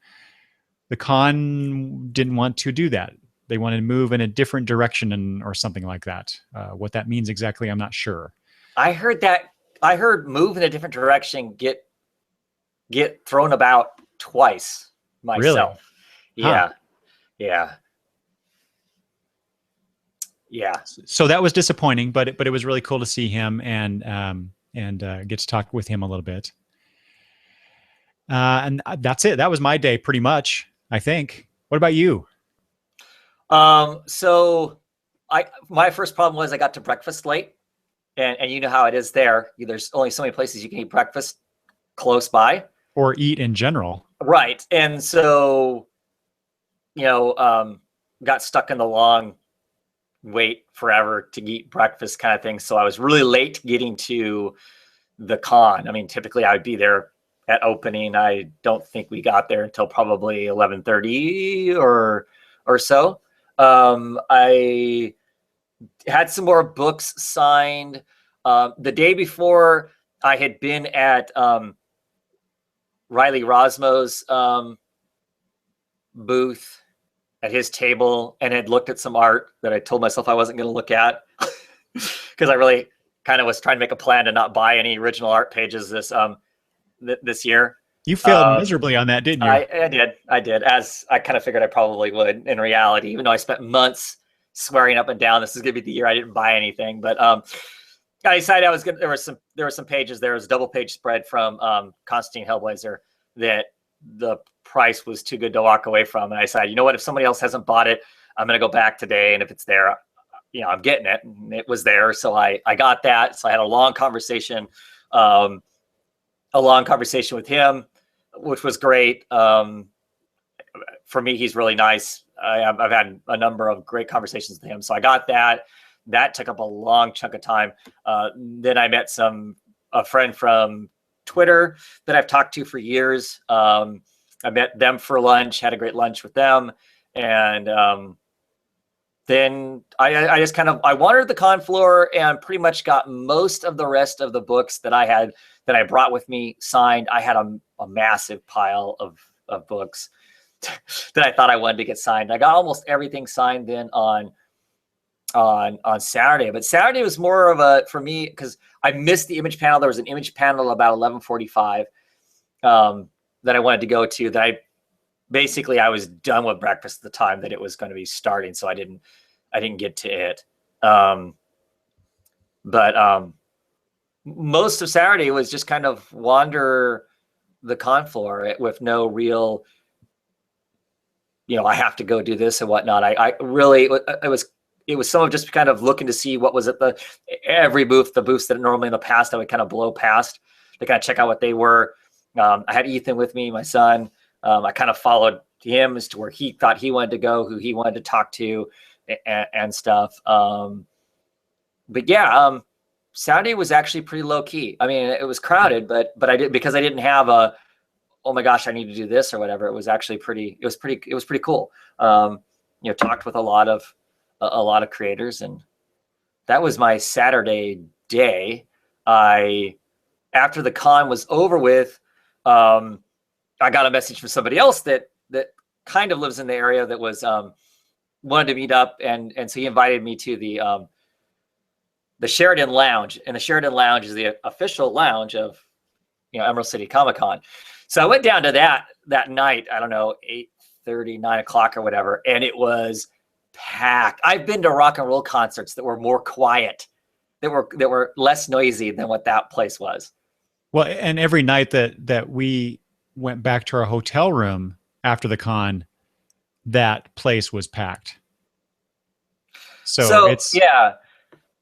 the con didn't want to do that. They wanted to move in a different direction or something like that. What that means exactly, I'm not sure. I heard that. I heard move in a different direction get thrown about twice myself. Really? Yeah. Huh. Yeah. Yeah. So that was disappointing, but it was really cool to see him and get to talk with him a little bit. And that's it. That was my day pretty much, I think. What about you? So my first problem was I got to breakfast late, and you know how it is there. There's only so many places you can eat breakfast close by. Or eat in general. Right. And so, got stuck in the long wait forever to eat breakfast kind of thing. So I was really late getting to the con. I mean, typically I would be there at opening. I don't think we got there until probably 11:30 or so. I had some more books signed. The day before, I had been at Riley Rosmo's booth at his table and had looked at some art that I told myself I wasn't going to look at because I really kind of was trying to make a plan to not buy any original art pages this year. You failed miserably on that, didn't you? I did, as I kind of figured I probably would in reality, even though I spent months swearing up and down this is going to be the year I didn't buy anything. But I decided I was going to, there were some pages, there was a double page spread from Constantine Hellblazer that the price was too good to walk away from. And I decided, you know what, if somebody else hasn't bought it, I'm going to go back today. And if it's there, I'm getting it. And it was there. So I got that. So I had a long conversation with him, which was great. For me, he's really nice. I've had a number of great conversations with him. So I got that. That took up a long chunk of time. Then I met a friend from Twitter that I've talked to for years. I met them for lunch, had a great lunch with them. And then I just I wandered the con floor and pretty much got most of the rest of the books that I brought with me signed. I had a massive pile of books that I thought I wanted to get signed. I got almost everything signed then on Saturday, but Saturday was more of for me, because I missed the image panel. There was an image panel about 11:45 that I wanted to go to, that I was done with breakfast at the time that it was going to be starting. So I didn't get to it. But most of Saturday was just kind of wander the con floor with no real, I have to go do this and whatnot. I really, it was some of just kind of looking to see what was at every booth, the booths that normally in the past I would kind of blow past to kind of check out what they were. I had Ethan with me, my son. I kind of followed him as to where he thought he wanted to go, who he wanted to talk to, and stuff. But yeah, Saturday was actually pretty low key. I mean, it was crowded, but because I didn't have oh my gosh, I need to do this or whatever. It was actually pretty cool. Talked with a lot of creators, and that was my Saturday day. After the con was over with, I got a message from somebody else that kind of lives in the area that was wanted to meet up, and so he invited me to the Sheridan Lounge, and the Sheridan Lounge is the official lounge of Emerald City Comicon. So I went down to that night. I don't know, 8:30, 9 o'clock or whatever, and it was packed. I've been to rock and roll concerts that were more quiet, that were less noisy than what that place was. Well, and every night that we went back to our hotel room after the con, that place was packed. So it's yeah.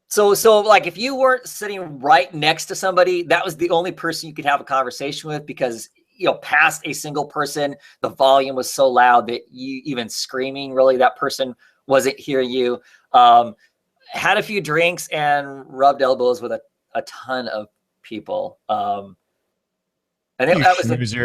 So like if you weren't sitting right next to somebody, that was the only person you could have a conversation with, because past a single person, the volume was so loud that you even screaming, really, that person wasn't hearing you. Had a few drinks and rubbed elbows with a ton of people. And that was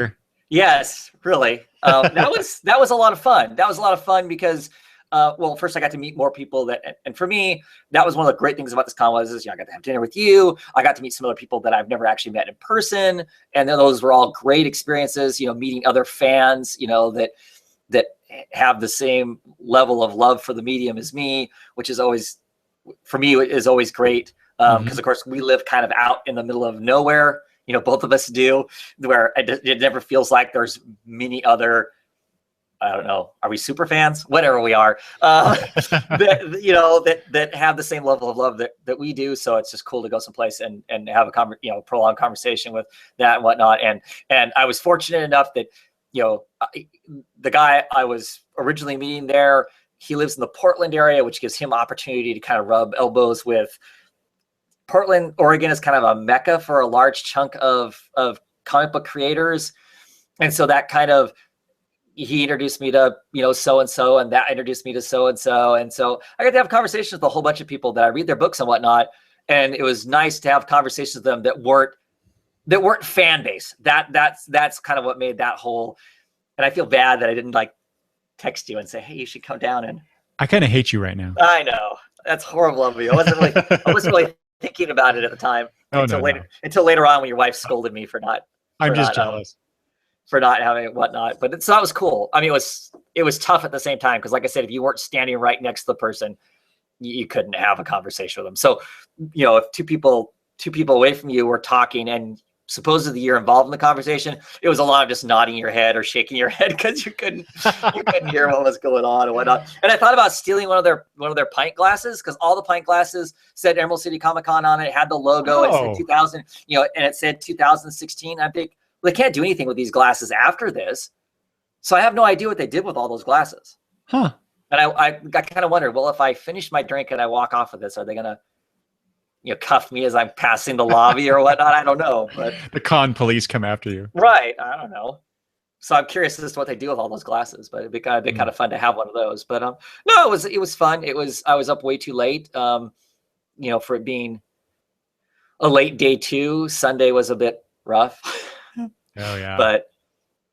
yes, really. That was a lot of fun. That was a lot of fun because well, first I got to meet more people and for me, that was one of the great things about this con is I got to have dinner with you. I got to meet some other people that I've never actually met in person. And then those were all great experiences, meeting other fans, that have the same level of love for the medium as me, which is always, for me, is always great. Because of course we live kind of out in the middle of nowhere, both of us do, where it never feels like there's many other, I don't know, are we super fans? Whatever we are, that have the same level of love that we do. So it's just cool to go someplace and have a prolonged conversation with that and whatnot. And I was fortunate enough that, the guy I was originally meeting there, he lives in the Portland area, which gives him opportunity to kind of rub elbows with. Portland, Oregon is kind of a mecca for a large chunk of comic book creators. And so that kind of, he introduced me to, so-and-so, and that introduced me to so-and-so. And so I got to have conversations with a whole bunch of people that I read their books and whatnot. And it was nice to have conversations with them that weren't fan base. That's kind of what made that whole, and I feel bad that I didn't text you and say, hey, you should come down. And I kind of hate you right now. I know, that's horrible of me. I wasn't really thinking about it at the time until later on when your wife scolded me for not. I'm just jealous. For not having it, whatnot. But so that was cool. I mean, it was tough at the same time. Cause like I said, if you weren't standing right next to the person, you couldn't have a conversation with them. So, if two people away from you were talking and supposedly you're involved in the conversation, it was a lot of just nodding your head or shaking your head because you couldn't hear what was going on and whatnot. And I thought about stealing one of their pint glasses, because all the pint glasses said Emerald City Comicon on it. It had the logo. It said 2000, and it said 2016. I think, well, they can't do anything with these glasses after this. So I have no idea what they did with all those glasses. Huh. And I kind of wondered, well, if I finish my drink and I walk off of this, are they going to, cuff me as I'm passing the lobby or whatnot? I don't know. But the con police come after you. Right. I don't know. So I'm curious as to what they do with all those glasses, but it'd be kind of fun to have one of those. But no, it was fun. I was up way too late. For it being a late day 2, Sunday was a bit rough. Oh yeah. But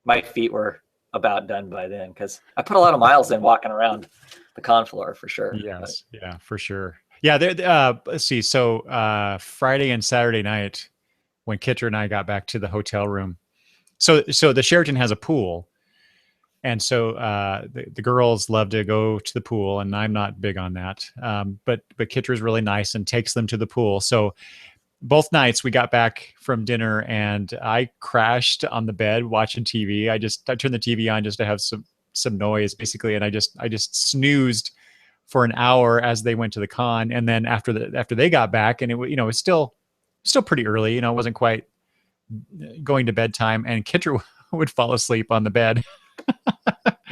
my feet were about done by then, because I put a lot of miles in walking around the con floor for sure. Yes. But, yeah, for sure. Yeah. Let's see. So Friday and Saturday night, when Kitter and I got back to the hotel room, so the Sheraton has a pool, and so the girls love to go to the pool, and I'm not big on that. But Kitter is really nice and takes them to the pool. So both nights we got back from dinner and I crashed on the bed watching TV. I turned the TV on just to have some noise basically. And I just snoozed for an hour as they went to the con. And then after they got back, and it was still pretty early, it wasn't quite going to bedtime, and Kitter would fall asleep on the bed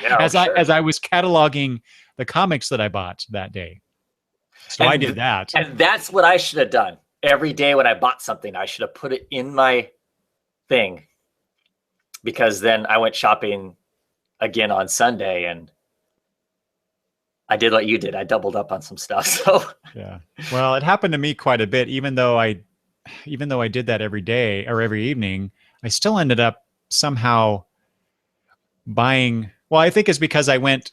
yeah, as I was cataloging the comics that I bought that day. So I did that. And that's what I should have done. Every day when I bought something, I should have put it in my thing, because then I went shopping again on Sunday and I did what you did. I doubled up on some stuff. So yeah, well, it happened to me quite a bit. Even though I did that every day or every evening, I still ended up somehow buying. Well, I think it's because I went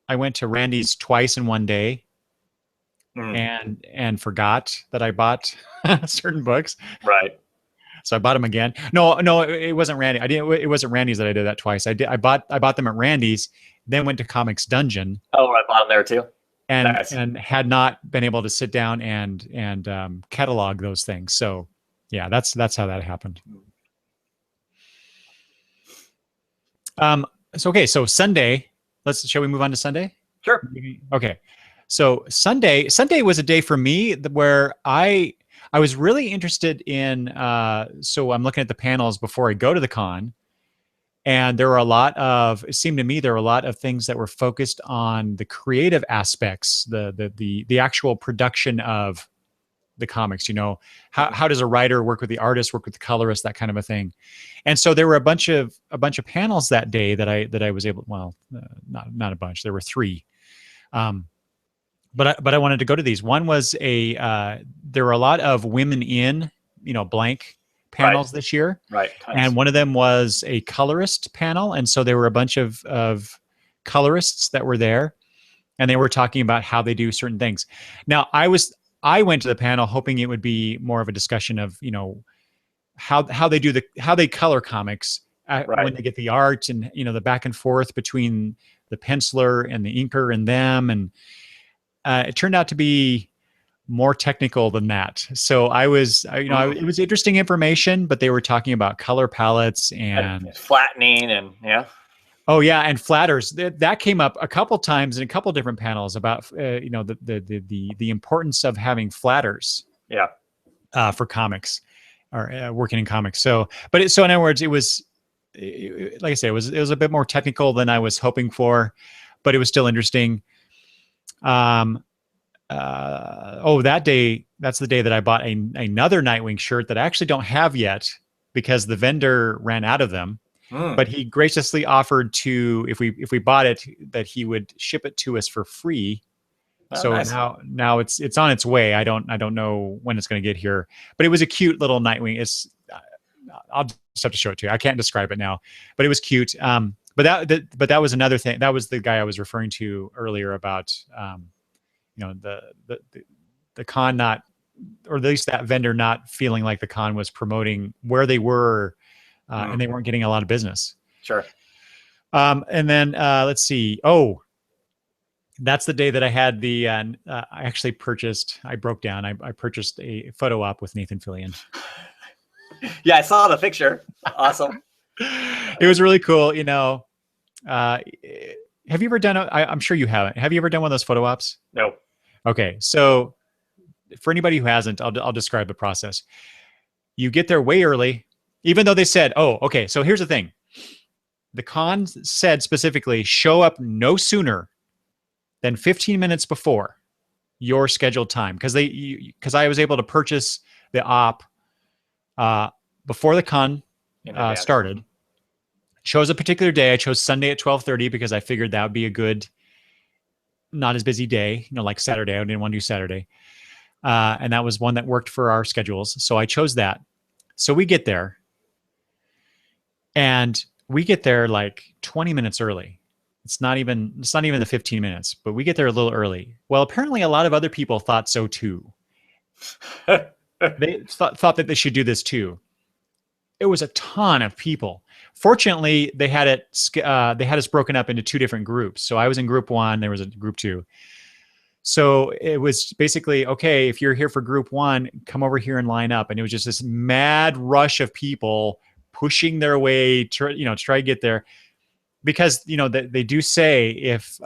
to Randy's twice in one day. And forgot that I bought certain books. Right. So I bought them again. No, it wasn't Randy. It wasn't Randy's that I did that twice. I bought them at Randy's, then went to Comics Dungeon. Oh, I bought them there too. And nice. And had not been able to sit down and catalog those things. So yeah, that's how that happened. So okay, so Sunday. Shall we move on to Sunday? Sure. Okay. So Sunday was a day for me where I was really interested in. So I'm looking at the panels before I go to the con, and there were a lot of. It seemed to me there were a lot of things that were focused on the creative aspects, the actual production of the comics. You know, how does a writer work with the artist, work with the colorist, that kind of a thing. And so there were a bunch of panels that day that I was able. Well, not a bunch. There were three. Um, but I wanted to go to these. One was there were a lot of women in blank Right. panels this year, Right. Tons. and one of them was a colorist panel, and so there were a bunch of colorists that were there, and they were talking about how they do certain things. Now I went to the panel hoping it would be more of a discussion of how they color comics when they get the art, and the back and forth between the penciler and the inker and them, and it turned out to be more technical than that. So it was interesting information, but they were talking about color palettes and flattening and Oh yeah, and flatters. That came up a couple times in a couple different panels about the importance of having flatters. Yeah. For comics or working in comics. So in other words, like I say, it was a bit more technical than I was hoping for, but it was still interesting. That day, that's the day that I bought another Nightwing shirt that I actually don't have yet because the vendor ran out of them. But he graciously offered if we bought it, that he would ship it to us for free. Oh, so nice. now it's on its way. I don't know when it's going to get here, but it was a cute little Nightwing. I'll just have to show it to you. I can't describe it now, but it was cute. But that was another thing. That was the guy I was referring to earlier about the con not, or at least that vendor not feeling like the con was promoting where they were, and they weren't getting a lot of business. Sure. And then let's see. Oh, that's the day that I had I actually purchased. I broke down. I purchased a photo op with Nathan Fillion. Yeah, I saw the picture. Awesome. It was really cool. Have you ever done? I'm sure you haven't. Have you ever done one of those photo ops? No. Okay, so for anybody who hasn't, I'll describe the process. You get there way early, even though they said, "Oh, okay." So here's the thing: the con said specifically, show up no sooner than 15 minutes before your scheduled time, because I was able to purchase the op before the con started. Chose a particular day. I chose Sunday at 12:30 because I figured that would be a good, not as busy day, like Saturday. I didn't want to do Saturday. And that was one that worked for our schedules. So I chose that. So we get there. And we get there like 20 minutes early. It's not even the 15 minutes, but we get there a little early. Well, apparently a lot of other people thought so too. They thought that they should do this too. It was a ton of people. Fortunately, they had us broken up into two different groups. So I was in group one, there was a group two. So it was basically, okay, if you're here for group one, come over here and line up. And it was just this mad rush of people pushing their way to try to get there. Because they do say if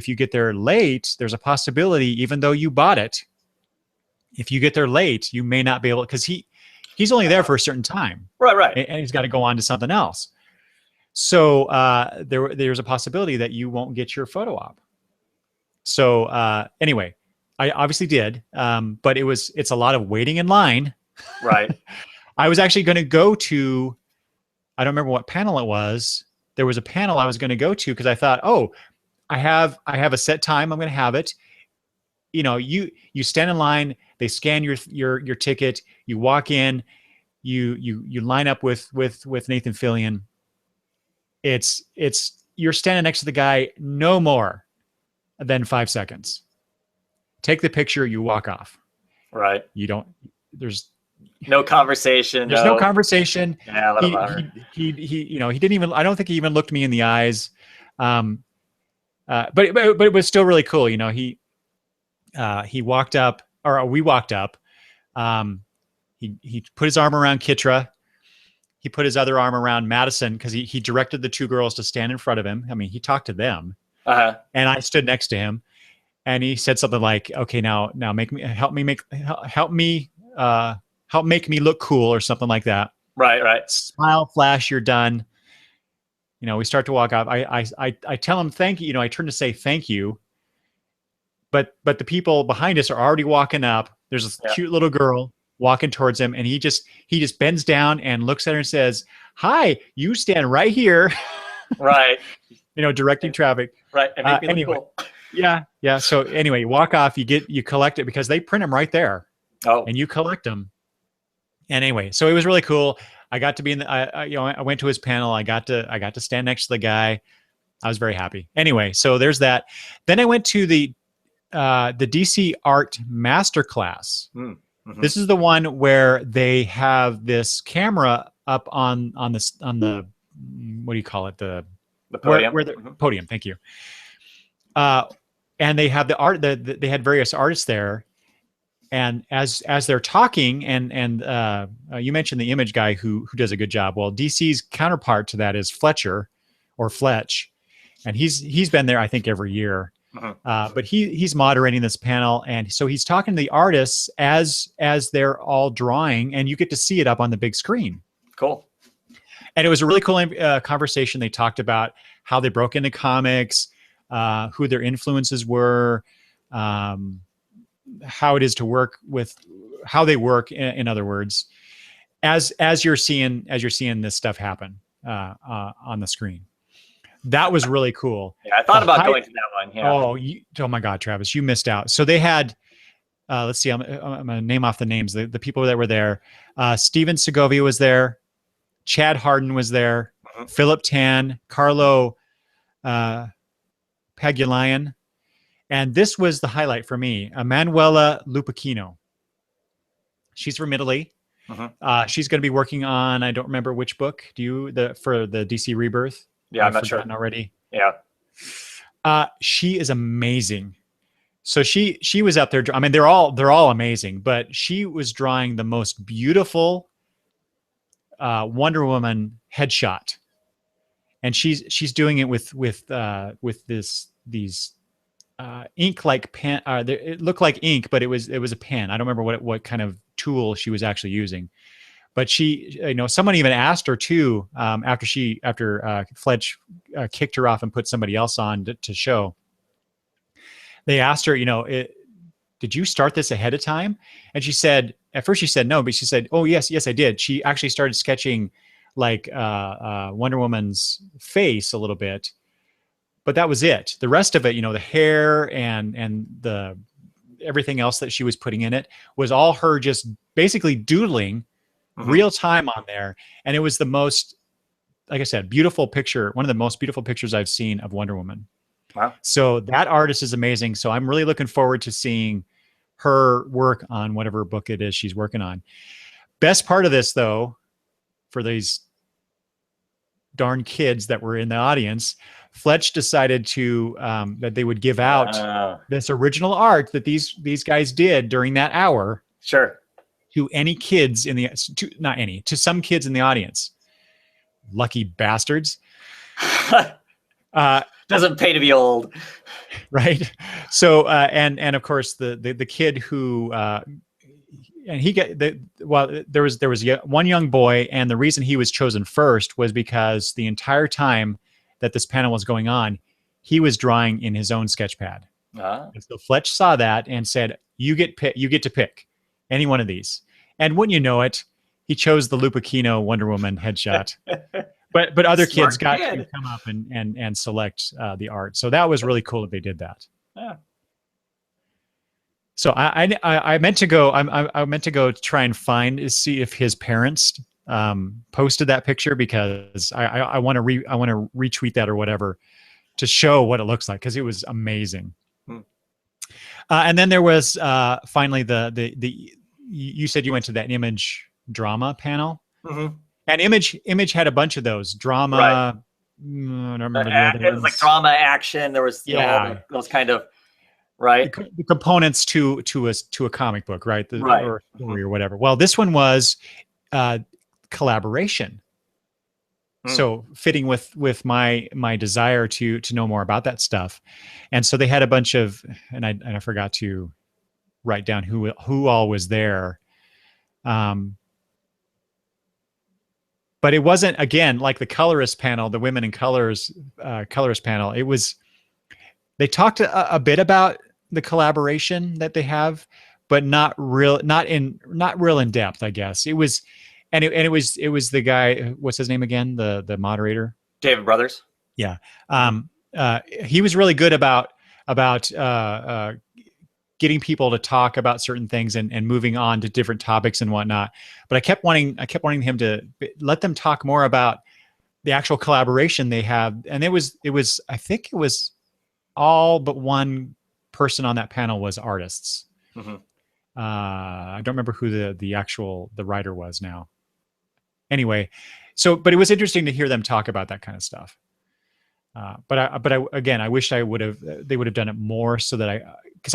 you get there late, there's a possibility, even though you bought it, if you get there late, you may not be able, because he's only there for a certain time, right, and he's got to go on to something else. So there's a possibility that you won't get your photo op. So anyway, I obviously did, but it's a lot of waiting in line. Right. I was actually going to go to, I don't remember what panel it was. There was a panel I was going to go to because I thought, oh, I have a set time. I'm going to have it. You stand in line. They scan your ticket. You walk in. You line up with Nathan Fillion. You're standing next to the guy no more than 5 seconds. Take the picture. You walk off. Right. There's no conversation. There's no conversation. Yeah, he didn't even, I don't think he even looked me in the eyes. But it was still really cool. He walked up, or we walked up. He put his arm around Kitra. He put his other arm around Madison because he directed the two girls to stand in front of him. I mean, he talked to them. And I stood next to him, and he said something like, "Okay, now make me help me make me look cool," or something like that. Right. Smile, flash, you're done. We start to walk off. I tell him thank you. I turn to say thank you, but the people behind us are already walking up. There's this cute little girl walking towards him, and he just bends down and looks at her and says, "Hi, you stand right here." Right. Directing traffic. Right. And make me anyway, look cool. Yeah. So anyway, you walk off, you collect it because they print them right there. Oh. And you collect them. And anyway, so it was really cool. I got to be in the, I went to his panel. I got to stand next to the guy. I was very happy. Anyway, so there's that. Then I went to the DC Art Masterclass. Mm-hmm. This is the one where they have this camera up on the what do you call it? The podium. Where the podium. Thank you. And they have the art. They had various artists there. And as they're talking, and you mentioned the image guy who does a good job. Well, DC's counterpart to that is Fletcher, or Fletch, and he's been there I think every year. But he's moderating this panel, and so he's talking to the artists as they're all drawing, and you get to see it up on the big screen. Cool. And it was a really cool conversation. They talked about how they broke into comics, who their influences were. How it is to work with, how they work, in other words, as you're seeing this stuff happen on the screen. That was really cool. Yeah, I thought about going to that one. Yeah. Oh my God, Travis, you missed out. So they had, let's see, I'm gonna name off the names. The people that were there. Steven Segovia was there. Chad Hardin was there. Philip Tan, Carlo Pagulayan. And this was the highlight for me, Emanuela Lupacchino. She's from Italy. She's going to be working on, I don't remember which book. For the DC Rebirth? Yeah, I'm not sure already. Yeah. She is amazing. So she was up there. I mean, they're all amazing, but she was drawing the most beautiful Wonder Woman headshot, and she's doing it with these ink like pen. It looked like ink, but it was a pen. I don't remember what kind of tool she was actually using. But she, someone even asked her too, after Fletch kicked her off and put somebody else on to show. They asked her, did you start this ahead of time? And she said, at first she said no, but she said, oh yes, I did. She actually started sketching like Wonder Woman's face a little bit. But that was it. The rest of it, the hair and the everything else that she was putting in it was all her just basically doodling real time on there. And it was the most, like I said, beautiful picture, one of the most beautiful pictures I've seen of Wonder Woman. Wow. So that artist is amazing. So I'm really looking forward to seeing her work on whatever book it is she's working on. Best part of this, though, for these darn kids that were in the audience, Fletch decided to that they would give out this original art that these guys did during that hour. Sure. To any kids to some kids in the audience. Lucky bastards. Doesn't pay to be old. Right. So and of course the kid who and he there was one young boy, and the reason he was chosen first was because the entire time that this panel was going on, he was drawing in his own sketch pad. And so Fletch saw that and said, you get to pick any one of these. And wouldn't you know it, he chose the Lupacchino Wonder Woman headshot. But other kids got to come up and select the art. So that was really cool that they did that. Yeah. So I meant to go. I meant to go try and see if his parents posted that picture, because I want to retweet that or whatever to show what it looks like, because it was amazing. And then there was finally the you said you went to that image drama panel. And image had a bunch of those drama. Right. I don't remember the other it was like drama, action. There was those kind of the components to a comic book, right? Or a story or whatever. Well, this one was collaboration. So fitting with my desire to know more about that stuff. And so they had a bunch of, and I forgot to write down who all was there. But it wasn't, again, like the colorist panel, the women in colors colorist panel. It was, they talked a bit about the collaboration that they have, but not real in depth, I guess. It was, and it was the guy, what's his name again? The moderator? David Brothers. Yeah. He was really good about getting people to talk about certain things and moving on to different topics and whatnot. But I kept wanting him to let them talk more about the actual collaboration they have. And it was, I think it was all but one person on that panel was artists. I don't remember who the writer was now. Anyway, but it was interesting to hear them talk about that kind of stuff. But I wish they would have done it more, so that because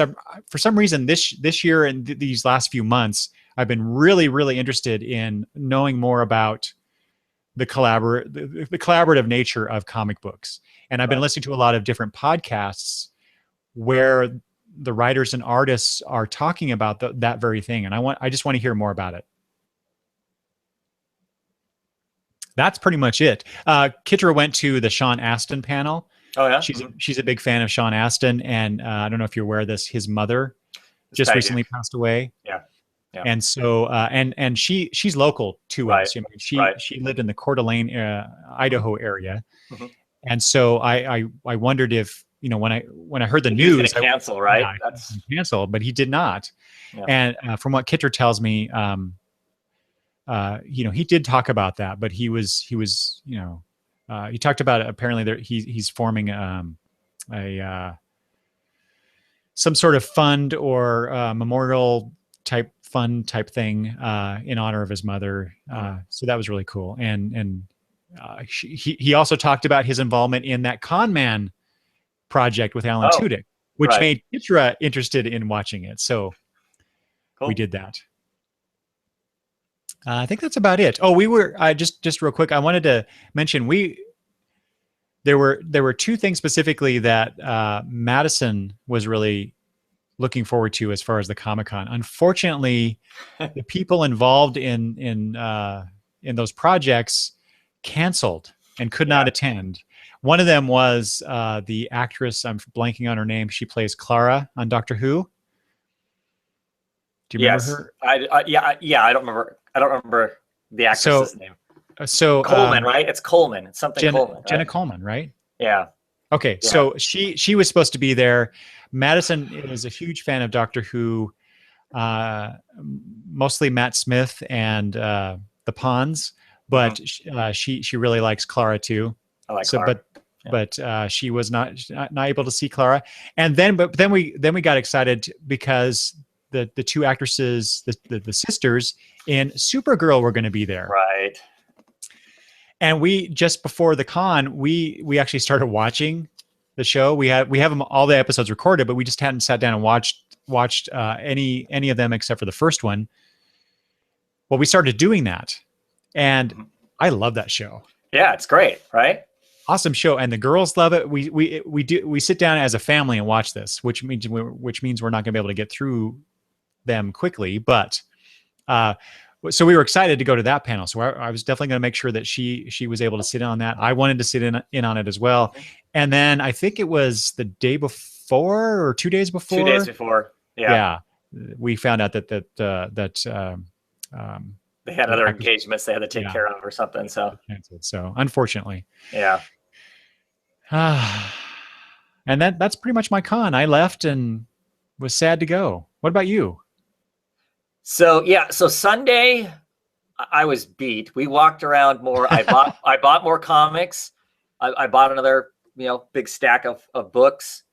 for some reason this year and these last few months, I've been really, really interested in knowing more about the collaborative nature of comic books. And I've been listening to a lot of different podcasts where the writers and artists are talking about that very thing. And I just want to hear more about it. That's pretty much it. Kitra went to the Sean Astin panel. Oh yeah, she's a big fan of Sean Astin, and I don't know if you're aware of this. His mother just recently passed away. Yeah. And so and she's local to us. She lived in the Coeur d'Alene, Idaho area, and so I wondered if, when I heard the news, cancel, right? Yeah, that's cancel, but he did not. Yeah. And from what Kitra tells me, he did talk about that, but he talked about it. Apparently he's forming some sort of fund or memorial type thing in honor of his mother. So that was really cool. And he also talked about his involvement in that Con Man project with Alan Tudyk, which made Kitra interested in watching it. So we did that. I think that's about it. Oh, we were just real quick. I wanted to mention there were two things specifically that Madison was really looking forward to as far as the Comicon. Unfortunately, the people involved in those projects canceled and could not attend. One of them was the actress. I'm blanking on her name. She plays Clara on Doctor Who. Do you remember her? I don't remember the actress's name. So Coleman, right? It's Coleman. It's something Coleman. Right? Jenna Coleman, right? Yeah. Okay, yeah. So she was supposed to be there. Madison is a huge fan of Doctor Who, mostly Matt Smith and the Ponds, but she really likes Clara too. I like Clara. But she was not able to see Clara, and then we got excited because the two actresses, the sisters in Supergirl, were going to be there. Right. And we, just before the con, we actually started watching the show. We have them, all the episodes recorded, but we just hadn't sat down and watched any of them except for the first one. Well, we started doing that, and I love that show. Yeah, it's great, right? Awesome show, and the girls love it. We sit down as a family and watch this, which means we're not going to be able to get through them quickly, but so we were excited to go to that panel. So I was definitely going to make sure that she was able to sit in on that. I wanted to sit in on it as well. And then I think it was the day before or 2 days before. 2 days before. Yeah. We found out that they had other engagements they had to take care of or something. So unfortunately. Yeah. And that's pretty much my con. I left and was sad to go. What about you? So Sunday I was beat. We walked around more. I bought more comics. I bought another, big stack of books.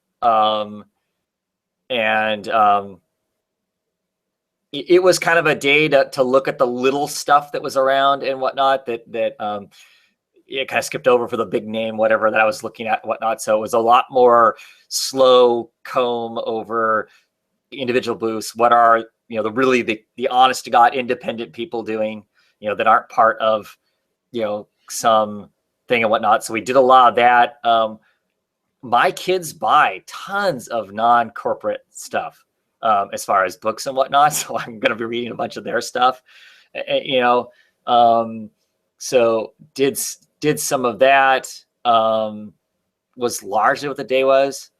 It was kind of a day to look at the little stuff that was around and whatnot that it kind of skipped over for the big name, whatever that I was looking at and whatnot. So it was a lot more slow comb over individual booths. What are, the honest to God independent people doing, that aren't part of, some thing and whatnot. So we did a lot of that. My kids buy tons of non-corporate stuff, as far as books and whatnot. So I'm going to be reading a bunch of their stuff, you know. So did some of that. Was largely what the day was,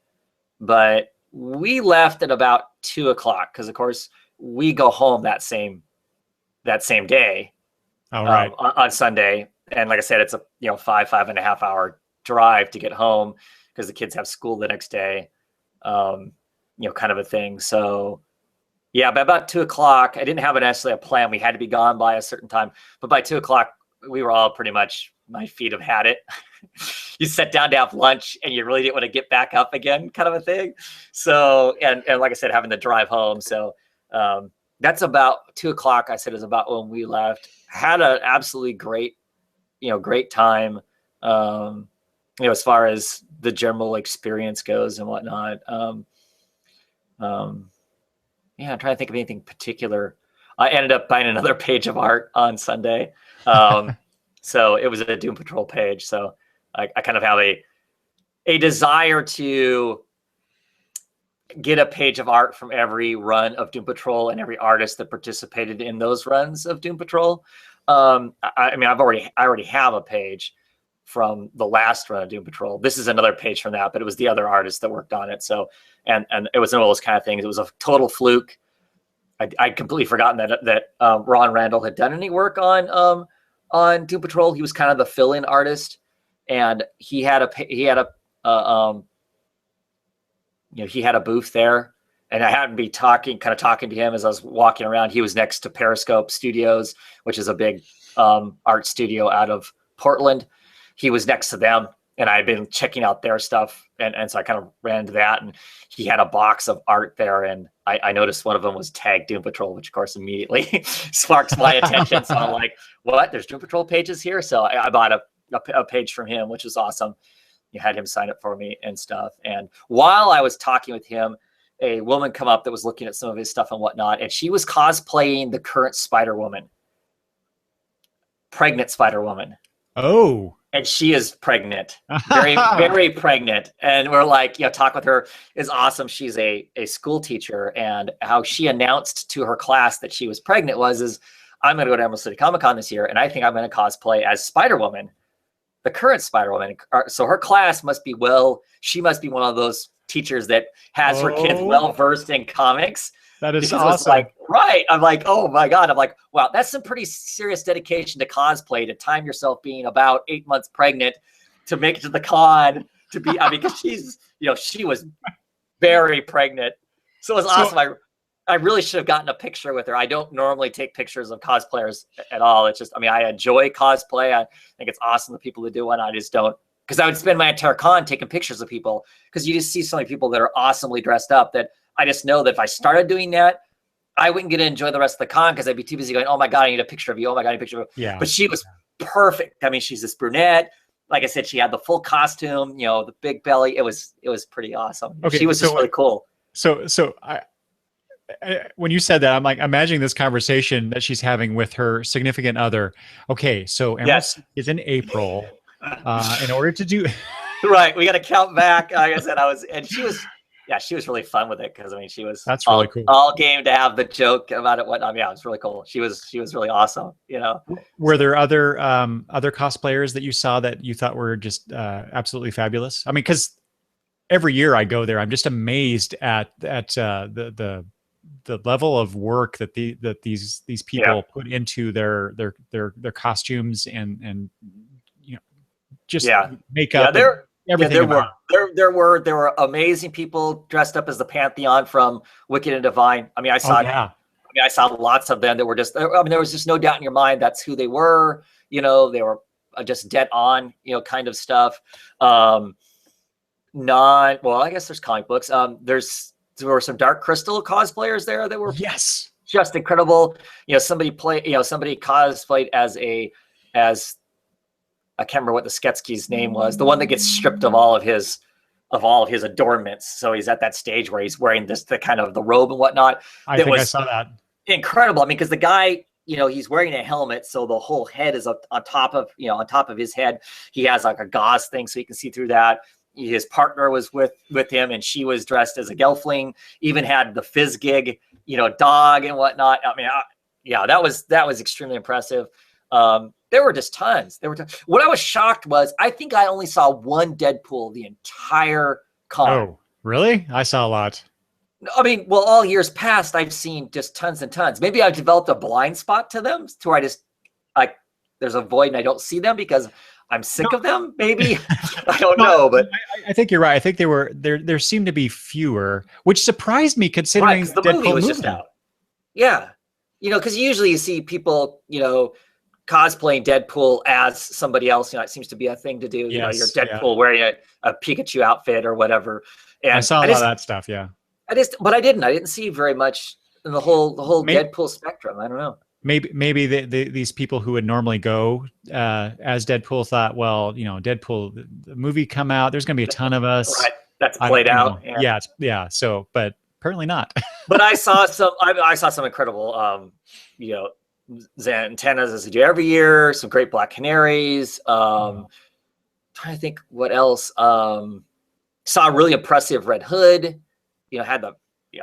but we left at about 2:00 because, of course, we go home that same day. All right. On Sunday. And like I said, it's a 5.5 hour drive to get home because the kids have school the next day, kind of a thing. So yeah, by about 2:00, I didn't have necessarily a plan. We had to be gone by a certain time, but by 2:00, we were all pretty much, my feet have had it. You sat down to have lunch and you really didn't want to get back up again, kind of a thing. So, and like I said, having to drive home. So, that's about 2:00, I said, is about when we left. Had an absolutely great time, as far as the general experience goes and whatnot. Yeah, I'm trying to think of anything particular. I ended up buying another page of art on Sunday. So it was a Doom Patrol page. So I kind of have a desire to get a page of art from every run of Doom Patrol and every artist that participated in those runs of Doom Patrol. I mean, I already have a page from the last run of Doom Patrol. This is another page from that, but it was the other artists that worked on it. So, and it was one of those kind of things. It was a total fluke. I'd completely forgotten that Ron Randall had done any work on Doom Patrol. He was kind of the fill-in artist, and he had a booth there, and I happened to be talking to him as I was walking around. He was next to Periscope Studios, which is a big art studio out of Portland. He was next to them, and I had been checking out their stuff, and so I kind of ran into that, and he had a box of art there, and I noticed one of them was tagged Doom Patrol, which of course immediately sparks my attention. So I'm like, what? There's Doom Patrol pages here? So I bought a page from him, which was awesome. You had him sign it for me and stuff. And while I was talking with him, a woman come up that was looking at some of his stuff and whatnot, and she was cosplaying the current Spider-Woman, pregnant Spider-Woman. Oh. And she is pregnant, very, very pregnant. And we're like, talk with her is awesome. She's a school teacher, and how she announced to her class that she was pregnant is I'm going to go to Emerald City Comicon this year, and I think I'm going to cosplay as Spider-Woman, the current Spider-Woman. So her class she must be one of those teachers that has her kids well-versed in comics. That is awesome. Right. I'm like, oh my God. I'm like, wow, that's some pretty serious dedication to cosplay, to time yourself being about 8 months pregnant to make it to the con, to be, because she was very pregnant. So it was awesome. I really should have gotten a picture with her. I don't normally take pictures of cosplayers at all. It's just, I enjoy cosplay. I think it's awesome, the people that do one. I just don't, because I would spend my entire con taking pictures of people, because you just see so many people that are awesomely dressed up that I just know that if I started doing that, I wouldn't get to enjoy the rest of the con, because I'd be too busy going, oh my God, I need a picture of you. Oh my God, I need a picture of you. Yeah. But she was perfect. She's this brunette. Like I said, she had the full costume, the big belly. It was pretty awesome. Okay, she was just really cool. So I when you said that, I'm like imagining this conversation that she's having with her significant other. Okay, so Emerald is in April. In order to do right, we got to count back. Like I said, she was really fun with it, because she was really cool. All game to have the joke about it. Whatnot. Yeah, it was really cool. She was really awesome. Were there other cosplayers that you saw that you thought were just absolutely fabulous? Because every year I go there, I'm just amazed at the level of work that these people put into their costumes and just makeup. Everything. There were amazing people dressed up as the Pantheon from Wicked and Divine. I saw lots of them that were just, there was just no doubt in your mind that's who they were. They were just dead on, kind of stuff. I guess there's comic books. There were some Dark Crystal cosplayers there that were just incredible. Somebody cosplayed as I can't remember what the Sketsky's name was, the one that gets stripped of all of his adornments. So he's at that stage where he's wearing the kind of the robe and whatnot. I saw that. Incredible. Because the guy he's wearing a helmet, so the whole head is up on top of, on top of his head. He has like a gauze thing so he can see through that. His partner was with him, and she was dressed as a gelfling. Even had the fizz gig, dog and whatnot. I mean, yeah, that was extremely impressive. There were just tons. What I was shocked was I think I only saw one Deadpool the entire con. Oh, really? I saw a lot. I mean, well, all years past, I've seen just tons and tons. Maybe I've developed a blind spot to them to where there's a void and I don't see them because I'm sick of them. Maybe I don't know, but I think you're right. I think there seemed to be fewer, which surprised me considering the movie was just out. Yeah, because usually you see people, cosplaying Deadpool as somebody else. It seems to be a thing to do. Yes, you're Deadpool wearing a Pikachu outfit or whatever. And I saw a lot of that stuff. Yeah. But I didn't see very much in the whole Deadpool spectrum. I don't know. Maybe these people who would normally go as Deadpool thought, well, Deadpool, the movie come out, there's going to be a ton of us. Right. That's played out. Yeah. So, but apparently not. But I saw some incredible, antennas as they do every year. Some great black canaries. Trying to think what else. Saw a really impressive Red Hood. Had the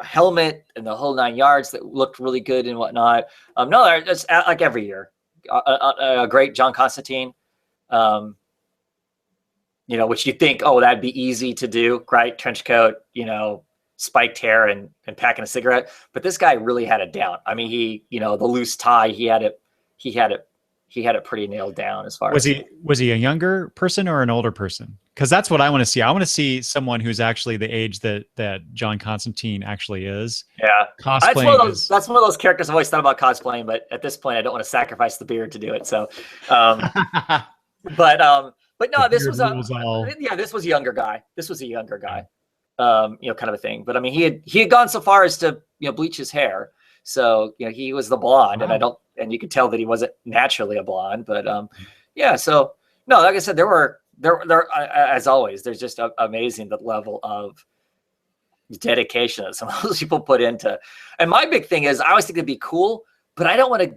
helmet and the whole 9 yards that looked really good and whatnot. No, it's like every year. A great John Constantine. Which you think, oh, that'd be easy to do, right? Trench coat, spiked hair and packing a cigarette. But this guy really had it down. I mean, the loose tie, he had it pretty nailed down as far was he a younger person or an older person? Because that's what I want to see. I want to see someone who's actually the age that John Constantine actually is. Yeah, that's one of those characters I've always thought about cosplaying, but at this point, I don't want to sasacrifice the beard to do it. So, but no, this was a younger guy. This was a younger guy, kind of a thing. But I mean, he had gone so far as to bleach his hair. So he was the blonde, wow. And you could tell that he wasn't naturally a blonde. But yeah, so no, like I said, there as always, there's just amazing the level of dedication that some of those people put into. And my big thing is, I always think it'd be cool, but I don't want to.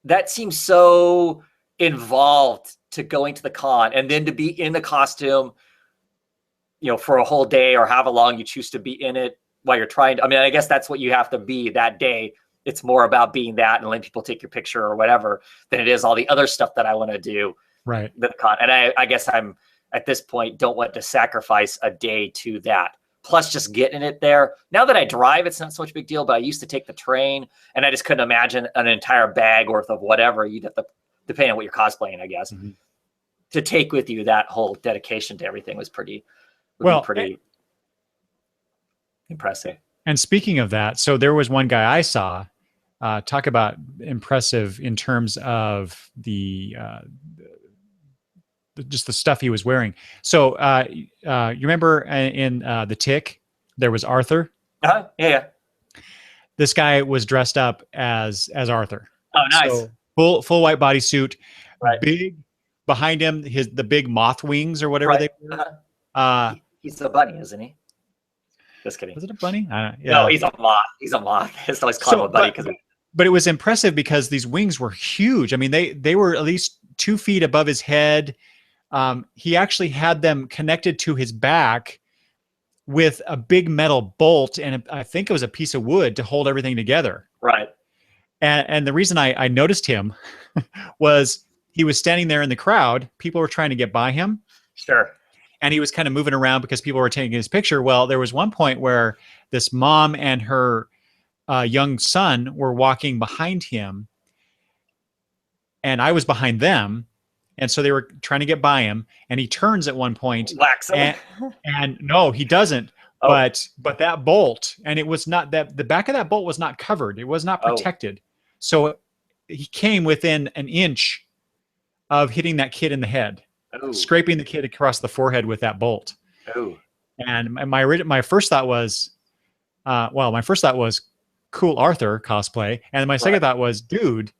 That seems so involved to going to the con and then to be in the costume, for a whole day or however long you choose to be in it while you're trying to. I mean, I guess that's what you have to be that day. It's more about being that and letting people take your picture or whatever than it is all the other stuff that I want to do. Right. The con. And I guess I'm at this point don't want to sacrifice a day to that. Plus just getting it there. Now that I drive, it's not so much a big deal, but I used to take the train and I just couldn't imagine an entire bag worth of whatever you'd have to, depending on what you're cosplaying, I guess, to take with you. That whole dedication to everything was pretty impressive. And speaking of that, so there was one guy I saw, talk about impressive in terms of just the stuff he was wearing. So you remember in The Tick, there was Arthur? Yeah. This guy was dressed up as Arthur. Oh, nice. So full white bodysuit, right. Big behind him, the big moth wings or whatever they were. He's a bunny, isn't he? Just kidding. Was it a bunny? Yeah. No, he's a moth. He's a moth. It's always called him a bunny because. But it was impressive because these wings were huge. I mean, they were at least 2 feet above his head. He actually had them connected to his back with a big metal bolt, and I think it was a piece of wood to hold everything together. Right. And the reason I noticed him was he was standing there in the crowd. People were trying to get by him. Sure. And he was kind of moving around because people were taking his picture. Well, there was one point where this mom and her young son were walking behind him, and I was behind them. And so they were trying to get by him, and he turns at one point. And no, he doesn't. Oh. But that bolt, and it was not that the back of that bolt was not covered. It was not protected. So he came within an inch of hitting that kid in the head, scraping the kid across the forehead with that bolt. And my first thought was, cool Arthur cosplay. And my second thought was, dude,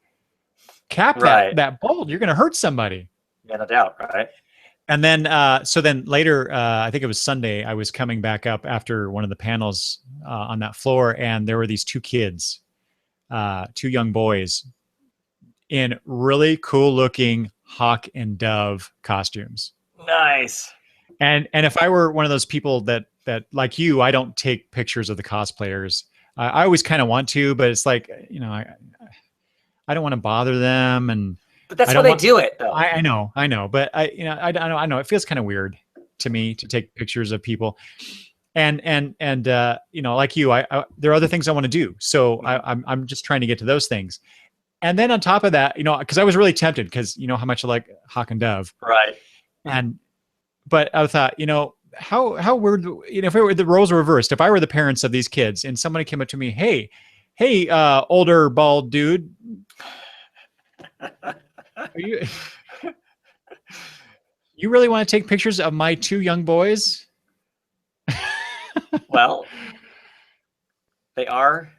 cap that bolt. You're going to hurt somebody. Yeah, no doubt. Right. And then, so then later, I think it was Sunday, I was coming back up after one of the panels on that floor, and there were these 2 kids two young boys in really cool looking hawk and dove costumes. Nice. And if I were one of those people that like you, I don't take pictures of the cosplayers. I always kind of want to, but it's like, you know, I don't want to bother them, and But that's I why don't they want. do it, though. I know, but I know it feels kind of weird to me to take pictures of people, and you know, like you, there are other things I want to do, so I'm just trying to get to those things, and then on top of that, you know, because I was really tempted, because you know how much I like hawk and dove, Right. and but I thought, you know, how weird, you know, if it were the roles were reversed, if I were the parents of these kids and somebody came up to me, hey, older bald dude, are you you really want to take pictures of my two young boys? Well, they are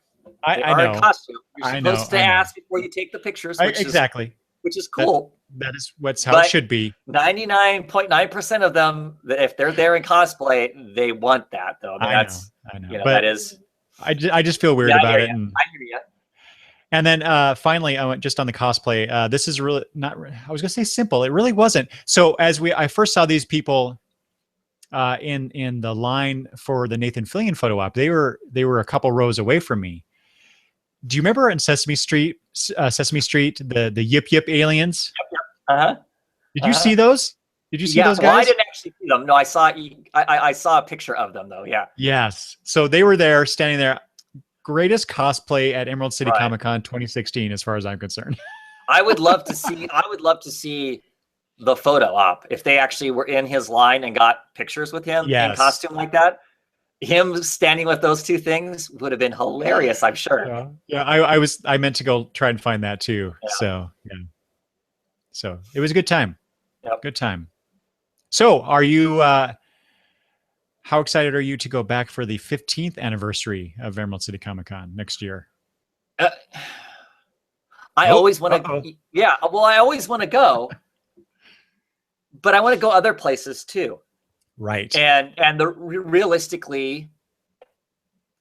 I in know, costume. You're I know, supposed to I know. ask before you take the pictures, Exactly. which is That cool. that is what's how it But should be. 99.9% of them, if they're there in cosplay, they want that, though. I mean, that's, I know, you know, but that is. I just feel weird Yeah, I about hear it, you. and I hear you. then finally, I went just on the cosplay. This is really not. I was gonna say simple. It really wasn't. So I first saw these people in the line for the Nathan Fillion photo op. They were a couple rows away from me. Do you remember in Sesame Street, the Yip Yip aliens? Uh-huh. Did you see those? Did you see those Well, I guys? didn't actually see them. No, I saw a picture of them, though. Yeah. Yes. So they were there, standing there. Greatest cosplay at Emerald City Right. Comicon 2016, as far as I'm concerned. I would love to see the photo op if they actually were in his line and got pictures with him in Yes. costume like that. Him standing with those two things would have been hilarious, I'm sure. Yeah. I meant to go try and find that too. Yeah. So yeah. So it was a good time. Yep. Good time. So are you? How excited are you to go back for the 15th anniversary of Emerald City Comic Con next year? I always want to. Yeah. Well, I always want to go, but I want to go other places too. Right. And realistically,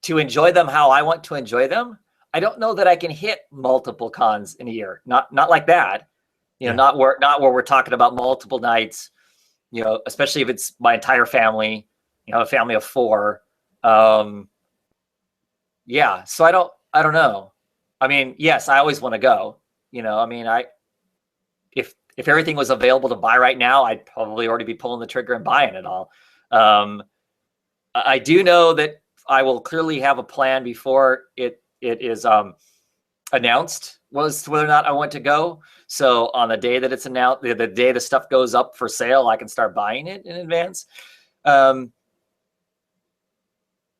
to enjoy them how I want to enjoy them, I don't know that I can hit multiple cons in a year. Not like that. You know, not where we're talking about multiple nights. You know, especially if it's my entire family. You know, a family of 4. Yeah. So I don't know. I mean, yes, I always want to go. You know, I mean, if everything was available to buy right now, I'd probably already be pulling the trigger and buying it all. I do know that I will clearly have a plan before it is announced as to whether or not I want to go. So on the day that it's announced, the day the stuff goes up for sale, I can start buying it in advance.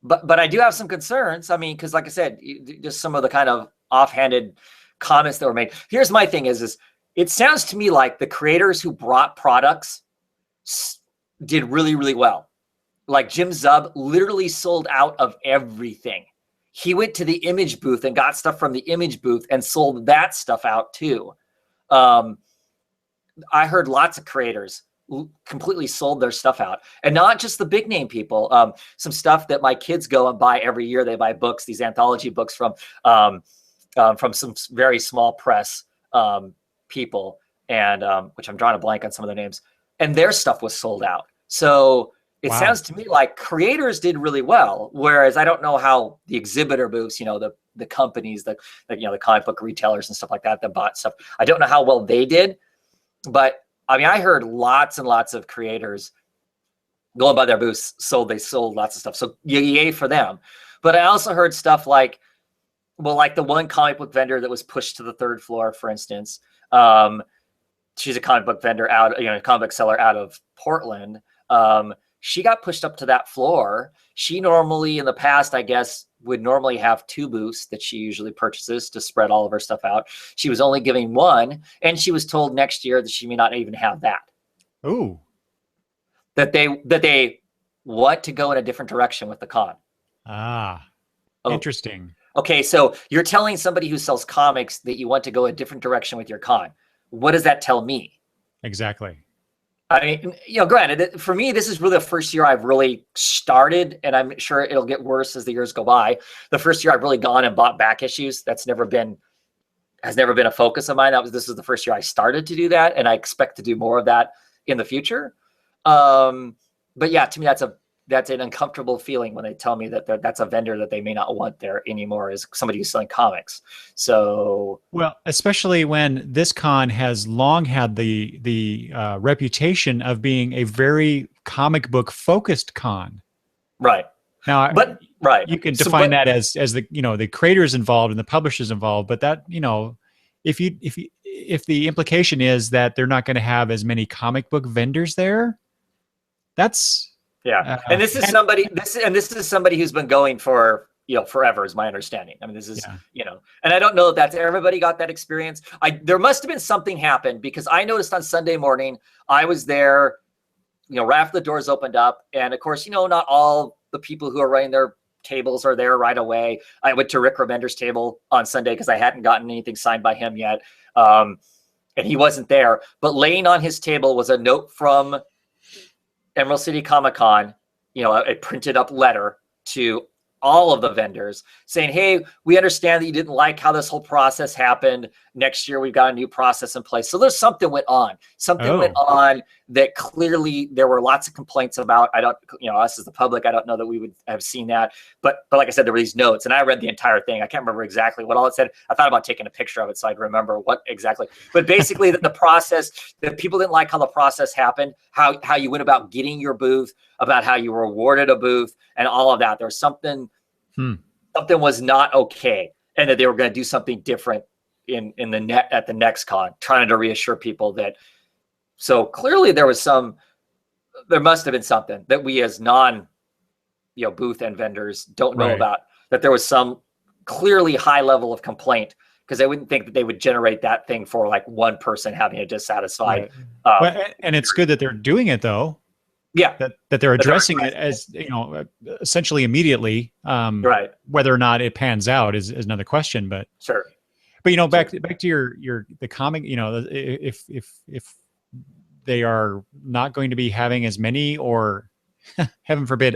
But I do have some concerns. I mean, because like I said, just some of the kind of offhanded comments that were made. Here's my thing: is it sounds to me like the creators who brought products did really, really well. Like Jim Zub literally sold out of everything. He went to the Image booth and got stuff from the Image booth and sold that stuff out too. I heard lots of creators completely sold their stuff out, and not just the big name people. Some stuff that my kids go and buy every year. They buy books, these anthology books from some very small press people, and which I'm drawing a blank on some of their names, and their stuff was sold out. So it sounds to me like creators did really well, whereas I don't know how the exhibitor booths, you know, the companies, the comic book retailers and stuff like that bought stuff. I don't know how well they did, but I mean, I heard lots and lots of creators going by their booths, they sold lots of stuff. So yay for them. But I also heard stuff like, well, like the one comic book vendor that was pushed to the 3rd floor, for instance. She's a comic book vendor comic book seller out of Portland. She got pushed up to that floor. She normally in the past, I guess, would normally have 2 booths that she usually purchases to spread all of her stuff out. She was only giving 1, and she was told next year that she may not even have that. Ooh. That they want to go in a different direction with the con. Interesting. Okay, so you're telling somebody who sells comics that you want to go a different direction with your con. What does that tell me? Exactly. I mean, granted, for me, this is really the first year I've really started, and I'm sure it'll get worse as the years go by. The first year I've really gone and bought back issues. Has never been a focus of mine. This is the first year I started to do that, and I expect to do more of that in the future. But yeah, to me, that's an uncomfortable feeling when they tell me that that's a vendor that they may not want there anymore, is somebody who's selling comics. So, well, especially when this con has long had the reputation of being a very comic book focused con. right. Now, But right, you can define that as the the creators involved and the publishers involved, but that if the implication is that they're not going to have as many comic book vendors there, that's yeah. And this is somebody who's been going for forever, is my understanding. I mean, this is and I don't know if that's everybody got that experience. There must have been something happened, because I noticed on Sunday morning I was there, right after the doors opened up, and of course, not all the people who are running their tables are there right away. I went to Rick Remender's table on Sunday because I hadn't gotten anything signed by him yet. And he wasn't there, but laying on his table was a note from Emerald City Comicon, a printed up letter to all of the vendors saying, hey, we understand that you didn't like how this whole process happened. Next year, we've got a new process in place. So there's something went on. Went on that clearly there were lots of complaints about. I don't, us as the public, I don't know that we would have seen that. But like I said, there were these notes, and I read the entire thing. I can't remember exactly what all it said. I thought about taking a picture of it so I'd remember what exactly. But basically, that the process, that people didn't like how the process happened, how you went about getting your booth, about how you were awarded a booth, and all of that. There was something was not okay, and that they were going to do something different at the next con, trying to reassure people that. So clearly there must have been something that we as booth and vendors don't know about, that there was some clearly high level of complaint, because I wouldn't think that they would generate that thing for like one person having a dissatisfied. And it's good that they're doing it, though. Yeah, that they're addressing it as essentially immediately. Right. Whether or not it pans out is another question. But sure. But back to the comic. If they are not going to be having as many, or heaven forbid,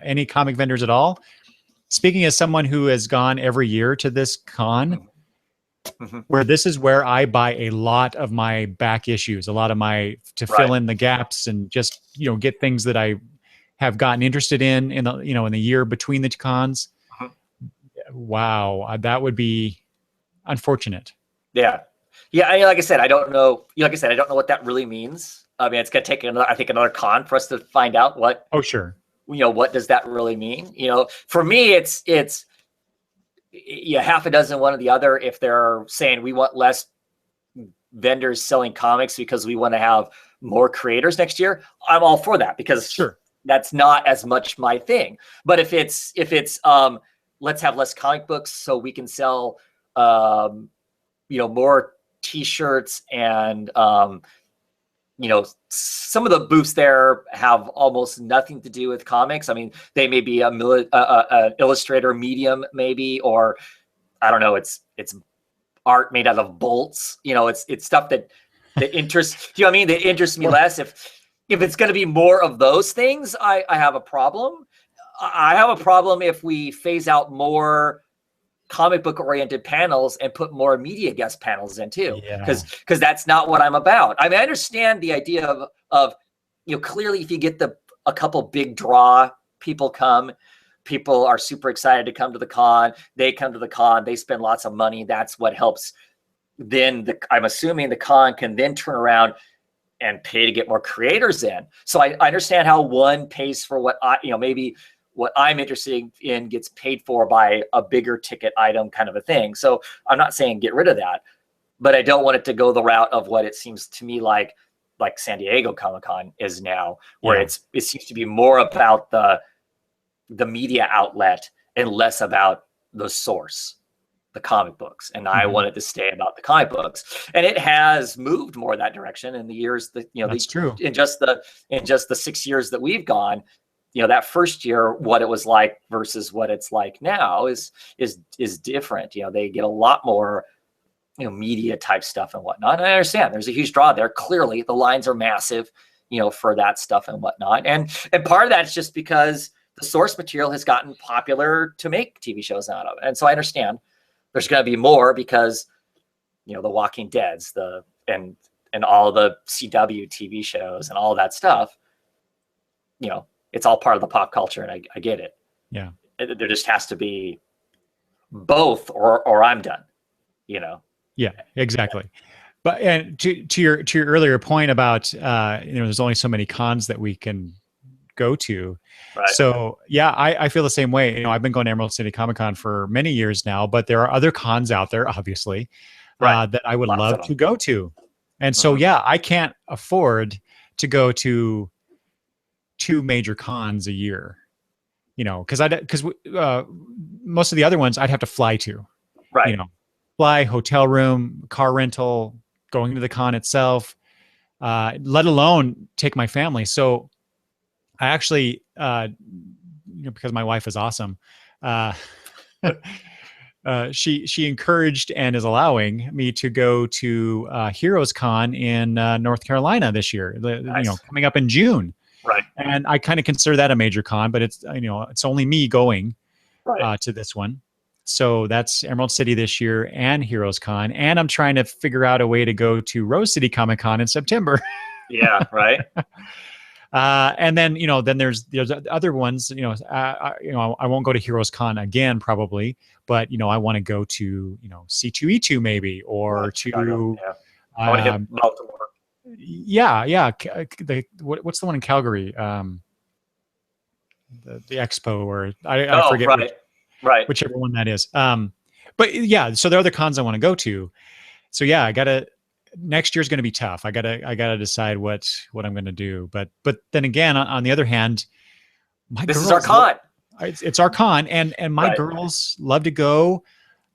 any comic vendors at all. Speaking as someone who has gone every year to this con, where this is where I buy a lot of my back issues, a lot of my fill in the gaps, and just get things that I have gotten interested in the in the year between the cons. Wow, that would be unfortunate. Yeah. Like I said, I don't know. Like I said, I don't know what that really means. I mean, it's gonna take another con for us to find out what. Oh, sure. What does that really mean? For me, it's half a dozen, one or the other. If they're saying we want less vendors selling comics because we want to have more creators next year, I'm all for that, because that's not as much my thing. But if it's let's have less comic books so we can sell more T-shirts, and some of the booths there have almost nothing to do with comics. I mean, they may be an illustrator medium, maybe, or I don't know. It's art made out of bolts. It's stuff that interests. Do you know what I mean? That interests me less. If it's going to be more of those things, I have a problem. I have a problem if we phase out more comic book oriented panels and put more media guest panels in too, because that's not what I'm about. I mean, I understand the idea of clearly if you get a couple big draw, people are super excited to come to the con. They come to the con, they spend lots of money. That's what helps. Then I'm assuming the con can then turn around and pay to get more creators in. So I understand how one pays for what maybe what I'm interested in gets paid for by a bigger ticket item, kind of a thing. So I'm not saying get rid of that, but I don't want it to go the route of what it seems to me like San Diego Comic-Con is now, where it seems to be more about the media outlet and less about the source, the comic books. And I want it to stay about the comic books. And it has moved more that direction in the years that, that's true. In just the 6 years that we've gone. That first year, what it was like versus what it's like now is different. They get a lot more media type stuff and whatnot. And I understand there's a huge draw there. Clearly, the lines are massive, for that stuff and whatnot. And part of that's just because the source material has gotten popular to make TV shows out of. And so I understand there's going to be more because, the Walking Deads, and all the CW TV shows and all that stuff, it's all part of the pop culture, and I get it. Yeah. There just has to be both, or I'm done, Yeah, exactly. But and to your earlier point about there's only so many cons that we can go to. Right. So yeah, I feel the same way. I've been going to Emerald City Comicon for many years now, but there are other cons out there, obviously, Right. that I would Lots love of to them. go to. And so yeah, I can't afford to go to 2 major cons a year, because most of the other ones I'd have to fly to. Right. Fly, hotel room, car rental, going to the con itself, let alone take my family. So I actually, because my wife is awesome, she encouraged and is allowing me to go to Heroes Con in North Carolina this year. Nice. Coming up in June. Right. And I kind of consider that a major con, but it's it's only me going Right. to this one. So that's Emerald City this year and Heroes Con, and I'm trying to figure out a way to go to Rose City Comic Con in September. Yeah. Right. And then then there's other ones. I won't go to Heroes Con again probably, but I want to go to C2E2 maybe, or to yeah. I want to hit Baltimore. Yeah. What's the one in Calgary? The expo, or I forget. Right. Whichever one that is. But yeah, so there are other cons I want to go to. So yeah, next year's going to be tough. I gotta decide what I'm going to do. But then again, on the other hand, This is our con. It's our con, and my Right. girls love to go.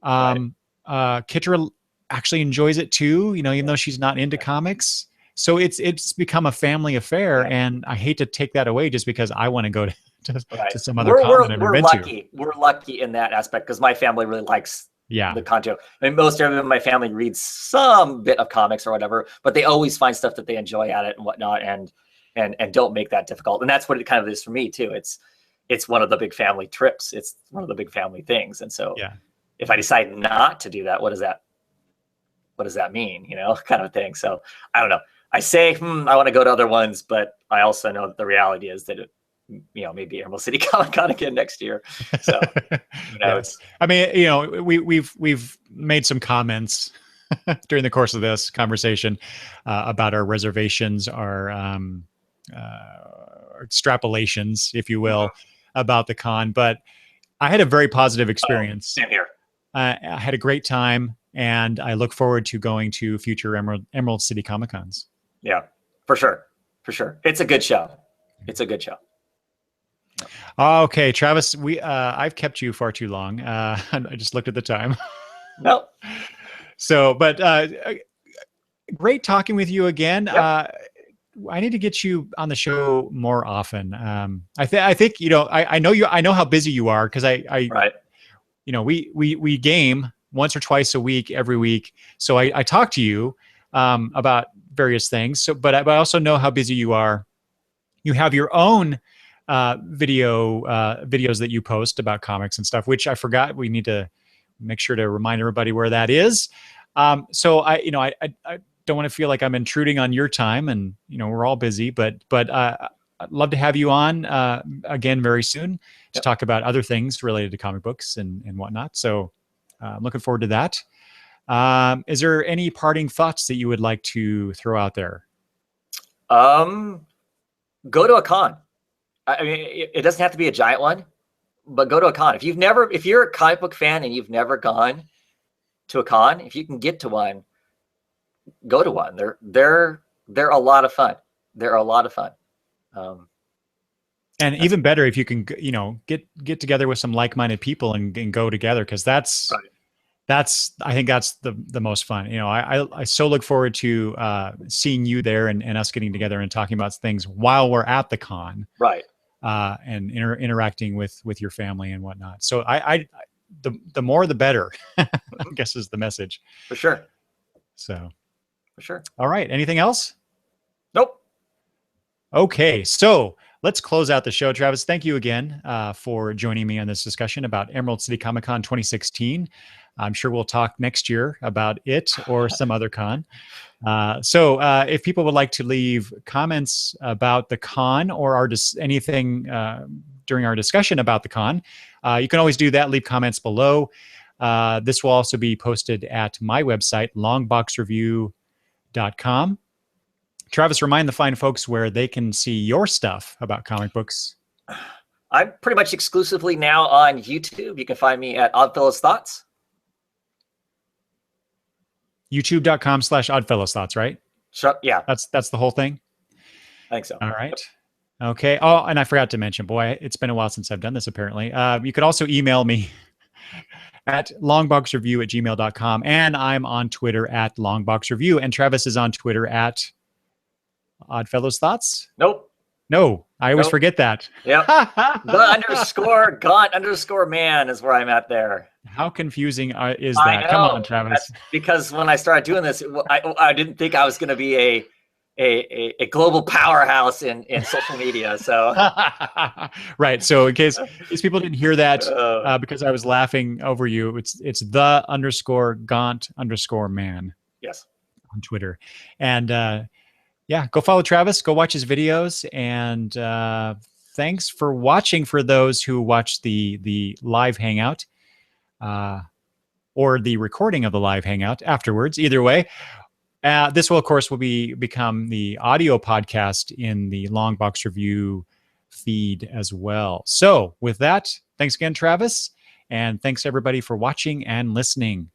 Kitra actually enjoys it too, even though she's not into comics. So it's become a family affair, and I hate to take that away just because I want to go to some other con that I've never been to. We're lucky in that aspect because my family really likes the con too. I mean, most everyone in my family reads some bit of comics or whatever, but they always find stuff that they enjoy at it and whatnot, and don't make that difficult. And that's what it kind of is for me too. It's one of the big family trips. It's one of the big family things. And so if I decide not to do that, what does that mean? Kind of thing. So I don't know. I say, I want to go to other ones, but I also know that the reality is that maybe Emerald City Comic Con again next year. So, I mean, we've made some comments during the course of this conversation about our reservations, our extrapolations, if you will, about the con. But I had a very positive experience. Same here. I had a great time, and I look forward to going to future Emerald City Comic Cons. Yeah, for sure. It's a good show. Okay, Travis, I've kept you far too long. I just looked at the time. Nope. So, but great talking with you again. Yep. I need to get you on the show more often. I think I know how busy you are, because right. We game once or twice a week, every week. So I talk to you about various things. So, but I also know how busy you are. You have your own videos that you post about comics and stuff, which I forgot. We need to make sure to remind everybody where that is. So I don't want to feel like I'm intruding on your time, and we're all busy, but I'd love to have you on again very soon to talk about other things related to comic books and whatnot. So I'm looking forward to that. Is there any parting thoughts that you would like to throw out there? Go to a con. I mean, it doesn't have to be a giant one, but go to a con. If you're a comic book fan and you've never gone to a con, if you can get to one, go to one. They're a lot of fun. And even better if you can, get together with some like-minded people and go together, because that's I think that's the most fun. I so look forward to seeing you there and us getting together and talking about things while we're at the con, right? And interacting with your family and whatnot. So the more the better. I guess is the message. For sure. So, For sure. all right. Anything else? Nope. Okay, so let's close out the show. Travis, thank you again for joining me on this discussion about Emerald City Comic Con 2016. I'm sure we'll talk next year about it or some other con. So if people would like to leave comments about the con or anything during our discussion about the con, you can always do that. Leave comments below. This will also be posted at my website, longboxreview.com. Travis, remind the fine folks where they can see your stuff about comic books. I'm pretty much exclusively now on YouTube. You can find me at Oddfellows Thoughts. YouTube.com/OddfellowsThoughts, right? Sure. Yeah. That's the whole thing? I think so. All right. Okay. Oh, and I forgot to mention, boy, it's been a while since I've done this, apparently. You could also email me at longboxreview@gmail.com. And I'm on Twitter at longboxreview. And Travis is on Twitter at Oddfellows Thoughts? Nope. No, I always forget that. Yep. _Gaunt_man is where I'm at there. How confusing is that? Come on, Travis. That's because when I started doing this, I didn't think I was going to be a global powerhouse in social media. So right. So in case people didn't hear that because I was laughing over you, it's _Gaunt_man. Yes. On Twitter. And yeah, go follow Travis, go watch his videos, and thanks for watching for those who watch the live hangout or the recording of the live hangout afterwards. Either way, this will, of course, become the audio podcast in the Long Box Review feed as well. So with that, thanks again, Travis, and thanks everybody for watching and listening.